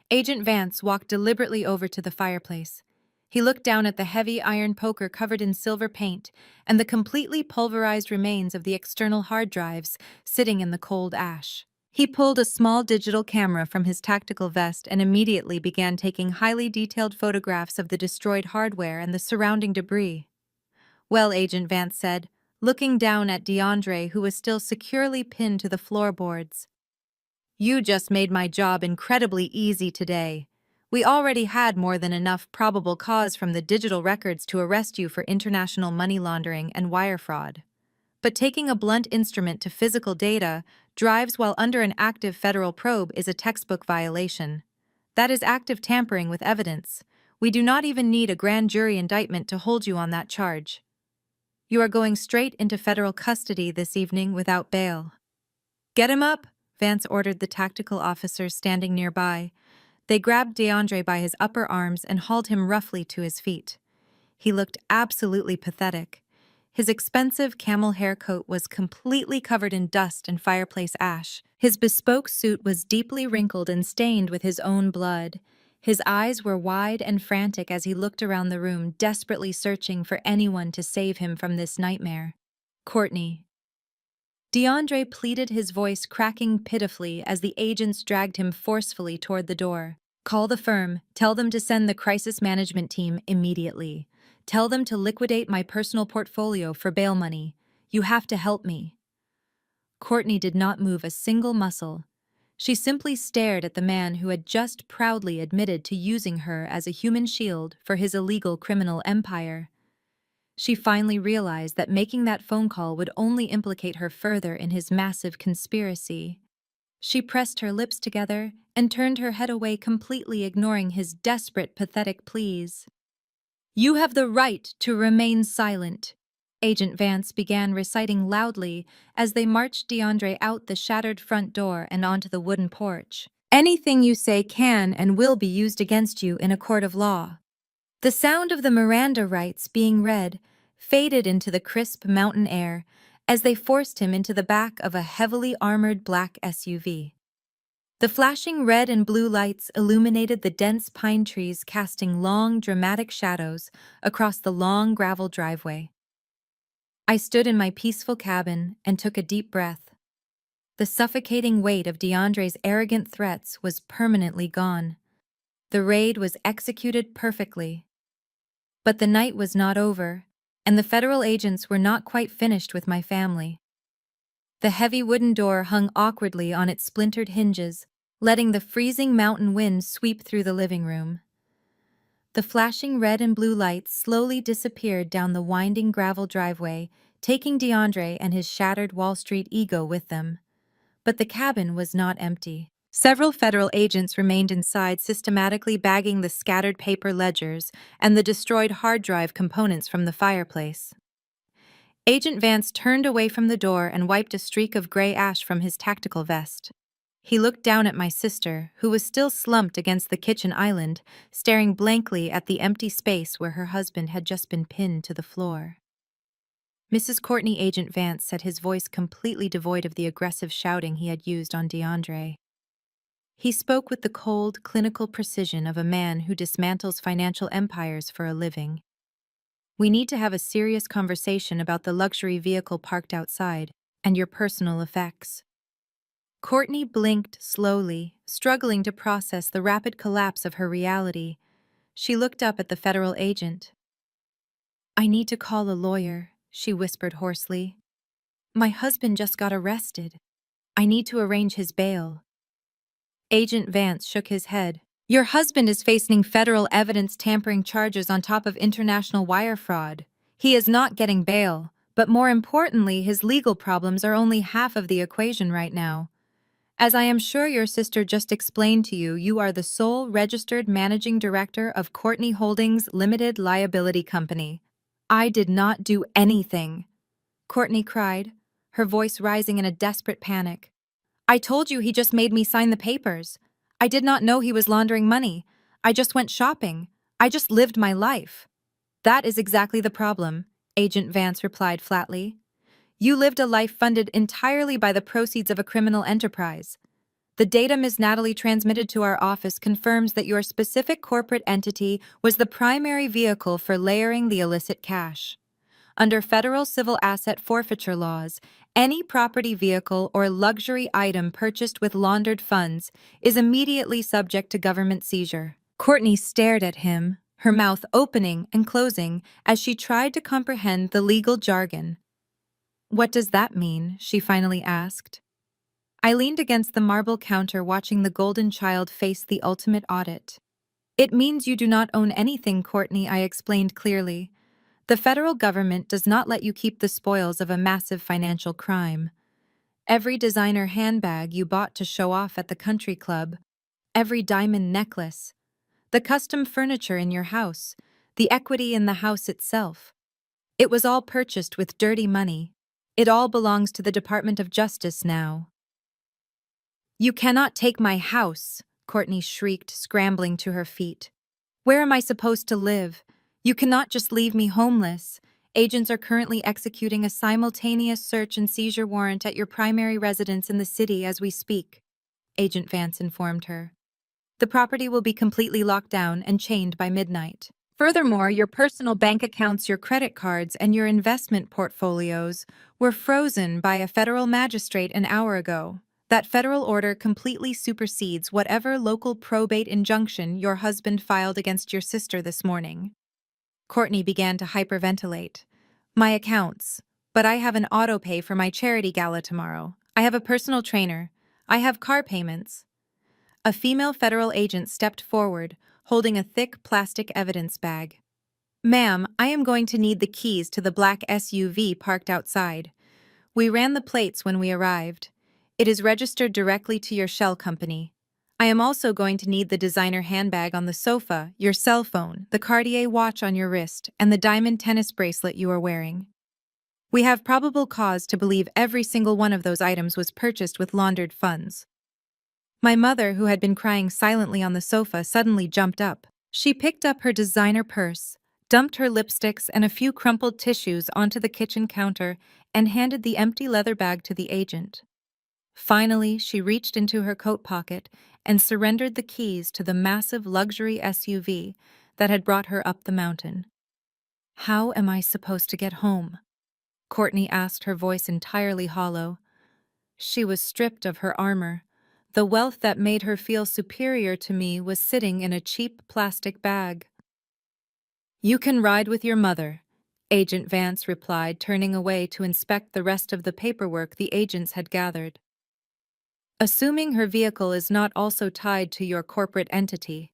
Agent Vance walked deliberately over to the fireplace. He looked down at the heavy iron poker covered in silver paint and the completely pulverized remains of the external hard drives sitting in the cold ash. He pulled a small digital camera from his tactical vest and immediately began taking highly detailed photographs of the destroyed hardware and the surrounding debris. "Well," Agent Vance said, looking down at DeAndre, who was still securely pinned to the floorboards. "You just made my job incredibly easy today. We already had more than enough probable cause from the digital records to arrest you for international money laundering and wire fraud. But taking a blunt instrument to physical data drives while under an active federal probe is a textbook violation. That is active tampering with evidence. We do not even need a grand jury indictment to hold you on that charge. You are going straight into federal custody this evening without bail." "Get him up," Vance ordered the tactical officers standing nearby. They grabbed DeAndre by his upper arms and hauled him roughly to his feet. He looked absolutely pathetic. His expensive camel hair coat was completely covered in dust and fireplace ash. His bespoke suit was deeply wrinkled and stained with his own blood. His eyes were wide and frantic as he looked around the room, desperately searching for anyone to save him from this nightmare. "Courtney." DeAndre pleaded, his voice cracking pitifully as the agents dragged him forcefully toward the door. "Call the firm. Tell them to send the crisis management team immediately. Tell them to liquidate my personal portfolio for bail money. You have to help me." Courtney did not move a single muscle. She simply stared at the man who had just proudly admitted to using her as a human shield for his illegal criminal empire. She finally realized that making that phone call would only implicate her further in his massive conspiracy. She pressed her lips together and turned her head away, completely ignoring his desperate, pathetic pleas. "You have the right to remain silent," Agent Vance began reciting loudly as they marched DeAndre out the shattered front door and onto the wooden porch. "Anything you say can and will be used against you in a court of law." The sound of the Miranda rights being read faded into the crisp mountain air as they forced him into the back of a heavily armored black SUV. The flashing red and blue lights illuminated the dense pine trees, casting long, dramatic shadows across the long gravel driveway. I stood in my peaceful cabin and took a deep breath. The suffocating weight of DeAndre's arrogant threats was permanently gone. The raid was executed perfectly. But the night was not over, and the federal agents were not quite finished with my family. The heavy wooden door hung awkwardly on its splintered hinges, letting the freezing mountain wind sweep through the living room. The flashing red and blue lights slowly disappeared down the winding gravel driveway, taking DeAndre and his shattered Wall Street ego with them. But the cabin was not empty. Several federal agents remained inside, systematically bagging the scattered paper ledgers and the destroyed hard drive components from the fireplace. Agent Vance turned away from the door and wiped a streak of gray ash from his tactical vest. He looked down at my sister, who was still slumped against the kitchen island, staring blankly at the empty space where her husband had just been pinned to the floor. "Mrs. Courtney," Agent Vance said, his voice completely devoid of the aggressive shouting he had used on DeAndre. He spoke with the cold, clinical precision of a man who dismantles financial empires for a living. "We need to have a serious conversation about the luxury vehicle parked outside and your personal effects." Courtney blinked slowly, struggling to process the rapid collapse of her reality. She looked up at the federal agent. "I need to call a lawyer," she whispered hoarsely. "My husband just got arrested. I need to arrange his bail." Agent Vance shook his head. "Your husband is facing federal evidence tampering charges on top of international wire fraud. He is not getting bail, but more importantly, his legal problems are only half of the equation right now. As I am sure your sister just explained to you, you are the sole registered managing director of Courtney Holdings Limited Liability Company. I did not do anything," Courtney cried, her voice rising in a desperate panic. "I told you he just made me sign the papers. I did not know he was laundering money. I just went shopping. I just lived my life." "That is exactly the problem," Agent Vance replied flatly. You lived a life funded entirely by the proceeds of a criminal enterprise. The data Ms. Natalie transmitted to our office confirms that your specific corporate entity was the primary vehicle for layering the illicit cash. Under federal civil asset forfeiture laws, any property vehicle or luxury item purchased with laundered funds is immediately subject to government seizure. Courtney stared at him, her mouth opening and closing as she tried to comprehend the legal jargon. "What does that mean?" she finally asked. I leaned against the marble counter watching the golden child face the ultimate audit. "It means you do not own anything, Courtney," I explained clearly. "The federal government does not let you keep the spoils of a massive financial crime. Every designer handbag you bought to show off at the country club, every diamond necklace, the custom furniture in your house, the equity in the house itself. It was all purchased with dirty money. It all belongs to the Department of Justice now." "You cannot take my house," Courtney shrieked, scrambling to her feet. "Where am I supposed to live? You cannot just leave me homeless. Agents are currently executing a simultaneous search and seizure warrant at your primary residence in the city as we speak," Agent Vance informed her. "The property will be completely locked down and chained by midnight. Furthermore, your personal bank accounts, your credit cards, and your investment portfolios were frozen by a federal magistrate an hour ago. That federal order completely supersedes whatever local probate injunction your husband filed against your sister this morning." Courtney began to hyperventilate. "My accounts. But I have an auto pay for my charity gala tomorrow. I have a personal trainer. I have car payments." A female federal agent stepped forward, holding a thick plastic evidence bag. "Ma'am, I am going to need the keys to the black SUV parked outside. We ran the plates when we arrived. It is registered directly to your shell company. I am also going to need the designer handbag on the sofa, your cell phone, the Cartier watch on your wrist, and the diamond tennis bracelet you are wearing. We have probable cause to believe every single one of those items was purchased with laundered funds." My mother, who had been crying silently on the sofa, suddenly jumped up. She picked up her designer purse, dumped her lipsticks and a few crumpled tissues onto the kitchen counter, and handed the empty leather bag to the agent. Finally, she reached into her coat pocket and surrendered the keys to the massive luxury SUV that had brought her up the mountain. "How am I supposed to get home?" Courtney asked, her voice entirely hollow. She was stripped of her armor. The wealth that made her feel superior to me was sitting in a cheap plastic bag. "You can ride with your mother," Agent Vance replied, turning away to inspect the rest of the paperwork the agents had gathered. "Assuming her vehicle is not also tied to your corporate entity.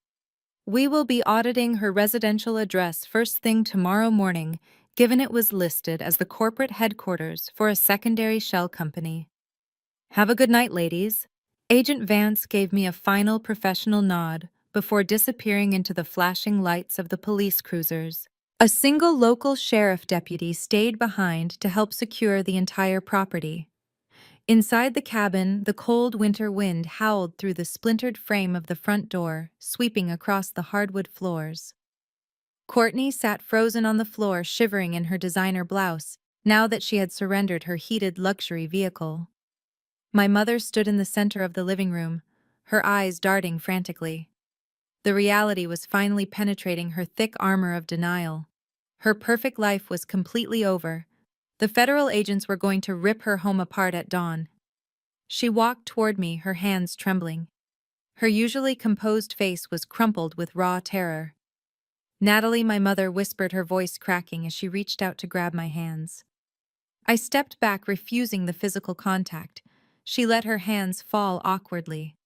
We will be auditing her residential address first thing tomorrow morning, given it was listed as the corporate headquarters for a secondary shell company. Have a good night, ladies." Agent Vance gave me a final professional nod before disappearing into the flashing lights of the police cruisers. A single local sheriff deputy stayed behind to help secure the entire property. Inside the cabin, the cold winter wind howled through the splintered frame of the front door, sweeping across the hardwood floors. Courtney sat frozen on the floor, shivering in her designer blouse, now that she had surrendered her heated luxury vehicle. My mother stood in the center of the living room, her eyes darting frantically. The reality was finally penetrating her thick armor of denial. Her perfect life was completely over. The federal agents were going to rip her home apart at dawn. She walked toward me, her hands trembling. Her usually composed face was crumpled with raw terror. "Natalie," my mother whispered, her voice cracking as she reached out to grab my hands. I stepped back, refusing the physical contact. She let her hands fall awkwardly.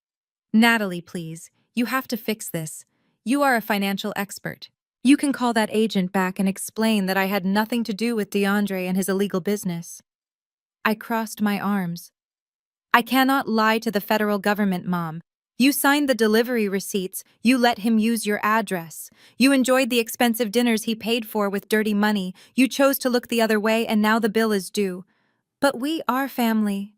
"Natalie, please, you have to fix this. You are a financial expert. You can call that agent back and explain that I had nothing to do with DeAndre and his illegal business." I crossed my arms. "I cannot lie to the federal government, Mom. You signed the delivery receipts, you let him use your address. You enjoyed the expensive dinners he paid for with dirty money. You chose to look the other way, and now the bill is due." "But we are family,"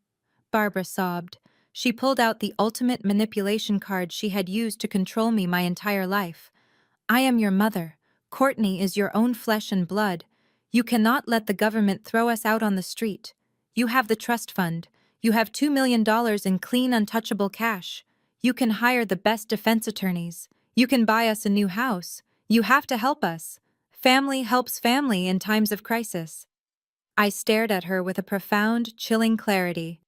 Barbara sobbed. She pulled out the ultimate manipulation card she had used to control me my entire life. "I am your mother. Courtney is your own flesh and blood. You cannot let the government throw us out on the street. You have the trust fund. You have $2 million in clean, untouchable cash. You can hire the best defense attorneys. You can buy us a new house. You have to help us. Family helps family in times of crisis. I stared at her with a profound, chilling clarity.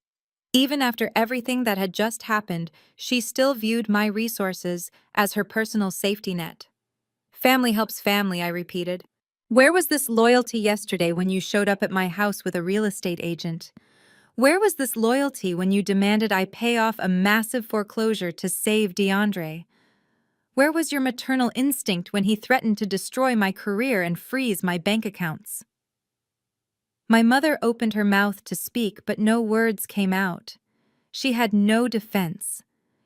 Even after everything that had just happened, she still viewed my resources as her personal safety net. Family helps family, I repeated. Where was this loyalty yesterday when you showed up at my house with a real estate agent? Where was this loyalty when you demanded I pay off a massive foreclosure to save DeAndre? Where was your maternal instinct when he threatened to destroy my career and freeze my bank accounts? My mother opened her mouth to speak, but no words came out. She had no defense.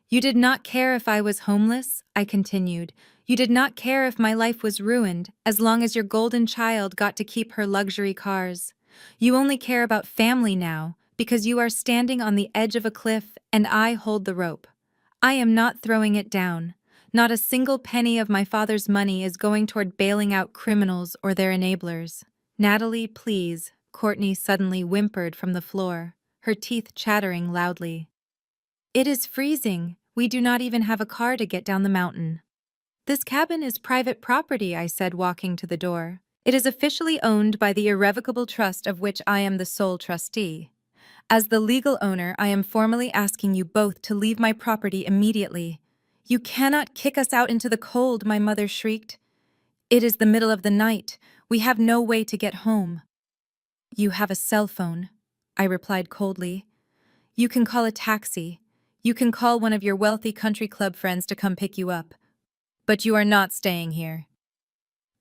You did not care if I was homeless, I continued. You did not care if my life was ruined, as long as your golden child got to keep her luxury cars. You only care about family now, because you are standing on the edge of a cliff and I hold the rope. I am not throwing it down. Not a single penny of my father's money is going toward bailing out criminals or their enablers. Natalie, please, Courtney suddenly whimpered from the floor, her teeth chattering loudly. It is freezing. We do not even have a car to get down the mountain. This cabin is private property, I said, walking to the door. It is officially owned by the irrevocable trust of which I am the sole trustee. As the legal owner, I am formally asking you both to leave my property immediately. You cannot kick us out into the cold, my mother shrieked. It is the middle of the night. We have no way to get home. You have a cell phone, I replied coldly. You can call a taxi. You can call one of your wealthy country club friends to come pick you up. But you are not staying here.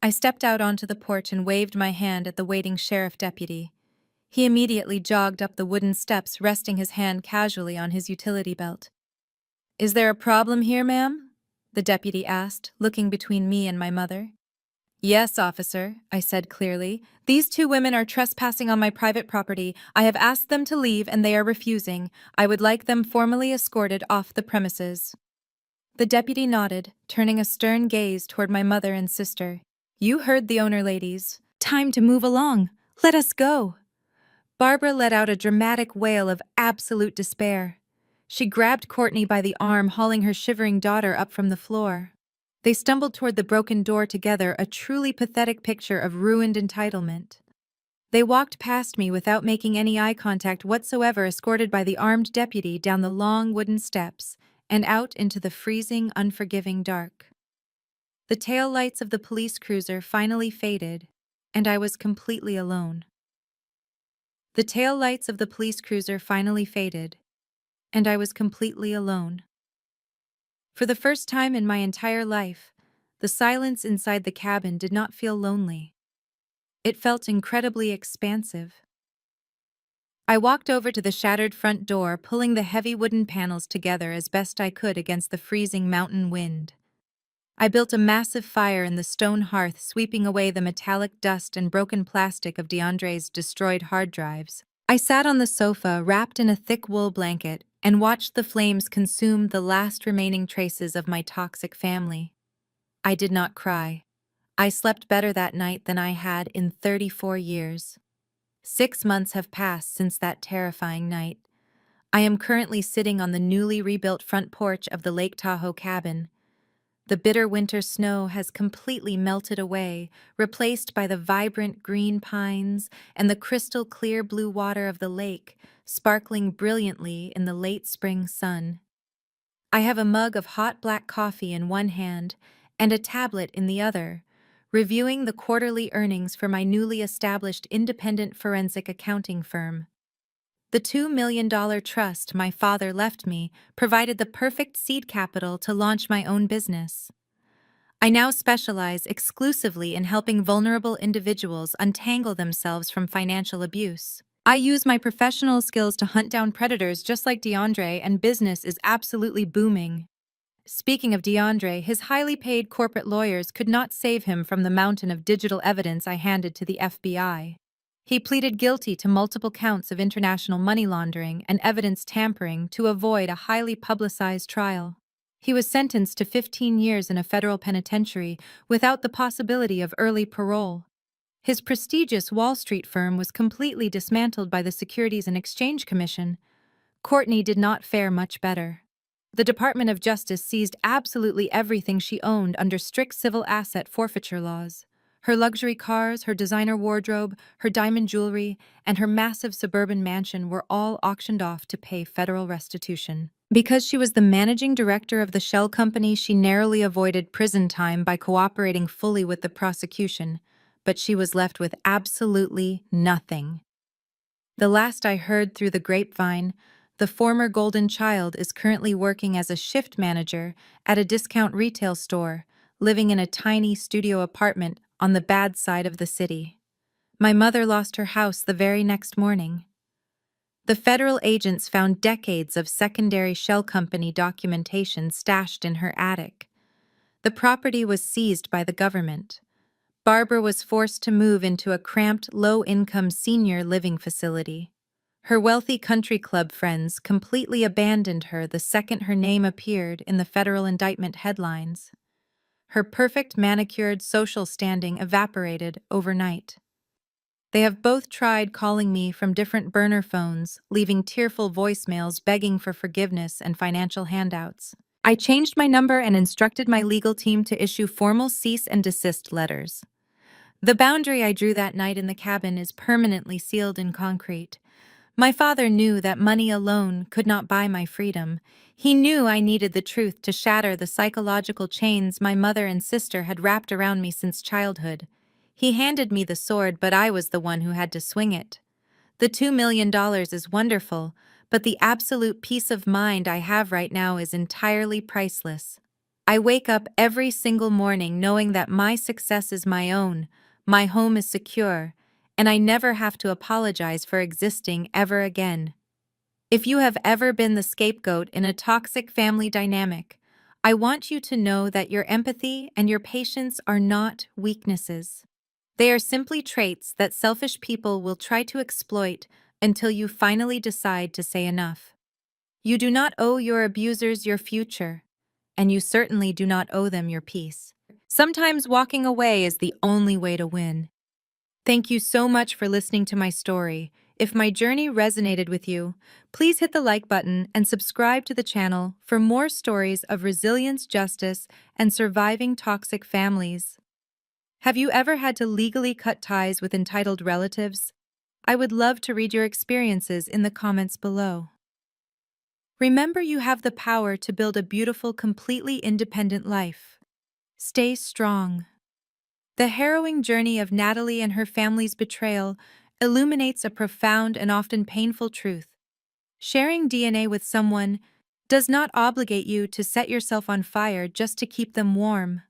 I stepped out onto the porch and waved my hand at the waiting sheriff deputy. He immediately jogged up the wooden steps, resting his hand casually on his utility belt. Is there a problem here, ma'am? The deputy asked, looking between me and my mother. Yes, officer, I said clearly. These two women are trespassing on my private property. I have asked them to leave and they are refusing. I would like them formally escorted off the premises. The deputy nodded, turning a stern gaze toward my mother and sister. You heard the owner, ladies. Time to move along. Let us go. Barbara let out a dramatic wail of absolute despair. She grabbed Courtney by the arm, hauling her shivering daughter up from the floor. They stumbled toward the broken door together, a truly pathetic picture of ruined entitlement. They walked past me without making any eye contact whatsoever, escorted by the armed deputy down the long wooden steps and out into the freezing, unforgiving dark. The tail lights of the police cruiser finally faded, and I was completely alone. The tail lights of the police cruiser finally faded, and I was completely alone. For the first time in my entire life, the silence inside the cabin did not feel lonely. It felt incredibly expansive. I walked over to the shattered front door, pulling the heavy wooden panels together as best I could against the freezing mountain wind. I built a massive fire in the stone hearth, sweeping away the metallic dust and broken plastic of DeAndre's destroyed hard drives. I sat on the sofa, wrapped in a thick wool blanket, and watched the flames consume the last remaining traces of my toxic family. I did not cry. I slept better that night than I had in 34 years. 6 months have passed since that terrifying night. I am currently sitting on the newly rebuilt front porch of the Lake Tahoe cabin. The bitter winter snow has completely melted away, replaced by the vibrant green pines and the crystal clear blue water of the lake, sparkling brilliantly in the late spring sun. I have a mug of hot black coffee in one hand and a tablet in the other, reviewing the quarterly earnings for my newly established independent forensic accounting firm. The $2 million trust my father left me provided the perfect seed capital to launch my own business. I now specialize exclusively in helping vulnerable individuals untangle themselves from financial abuse. I use my professional skills to hunt down predators just like DeAndre, and business is absolutely booming. Speaking of DeAndre, his highly paid corporate lawyers could not save him from the mountain of digital evidence I handed to the FBI. He pleaded guilty to multiple counts of international money laundering and evidence tampering to avoid a highly publicized trial. He was sentenced to 15 years in a federal penitentiary without the possibility of early parole. His prestigious Wall Street firm was completely dismantled by the Securities and Exchange Commission. Courtney did not fare much better. The Department of Justice seized absolutely everything she owned under strict civil asset forfeiture laws. Her luxury cars, her designer wardrobe, her diamond jewelry, and her massive suburban mansion were all auctioned off to pay federal restitution. Because she was the managing director of the shell company, she narrowly avoided prison time by cooperating fully with the prosecution, but she was left with absolutely nothing. The last I heard through the grapevine, the former golden child is currently working as a shift manager at a discount retail store, living in a tiny studio apartment on the bad side of the city. My mother lost her house the very next morning. The federal agents found decades of secondary shell company documentation stashed in her attic. The property was seized by the government. Barbara was forced to move into a cramped, low-income senior living facility. Her wealthy country club friends completely abandoned her the second her name appeared in the federal indictment headlines. Her perfect manicured social standing evaporated overnight. They have both tried calling me from different burner phones, leaving tearful voicemails begging for forgiveness and financial handouts. I changed my number and instructed my legal team to issue formal cease and desist letters. The boundary I drew that night in the cabin is permanently sealed in concrete. My father knew that money alone could not buy my freedom. He knew I needed the truth to shatter the psychological chains my mother and sister had wrapped around me since childhood. He handed me the sword, but I was the one who had to swing it. The $2 million is wonderful, but the absolute peace of mind I have right now is entirely priceless. I wake up every single morning knowing that my success is my own, my home is secure, and I never have to apologize for existing ever again. If you have ever been the scapegoat in a toxic family dynamic, I want you to know that your empathy and your patience are not weaknesses. They are simply traits that selfish people will try to exploit until you finally decide to say enough. You do not owe your abusers your future, and you certainly do not owe them your peace. Sometimes walking away is the only way to win. Thank you so much for listening to my story. If my journey resonated with you, please hit the like button and subscribe to the channel for more stories of resilience, justice, and surviving toxic families. Have you ever had to legally cut ties with entitled relatives? I would love to read your experiences in the comments below. Remember, you have the power to build a beautiful, completely independent life. Stay strong. The harrowing journey of Natalie and her family's betrayal illuminates a profound and often painful truth. Sharing DNA with someone does not obligate you to set yourself on fire just to keep them warm.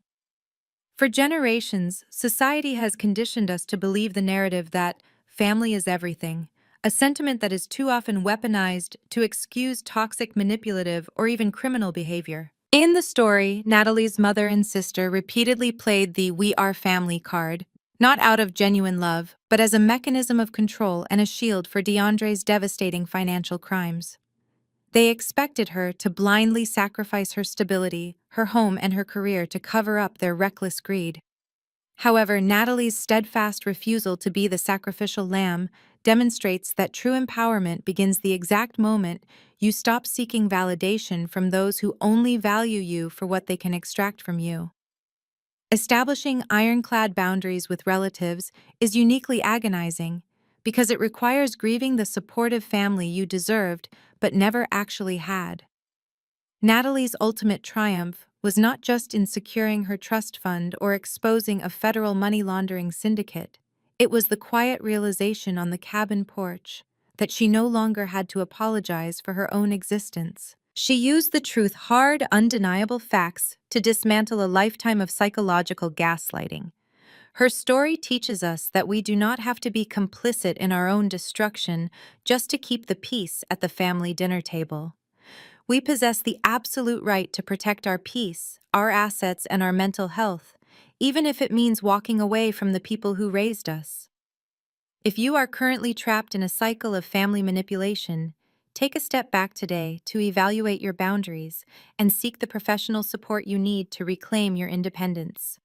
For generations, society has conditioned us to believe the narrative that family is everything, a sentiment that is too often weaponized to excuse toxic, manipulative, or even criminal behavior. In the story, Natalie's mother and sister repeatedly played the "we are family" card, not out of genuine love, but as a mechanism of control and a shield for DeAndre's devastating financial crimes. They expected her to blindly sacrifice her stability, her home, and her career to cover up their reckless greed. However, Natalie's steadfast refusal to be the sacrificial lamb demonstrates that true empowerment begins the exact moment you stop seeking validation from those who only value you for what they can extract from you. Establishing ironclad boundaries with relatives is uniquely agonizing because it requires grieving the supportive family you deserved but never actually had. Natalie's ultimate triumph was not just in securing her trust fund or exposing a federal money laundering syndicate. It was the quiet realization on the cabin porch that she no longer had to apologize for her own existence. She used the truth, hard, undeniable facts to dismantle a lifetime of psychological gaslighting. Her story teaches us that we do not have to be complicit in our own destruction just to keep the peace at the family dinner table. We possess the absolute right to protect our peace, our assets, and our mental health, even if it means walking away from the people who raised us. If you are currently trapped in a cycle of family manipulation, take a step back today to evaluate your boundaries and seek the professional support you need to reclaim your independence.